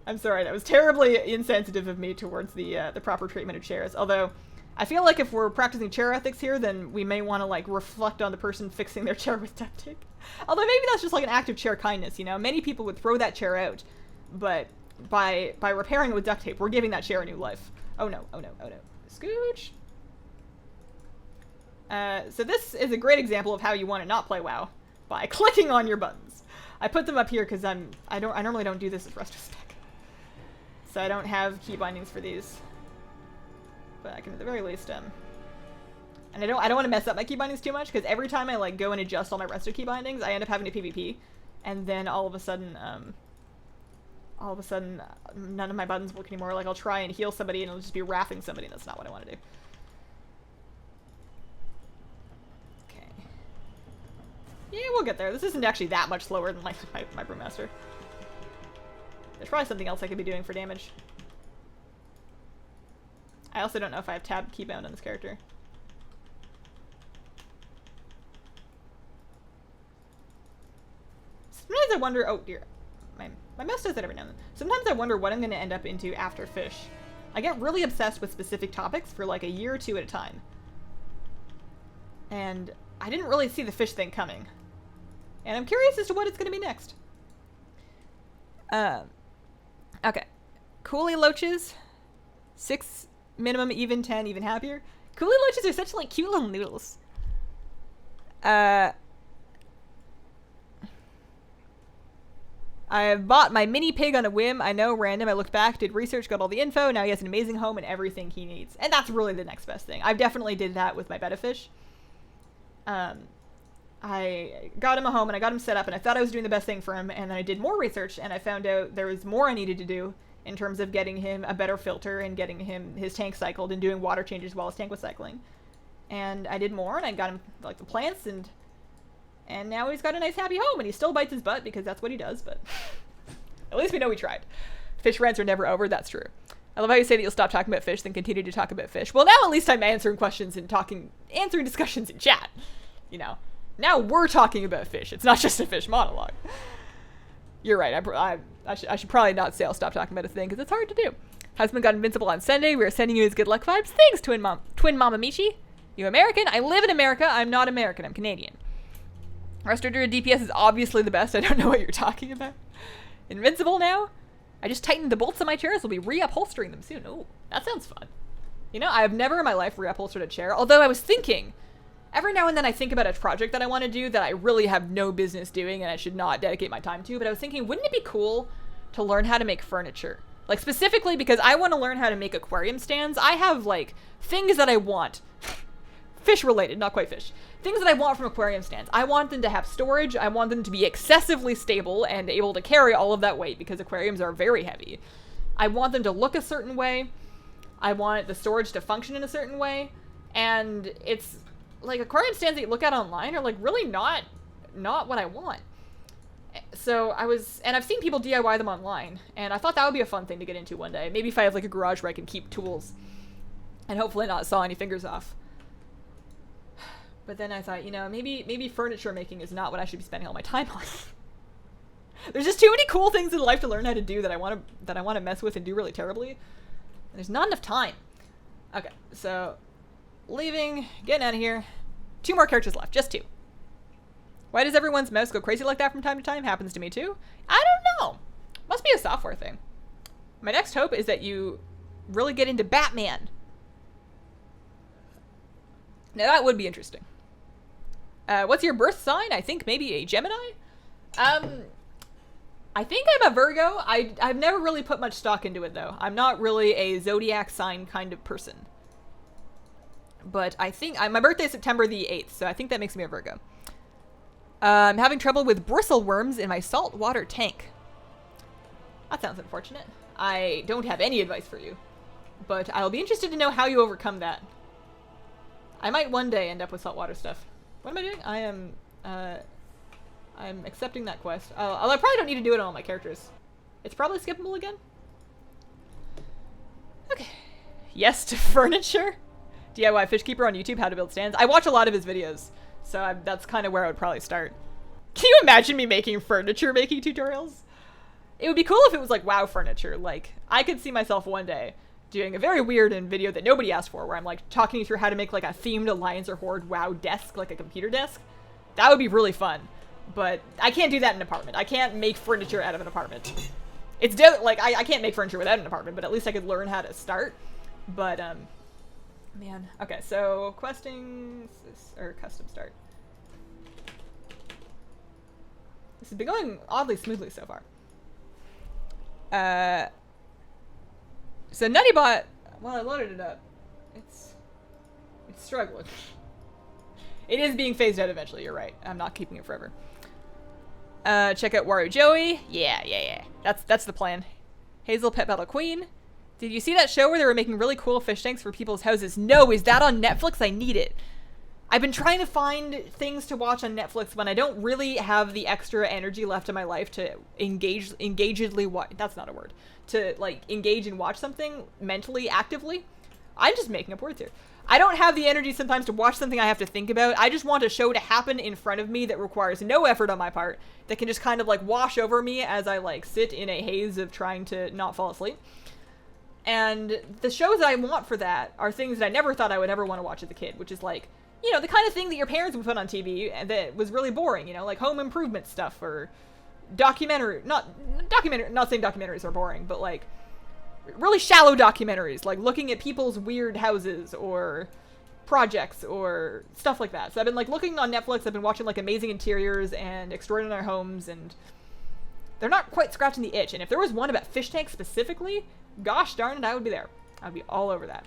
I'm sorry. That was terribly insensitive of me towards the proper treatment of chairs. Although, I feel like if we're practicing chair ethics here, then we may want to like reflect on the person fixing their chair with duct tape. Although maybe that's just like an act of chair kindness, you know? Many people would throw that chair out, but by repairing it with duct tape, we're giving that chair a new life. Oh no, oh no, oh no. Scooch. So this is a great example of how you want to not play WoW, by clicking on your buttons. I put them up here because I normally don't do this with retrospect, so I don't have key bindings for these. But I can at the very least and I don't want to mess up my key bindings too much, because every time I like go and adjust all my resto key bindings, I end up having to PvP, and then all of a sudden none of my buttons work anymore. Like I'll try and heal somebody and it'll just be wrathing somebody, and that's not what I want to do. Yeah, we'll get there. This isn't actually that much slower than like my Brewmaster. There's probably something else I could be doing for damage. I also don't know if I have tab keybound on this character. Sometimes I wonder, oh dear, my mouse does that every now and then. Sometimes I wonder what I'm going to end up into after fish. I get really obsessed with specific topics for like a year or two at a time. And I didn't really see the fish thing coming. And I'm curious as to what it's going to be next. Okay. Coolie loaches. 6 minimum, even 10, even happier. Coolie loaches are such like cute little noodles. I bought my mini pig on a whim. I know, random. I looked back, did research, got all the info. Now he has an amazing home and everything he needs. And that's really the next best thing. I definitely did that with my betta fish. I got him a home and I got him set up, and I thought I was doing the best thing for him, and then I did more research and I found out there was more I needed to do in terms of getting him a better filter and getting him his tank cycled and doing water changes while his tank was cycling. And I did more, and I got him like the plants, and now he's got a nice happy home, and he still bites his butt because that's what he does, but at least we know we tried. Fish rants are never over, that's true. I love how you say that you'll stop talking about fish, then continue to talk about fish. Well, now at least I'm answering questions and answering discussions in chat. You know, now we're talking about fish. It's not just a fish monologue. You're right. I should probably not say I'll stop talking about a thing, because it's hard to do. Husband got invincible on Sunday. We are sending you his good luck vibes. Thanks, twin mama Michi. You American? I live in America. I'm not American. I'm Canadian. Restorative DPS is obviously the best. I don't know what you're talking about. Invincible now? I just tightened the bolts on my chairs. We'll be reupholstering them soon. Oh, that sounds fun. You know, I have never in my life reupholstered a chair, although I was thinking, every now and then I think about a project that I want to do that I really have no business doing and I should not dedicate my time to, but I was thinking, wouldn't it be cool to learn how to make furniture? Like, specifically because I want to learn how to make aquarium stands. I have, like, things that I want. Fish related, not quite fish. Things that I want from aquarium stands. I want them to have storage. I want them to be excessively stable and able to carry all of that weight, because aquariums are very heavy. I want them to look a certain way. I want the storage to function in a certain way. And it's like, aquarium stands that you look at online are like really not what I want. So I've seen people DIY them online, and I thought that would be a fun thing to get into one day. Maybe if I have like a garage where I can keep tools and hopefully not saw any fingers off. But then I thought, you know, maybe furniture making is not what I should be spending all my time on. There's just too many cool things in life to learn how to do that I want to mess with and do really terribly. And there's not enough time. Okay, so leaving, getting out of here. 2 more characters left, just 2. Why does everyone's mouse go crazy like that from time to time? Happens to me too. I don't know. Must be a software thing. My next hope is that you really get into Batman. Now that would be interesting. What's your birth sign? I think maybe a Gemini? I think I'm a Virgo. I've never really put much stock into it, though. I'm not really a zodiac sign kind of person. But I think my birthday is September the 8th, so I think that makes me a Virgo. I'm having trouble with bristleworms in my saltwater tank. That sounds unfortunate. I don't have any advice for you, but I'll be interested to know how you overcome that. I might one day end up with saltwater stuff. What am I doing? I am I'm accepting that quest. Although I probably don't need to do it on all my characters. It's probably skippable again. Okay. Yes to furniture. DIY Fish Keeper on YouTube, how to build stands. I watch a lot of his videos, so that's kind of where I would probably start. Can you imagine me making furniture making tutorials? It would be cool if it was like WoW furniture. Like, I could see myself one day doing a very weird video that nobody asked for, where I'm like talking you through how to make like a themed Alliance or Horde WoW desk, like a computer desk. That would be really fun. But I can't do that in an apartment. I can't make furniture out of an apartment. It's like I can't make furniture without an apartment, but at least I could learn how to start. But man, okay. So questing or custom start. This has been going oddly smoothly so far. So Nuttybot, well, I loaded it up. It's struggling. It is being phased out eventually. You're right. I'm not keeping it forever. Check out Wario Joey. Yeah. That's the plan. Hazel Pet Battle Queen. Did you see that show where they were making really cool fish tanks for people's houses? No, is that on Netflix? I need it. I've been trying to find things to watch on Netflix when I don't really have the extra energy left in my life to engagedly watch. That's not a word. To like engage and watch something mentally, actively. I'm just making up words here. I don't have the energy sometimes to watch something I have to think about. I just want a show to happen in front of me that requires no effort on my part, that can just kind of like wash over me as I like sit in a haze of trying to not fall asleep. And the shows that I want for that are things that I never thought I would ever want to watch as a kid, which is like, you know, the kind of thing that your parents would put on TV and that was really boring, you know, like home improvement stuff or not saying documentaries are boring, but like really shallow documentaries, like looking at people's weird houses or projects or stuff like that. So I've been like looking on Netflix, I've been watching like Amazing Interiors and Extraordinary Homes, and they're not quite scratching the itch. And if there was one about fish tanks specifically, gosh darn it, I would be there. I'd be all over that.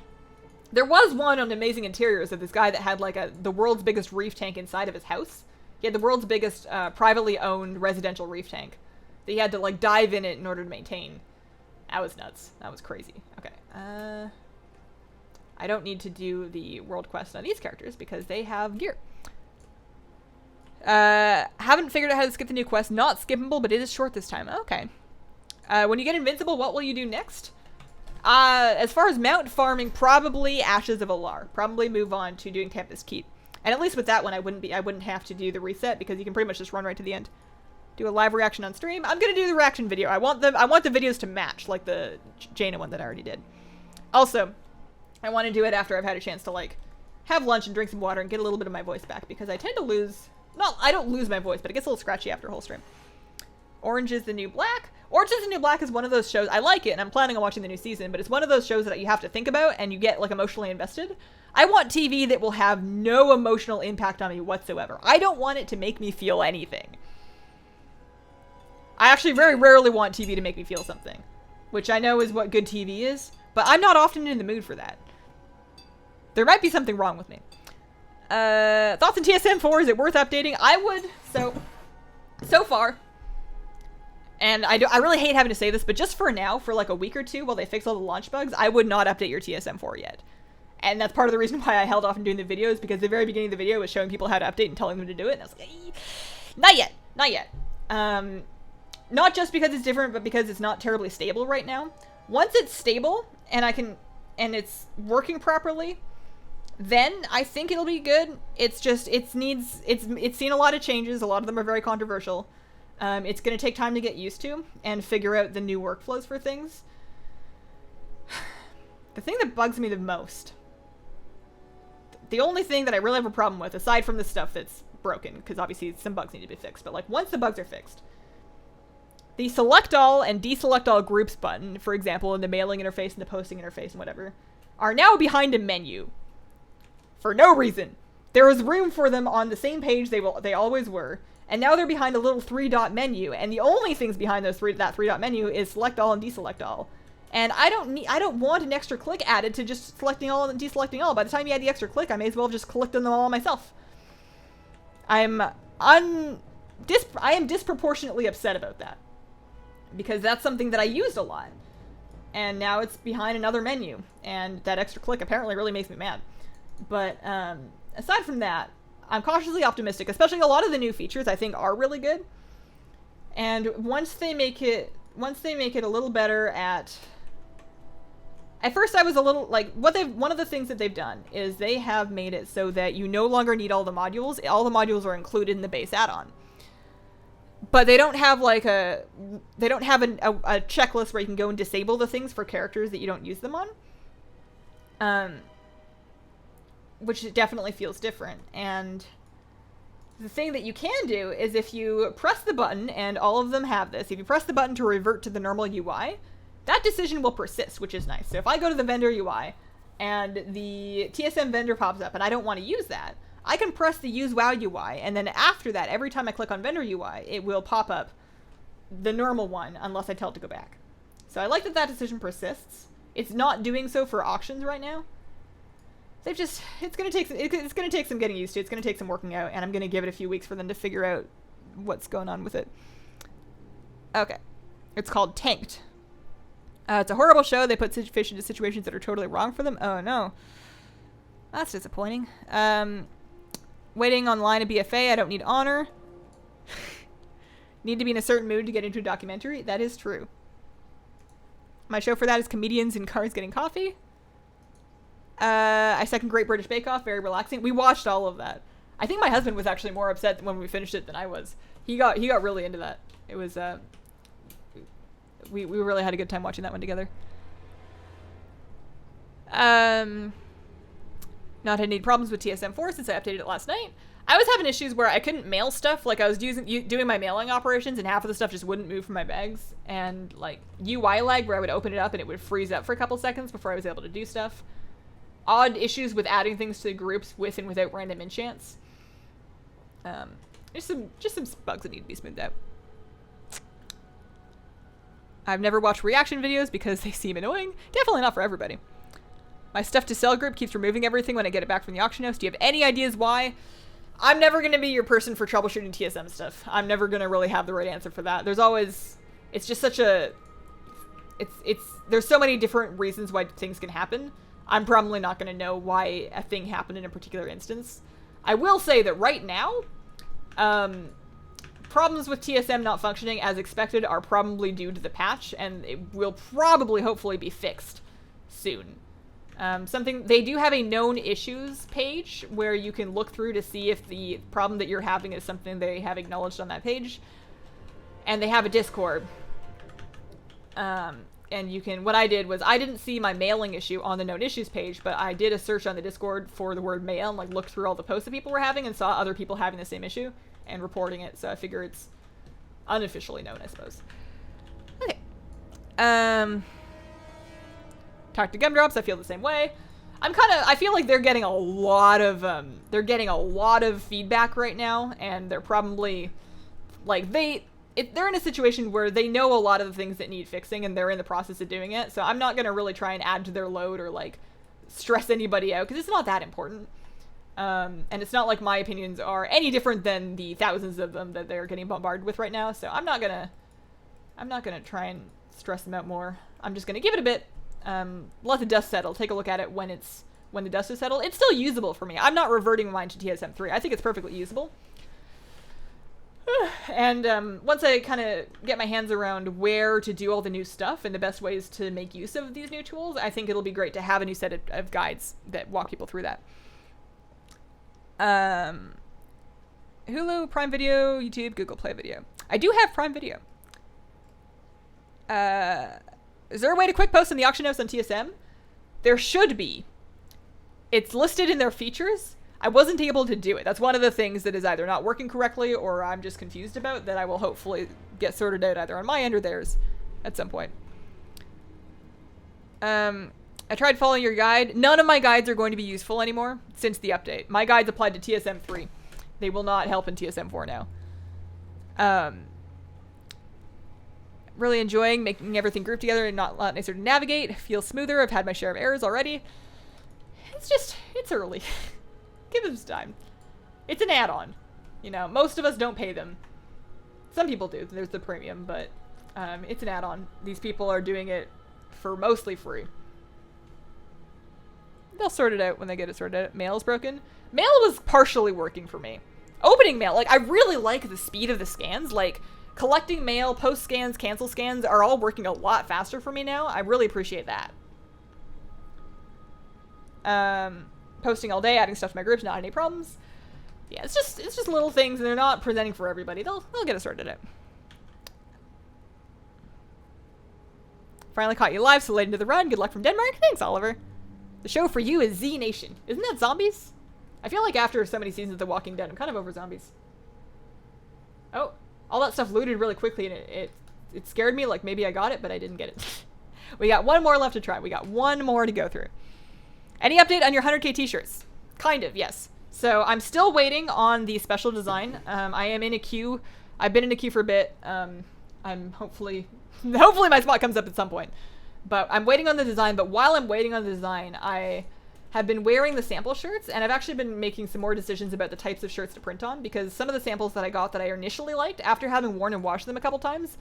There was one on Amazing Interiors of this guy that had like the world's biggest reef tank inside of his house. He had the world's biggest privately owned residential reef tank that he had to like dive in it in order to maintain. That was nuts. That was crazy. Okay. I don't need to do the world quest on these characters because they have gear. Haven't figured out how to skip the new quest. Not skippable, but it is short this time. Okay. When you get invincible, what will you do next? As far as mount farming, probably Ashes of Alar. Probably move on to doing Tempest Keep. And at least with that one, I wouldn't have to do the reset because you can pretty much just run right to the end. Do a live reaction on stream. I'm gonna do the reaction video. I want the videos to match, like the Jaina one that I already did. Also, I want to do it after I've had a chance to like have lunch and drink some water and get a little bit of my voice back because I tend to lose. I don't lose my voice, but it gets a little scratchy after a whole stream. Orange is the New Black. Orange is the New Black is one of those shows. I like it, and I'm planning on watching the new season, but it's one of those shows that you have to think about and you get like emotionally invested. I want TV that will have no emotional impact on me whatsoever. I don't want it to make me feel anything. I actually very rarely want TV to make me feel something, which I know is what good TV is, but I'm not often in the mood for that. There might be something wrong with me. Thoughts on TSM4? Is it worth updating? I would. So far. And I really hate having to say this, but just for now, for like a week or two while they fix all the launch bugs, I would not update your TSM4 yet. And that's part of the reason why I held off on doing the videos, because the very beginning of the video was showing people how to update and telling them to do it. And I was like, not yet. Not just because it's different, but because it's not terribly stable right now. Once it's stable and it's working properly, then I think it'll be good. It's just, it's seen a lot of changes. A lot of them are very controversial. It's going to take time to get used to and figure out the new workflows for things. The thing that bugs me the most, the only thing that I really have a problem with, aside from the stuff that's broken, because obviously some bugs need to be fixed, but like once the bugs are fixed, the select all and deselect all groups button, for example, in the mailing interface and the posting interface and whatever, are now behind a menu. For no reason. There was room for them on the same page they always were, and now they're behind a little 3-dot menu, and the only things behind that 3-dot menu is select all and deselect all. And I don't want an extra click added to just selecting all and deselecting all. By the time you add the extra click, I may as well have just collected them all myself. I am disproportionately upset about that, because that's something that I used a lot, and now it's behind another menu, and that extra click apparently really makes me mad. But aside from that, I'm cautiously optimistic, especially a lot of the new features I think are really good. And once they make it a little better at first I was a little like one of the things that they've done is they have made it so that you no longer need all the modules. All the modules are included in the base add-on. But they don't have like a checklist where you can go and disable the things for characters that you don't use them on. Which definitely feels different. And the thing that you can do is if you press the button, and all of them have this, if you press the button to revert to the normal UI, that decision will persist, which is nice. So if I go to the vendor UI and the TSM vendor pops up and I don't want to use that, I can press the use WoW UI, and then after that, every time I click on vendor UI, it will pop up the normal one unless I tell it to go back. So I like that that decision persists. It's not doing so for auctions right now. They've just, it's gonna take some getting used to. It's gonna take some working out, and I'm gonna give it a few weeks for them to figure out what's going on with it. Okay, it's called Tanked. It's a horrible show. They put fish into situations that are totally wrong for them. Oh no, that's disappointing. Waiting online to BFA. I don't need honor. Need to be in a certain mood to get into a documentary. That is true. My show for that is comedians in cars getting coffee. I second Great British Bake Off. Very relaxing. We watched all of that. I think my husband was actually more upset when we finished it than I was. He got really into that. It was we really had a good time watching that one together. Not had any problems with TSM4 since I updated it last night. I was having issues where I couldn't mail stuff. Like I was doing my mailing operations and half of the stuff just wouldn't move from my bags. And like UI lag where I would open it up and it would freeze up for a couple seconds before I was able to do stuff. Odd issues with adding things to the groups with and without random enchants. Just some bugs that need to be smoothed out. I've never watched reaction videos because they seem annoying. Definitely not for everybody. My stuff to sell group keeps removing everything when I get it back from the auction house. Do you have any ideas why? I'm never going to be your person for troubleshooting TSM stuff. I'm never going to really have the right answer for that. There's always, it's just such a, there's so many different reasons why things can happen. I'm probably not going to know why a thing happened in a particular instance. I will say that right now, problems with TSM not functioning as expected are probably due to the patch, and it will probably, hopefully, be fixed soon. They do have a known issues page where you can look through to see if the problem that you're having is something they have acknowledged on that page. And they have a Discord. And you can, what I did was I didn't see my mailing issue on the known issues page, but I did a search on the Discord for the word mail and like looked through all the posts that people were having and saw other people having the same issue and reporting it. So I figure it's unofficially known, I suppose. Okay. Talk to Gumdrops, I feel the same way. I feel like they're getting a lot of feedback right now, and they're probably, like, they're in a situation where they know a lot of the things that need fixing, and they're in the process of doing it, so I'm not gonna really try and add to their load or, like, stress anybody out, because it's not that important. And it's not like my opinions are any different than the thousands of them that they're getting bombarded with right now, so I'm not gonna try and stress them out more. I'm just gonna give it a bit. Let the dust settle. Take a look at it when the dust is settled. It's still usable for me. I'm not reverting mine to TSM3. I think it's perfectly usable. And once I kind of get my hands around where to do all the new stuff and the best ways to make use of these new tools, I think it'll be great to have a new set of guides that walk people through that. Hulu, Prime Video, YouTube, Google Play Video. I do have Prime Video. Is there a way to quick post in the auction house on TSM? There should be. It's listed in their features. I wasn't able to do it. That's one of the things that is either not working correctly or I'm just confused about that I will hopefully get sorted out either on my end or theirs at some point. I tried following your guide. None of my guides are going to be useful anymore since the update. My guides applied to TSM3. They will not help in TSM4 now. Really enjoying making everything group together and not a lot nicer to navigate. Feels smoother. I've had my share of errors already. It's early. Give them some time. It's an add-on. You know, most of us don't pay them. Some people do. There's the premium, but it's an add-on. These people are doing it for mostly free. They'll sort it out when they get it sorted out. Mail is broken. Mail was partially working for me. Opening mail, like, I really like the speed of the scans. Like, collecting mail, post scans, cancel scans are all working a lot faster for me now. I really appreciate that. Posting all day, adding stuff to my groups, not any problems. Yeah, it's just little things, and they're not presenting for everybody. They'll get it sorted out. Finally caught you live, so late into the run. Good luck from Denmark. Thanks, Oliver. The show for you is Z Nation. Isn't that zombies? I feel like after so many seasons of The Walking Dead, I'm kind of over zombies. Oh, all that stuff looted really quickly, and it scared me. Like, maybe I got it, but I didn't get it. We got one more left to try. We got one more to go through. Any update on your 100k t-shirts? Kind of, yes. So I'm still waiting on the special design. I am in a queue. I've been in a queue for a bit. I'm hopefully my spot comes up at some point. But I'm waiting on the design. But while I'm waiting on the design, I have been wearing the sample shirts, and I've actually been making some more decisions about the types of shirts to print on, because some of the samples that I got that I initially liked, after having worn and washed them a couple times,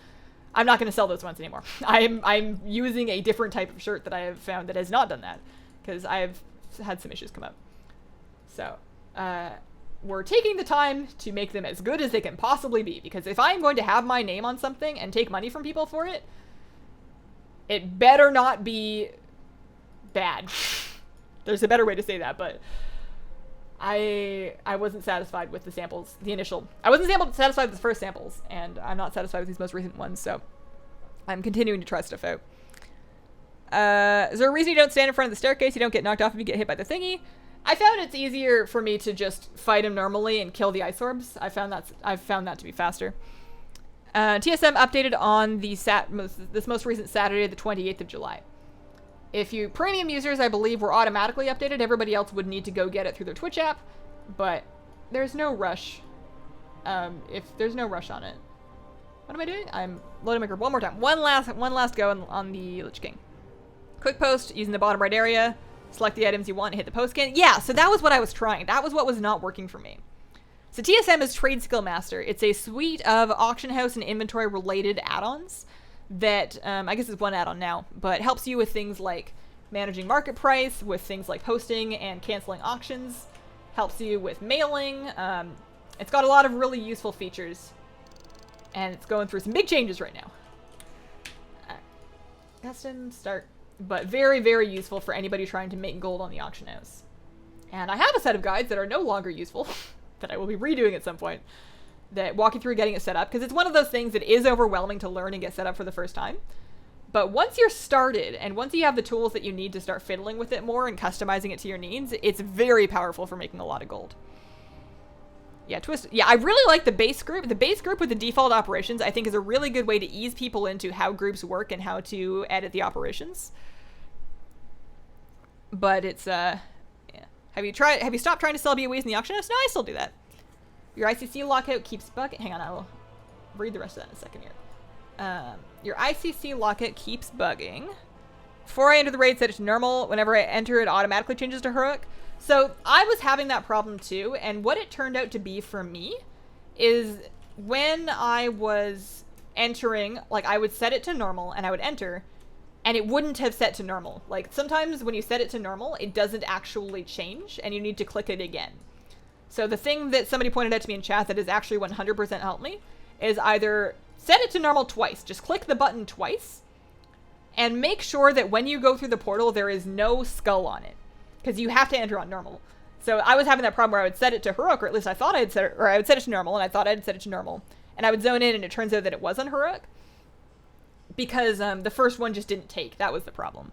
I'm not going to sell those ones anymore. I'm using a different type of shirt that I have found that has not done that, because I've had some issues come up. So, we're taking the time to make them as good as they can possibly be, because if I'm going to have my name on something and take money from people for it, it better not be bad. There's a better way to say that, but I wasn't satisfied with the samples, I wasn't satisfied with the first samples, and I'm not satisfied with these most recent ones, so I'm continuing to try stuff out. Is there a reason you don't stand in front of the staircase? You don't get knocked off if you get hit by the thingy? I found it's easier for me to just fight him normally and kill the ice orbs. I've found that to be faster. TSM updated on this most recent Saturday, the 28th of July. If you premium users, I believe, were automatically updated. Everybody else would need to go get it through their Twitch app, but there's no rush. If there's no rush on it. What am I doing? I'm loading my group one more time. One last go on the Lich King. Quick post using the bottom right area. Select the items you want and hit the post scan. Yeah, so that was what I was trying. That was what was not working for me. So TSM is Trade Skill Master. It's a suite of auction house and inventory related add-ons that, I guess it's one add-on now, but helps you with things like managing market price, with things like posting and canceling auctions, helps you with mailing. It's got a lot of really useful features, and it's going through some big changes right now. Custom start, but very, very useful for anybody trying to make gold on the auction house. And I have a set of guides that are no longer useful that I will be redoing at some point, that walk you through getting it set up, because it's one of those things that is overwhelming to learn and get set up for the first time. But once you're started, and once you have the tools that you need to start fiddling with it more and customizing it to your needs, it's very powerful for making a lot of gold. Yeah, Yeah, I really like the base group. The base group with the default operations, I think, is a really good way to ease people into how groups work and how to edit the operations. But it's, yeah. Have you stopped trying to sell BOEs in the auction house? No, I still do that. Your ICC lockout keeps bugging. Hang on, I will read the rest of that in a second here. Your ICC lockout keeps bugging. Before I enter the raid, set it to normal. Whenever I enter, it automatically changes to heroic. So I was having that problem too, and what it turned out to be for me is when I was entering, like, I would set it to normal and I would enter, and it wouldn't have set to normal. Like, sometimes when you set it to normal, it doesn't actually change, and you need to click it again. So the thing that somebody pointed out to me in chat that has actually 100% helped me is either set it to normal twice, just click the button twice, and make sure that when you go through the portal, there is no skull on it, because you have to enter on normal. So I was having that problem where I would set it to heroic, or at least I thought I'd set it, or I would set it to normal, and I thought I'd set it to normal, and I would zone in, and it turns out that it was on heroic, because the first one just didn't take. That was the problem.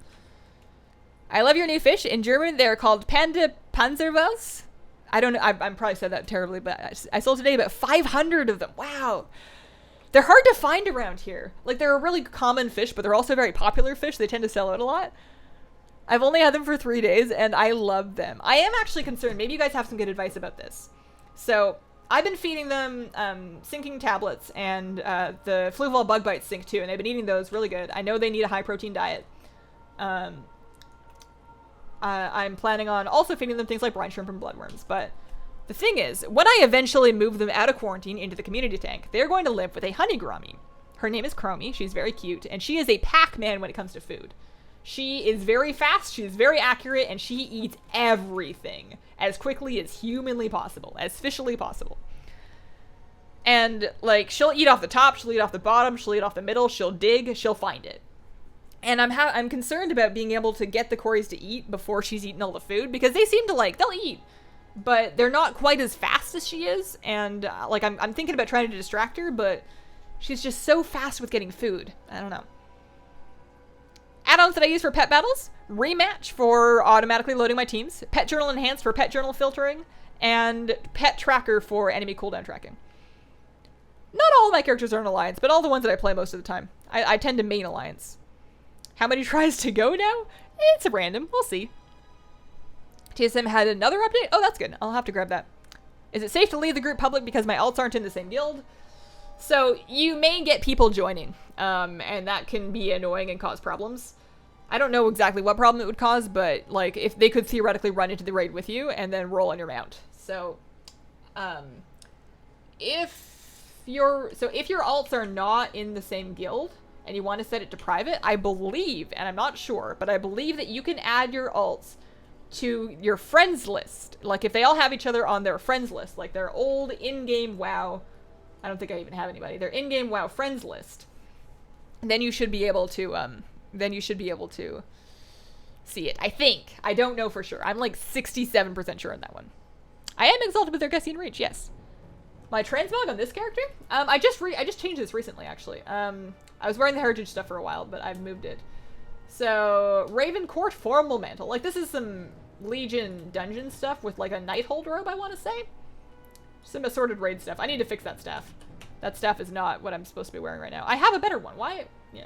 I love your new fish. In German, they're called Panda Panzerwels. I don't know. I'm probably said that terribly, but I sold today about 500 of them. Wow. They're hard to find around here. Like, they're a really common fish, but they're also very popular fish. They tend to sell out a lot. I've only had them for 3 days, and I love them. I am actually concerned. Maybe you guys have some good advice about this. So I've been feeding them sinking tablets, and the Fluval bug bites sink too, and they've been eating those really good. I know they need a high protein diet. I'm planning on also feeding them things like brine shrimp and bloodworms, but the thing is, when I eventually move them out of quarantine into the community tank, they're going to live with a honey Grommy. Her name is Chromie, she's very cute, and she is a Pac-Man when it comes to food. She is very fast, she is very accurate, and she eats everything as quickly as humanly possible, as fishily possible. And, like, she'll eat off the top, she'll eat off the bottom, she'll eat off the middle, she'll dig, she'll find it. And I'm concerned about being able to get the Corys to eat before she's eaten all the food, because they seem to, like, they'll eat, but they're not quite as fast as she is, and, like, I'm thinking about trying to distract her, but she's just so fast with getting food. I don't know. Add-ons that I use for pet battles: Rematch for automatically loading my teams, Pet Journal Enhanced for pet journal filtering, and Pet Tracker for enemy cooldown tracking. Not all of my characters are in Alliance, but all the ones that I play most of the time. I tend to main Alliance. How many tries to go now? It's a random. We'll see. TSM had another update? Oh, that's good. I'll have to grab that. Is it safe to leave the group public because my alts aren't in the same guild? So you may get people joining, and that can be annoying and cause problems. I don't know exactly what problem it would cause, but like if they could theoretically run into the raid with you and then roll on your mount. So, if your alts are not in the same guild and you want to set it to private, I believe, and I'm not sure, but I believe that you can add your alts to your friends list. Like if they all have each other on their friends list, like their old in-game WoW, I don't think I even have anybody, their in-game WoW friends list, then you should be able to, see it. I think. I don't know for sure. I'm like 67% sure on that one. I am exalted with their Gussian Reach, yes. My transmog on this character? I just changed this recently, actually. I was wearing the heritage stuff for a while, but I've moved it. So, Raven Court Formal Mantle. Like, this is some Legion dungeon stuff with, like, a Nighthold robe, I want to say. Some assorted raid stuff. I need to fix that staff. That staff is not what I'm supposed to be wearing right now. I have a better one. Why? Yeah.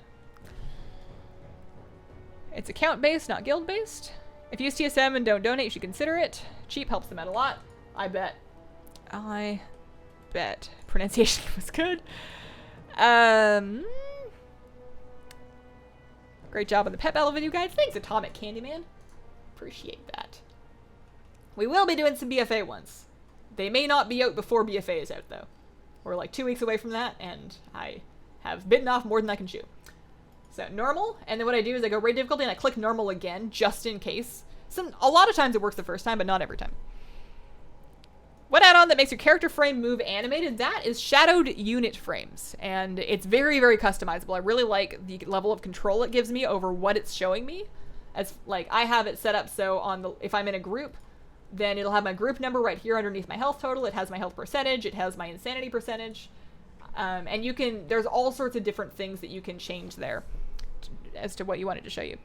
It's account-based, not guild-based. If you use TSM and don't donate, you should consider it. Cheap helps them out a lot. I bet. Pronunciation was good. Great job on the pet battle video, guys. Thanks, Atomic Candyman. Appreciate that. We will be doing some BFA ones. They may not be out before BFA is out, though. We're like 2 weeks away from that, and I have bitten off more than I can chew. So, normal, and then what I do is I go raid difficulty and I click normal again, just in case. A lot of times it works the first time, but not every time. What add-on that makes your character frame move animated? That is shadowed unit frames, and it's very, very customizable. I really like the level of control it gives me over what it's showing me. As like, I have it set up so if I'm in a group, then it'll have my group number right here underneath my health total. It has my health percentage. It has my insanity percentage. And there's all sorts of different things that you can change there as to what you wanted to show you.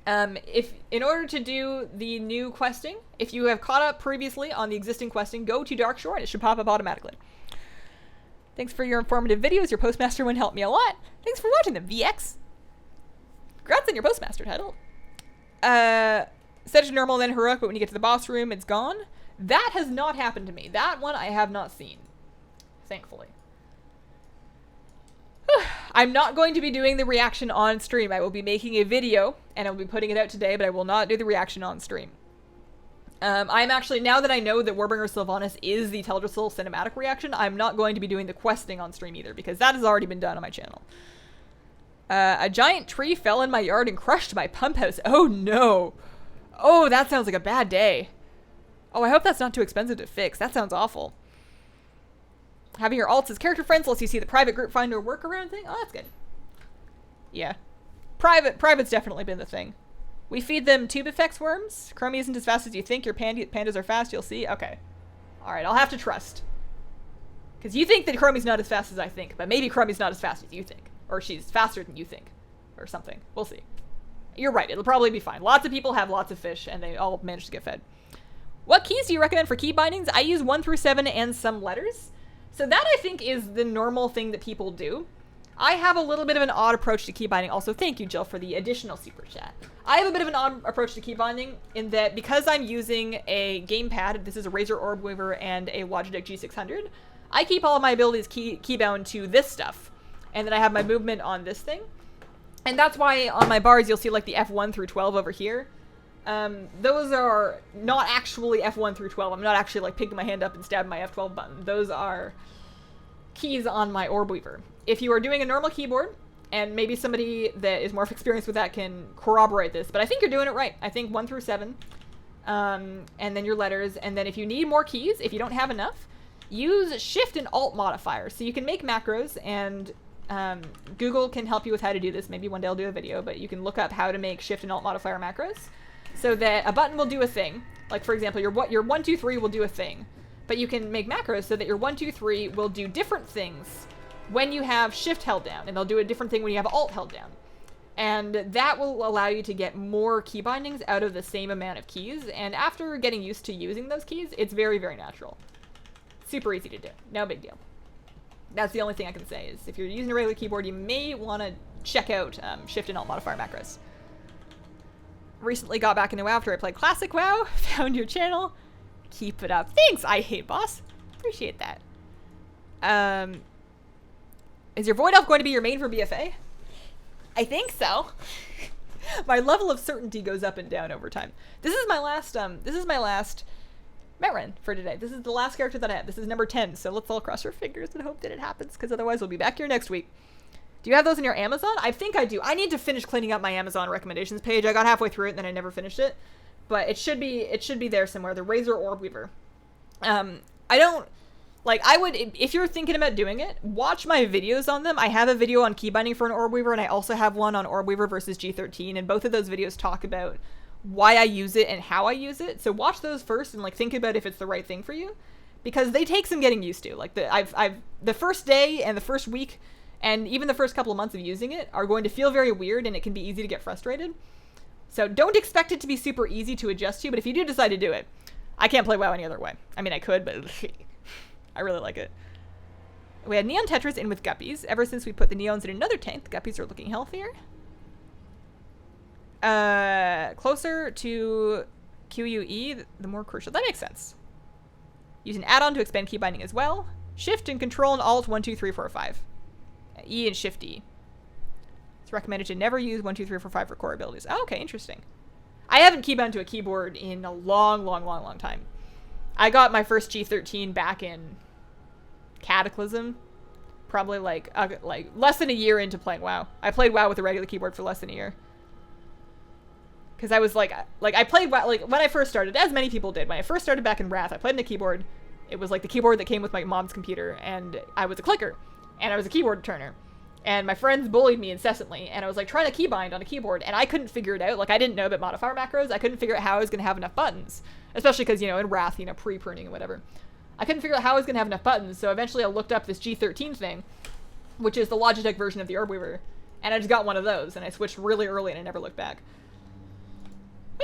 In order to do the new questing, if you have caught up previously on the existing questing, go to Darkshore and it should pop up automatically. Thanks for your informative videos. Your postmaster one helped me a lot. Thanks for watching them, VX. Congrats on your postmaster title. Set it to normal, then heroic, but when you get to the boss room, it's gone. That has not happened to me. That one I have not seen. Thankfully. I'm not going to be doing the reaction on stream. I will be making a video, and I'll be putting it out today, but I will not do the reaction on stream. I'm actually, now that I know that Warbringer Sylvanas is the Teldrassil cinematic reaction, I'm not going to be doing the questing on stream either, because that has already been done on my channel. A giant tree fell in my yard and crushed my pump house. Oh no. Oh, that sounds like a bad day. Oh, I hope that's not too expensive to fix. That sounds awful. Having your alts as character friends lets you see the private group finder workaround thing. Oh, that's good. Yeah. Private's definitely been the thing. We feed them tube effects worms. Chromie isn't as fast as you think. Your pandas are fast, you'll see. Okay. Alright, I'll have to trust. Because you think that Chromie's not as fast as I think, but maybe Chromie's not as fast as you think. Or she's faster than you think. Or something. We'll see. You're right, it'll probably be fine. Lots of people have lots of fish, and they all manage to get fed. What keys do you recommend for key bindings? I use 1 through 7 and some letters. So that, I think, is the normal thing that people do. I have a little bit of an odd approach to key binding. Also, thank you, Jill, for the additional super chat. I have a bit of an odd approach to key binding in that because I'm using a gamepad, this is a Razer Orb Weaver and a Logitech G600, I keep all of my abilities keybound to this stuff. And then I have my movement on this thing. And that's why on my bars you'll see like the F1 through 12 over here. Those are not actually F1 through 12. I'm not actually like picking my hand up and stabbing my F12 button. Those are keys on my Orb Weaver. If you are doing a normal keyboard, And maybe somebody that is more experienced with that can corroborate this, but I think you're doing it right. I think 1 through 7, and then your letters, and then if you need more keys, if you don't have enough, use Shift and Alt modifiers. So you can make macros, and Google can help you with how to do this. Maybe one day I'll do a video, but you can look up how to make Shift and Alt modifier macros so that a button will do a thing. Like, for example, your 1, 2, 3 will do a thing, but you can make macros so that your 1, 2, 3 will do different things when you have Shift held down, and they'll do a different thing when you have Alt held down. And that will allow you to get more key bindings out of the same amount of keys, and after getting used to using those keys, it's very, very natural. Super easy to do. No big deal. That's the only thing I can say, is if you're using a regular keyboard, you may want to check out Shift and Alt modifier macros. Recently got back into WoW after I played Classic WoW. Found your channel. Keep it up. Thanks, I Hate Boss. Appreciate that. Is your Void Elf going to be your main for BFA? I think so. My level of certainty goes up and down over time. This is my last Met Run for today. This is the last character that I have. This is number 10, so let's all cross our fingers and hope that it happens, because otherwise we'll be back here next week. Do you have those in your Amazon? I think I do. I need to finish cleaning up my Amazon recommendations page. I got halfway through it and then I never finished it. But it should be there somewhere. The Razor Orb Weaver. I would, if you're thinking about doing it, watch my videos on them. I have a video on key binding for an Orb Weaver, and I also have one on Orb Weaver versus G13, and both of those videos talk about why I use it and how I use it. So watch those first and think about if it's the right thing for you, because they take some getting used to. The first day and the first week and even the first couple of months of using it are going to feel very weird, and it can be easy to get frustrated. So don't expect it to be super easy to adjust to, but if you do decide to do it, I can't play WoW any other way. I mean, I could, but I really like it. We had Neon Tetras in with Guppies. Ever since we put the Neons in another tank, the Guppies are looking healthier. Closer to QUE, the more crucial. That makes sense. Use an add-on to expand key binding as well. Shift and Control and Alt 1, 2, 3, 4, 5. E and Shift E. It's recommended to never use 1, 2, 3, 4, 5 for core abilities. Oh, okay, interesting. I haven't keybound to a keyboard in a long time. I got my first G13 back in Cataclysm, probably like less than a year into playing WoW. I played WoW with a regular keyboard for less than a year. Because I was I played WoW, when I first started, as many people did, when I first started back in Wrath, I played on a keyboard. It was the keyboard that came with my mom's computer, and I was a clicker, and I was a keyboard turner. And my friends bullied me incessantly, and I was trying to keybind on a keyboard, and I couldn't figure it out. I didn't know about modifier macros. I couldn't figure out how I was going to have enough buttons. Especially because, in Wrath, pre-pruning and whatever. I couldn't figure out how I was going to have enough buttons, so eventually I looked up this G13 thing, which is the Logitech version of the Orb Weaver, and I just got one of those, and I switched really early, and I never looked back.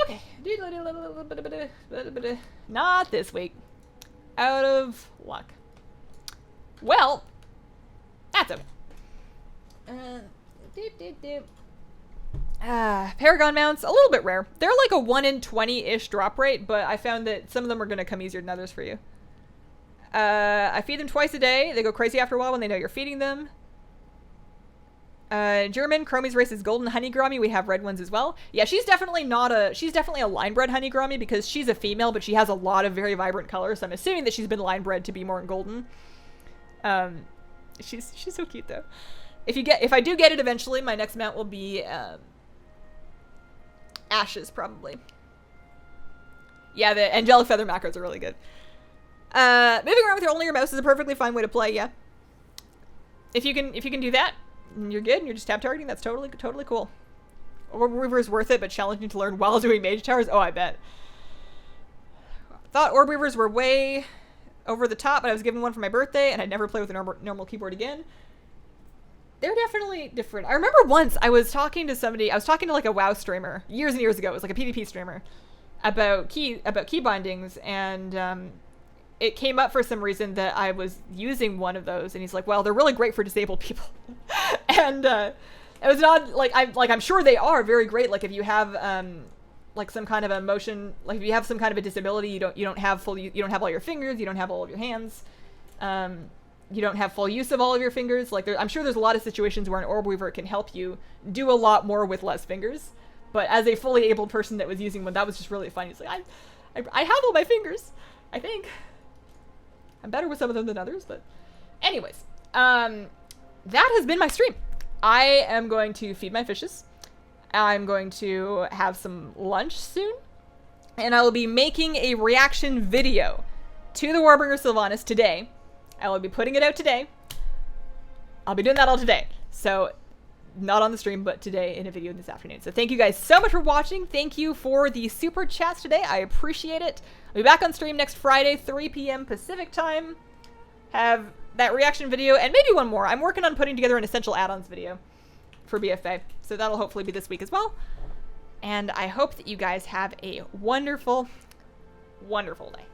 Okay. Not this week. Out of luck. Well, that's okay. Paragon mounts, a little bit rare. They're a 1 in 20-ish drop rate, but I found that some of them are going to come easier than others for you. I feed them twice a day. They go crazy after a while when they know you're feeding them. German, Chromie's race is golden honey grommy. We have red ones as well. Yeah, she's definitely a line-bred honey grommy because she's a female, but she has a lot of very vibrant colors. So I'm assuming that she's been line-bred to be more in golden. She's so cute though. If I do get it eventually, my next mount will be Ashes, probably. Yeah, the angelic feather macros are really good. Moving around with only your mouse is a perfectly fine way to play, yeah. If you can do that, you're good, and you're just tap targeting, that's totally cool. Orb Weaver is worth it, but challenging to learn while doing mage towers? Oh, I bet. Thought Orb Weavers were way over the top, but I was given one for my birthday, and I'd never play with a normal keyboard again. They're definitely different. I remember once I was talking to somebody, a WoW streamer, years and years ago, it was a PvP streamer, about key bindings, and it came up for some reason that I was using one of those, and he's like, well, they're really great for disabled people. And it was not, I'm sure they are very great, if you have, some kind of a motion, if you have some kind of a disability, you don't have all your fingers, you don't have all of your hands, you don't have full use of all of your fingers. I'm sure there's a lot of situations where an Orb Weaver can help you do a lot more with less fingers. But as a fully able person that was using one, that was just really funny. It's I have all my fingers, I think. I'm better with some of them than others, but anyways. That has been my stream. I am going to feed my fishes. I'm going to have some lunch soon. And I will be making a reaction video to the Warbringer Sylvanas today. I will be putting it out today. I'll be doing that all today. So, not on the stream, but today in a video this afternoon. So thank you guys so much for watching. Thank you for the super chats today. I appreciate it. I'll be back on stream next Friday, 3 p.m. Pacific time. Have that reaction video and maybe one more. I'm working on putting together an essential add-ons video for BFA. So that'll hopefully be this week as well. And I hope that you guys have a wonderful, wonderful day.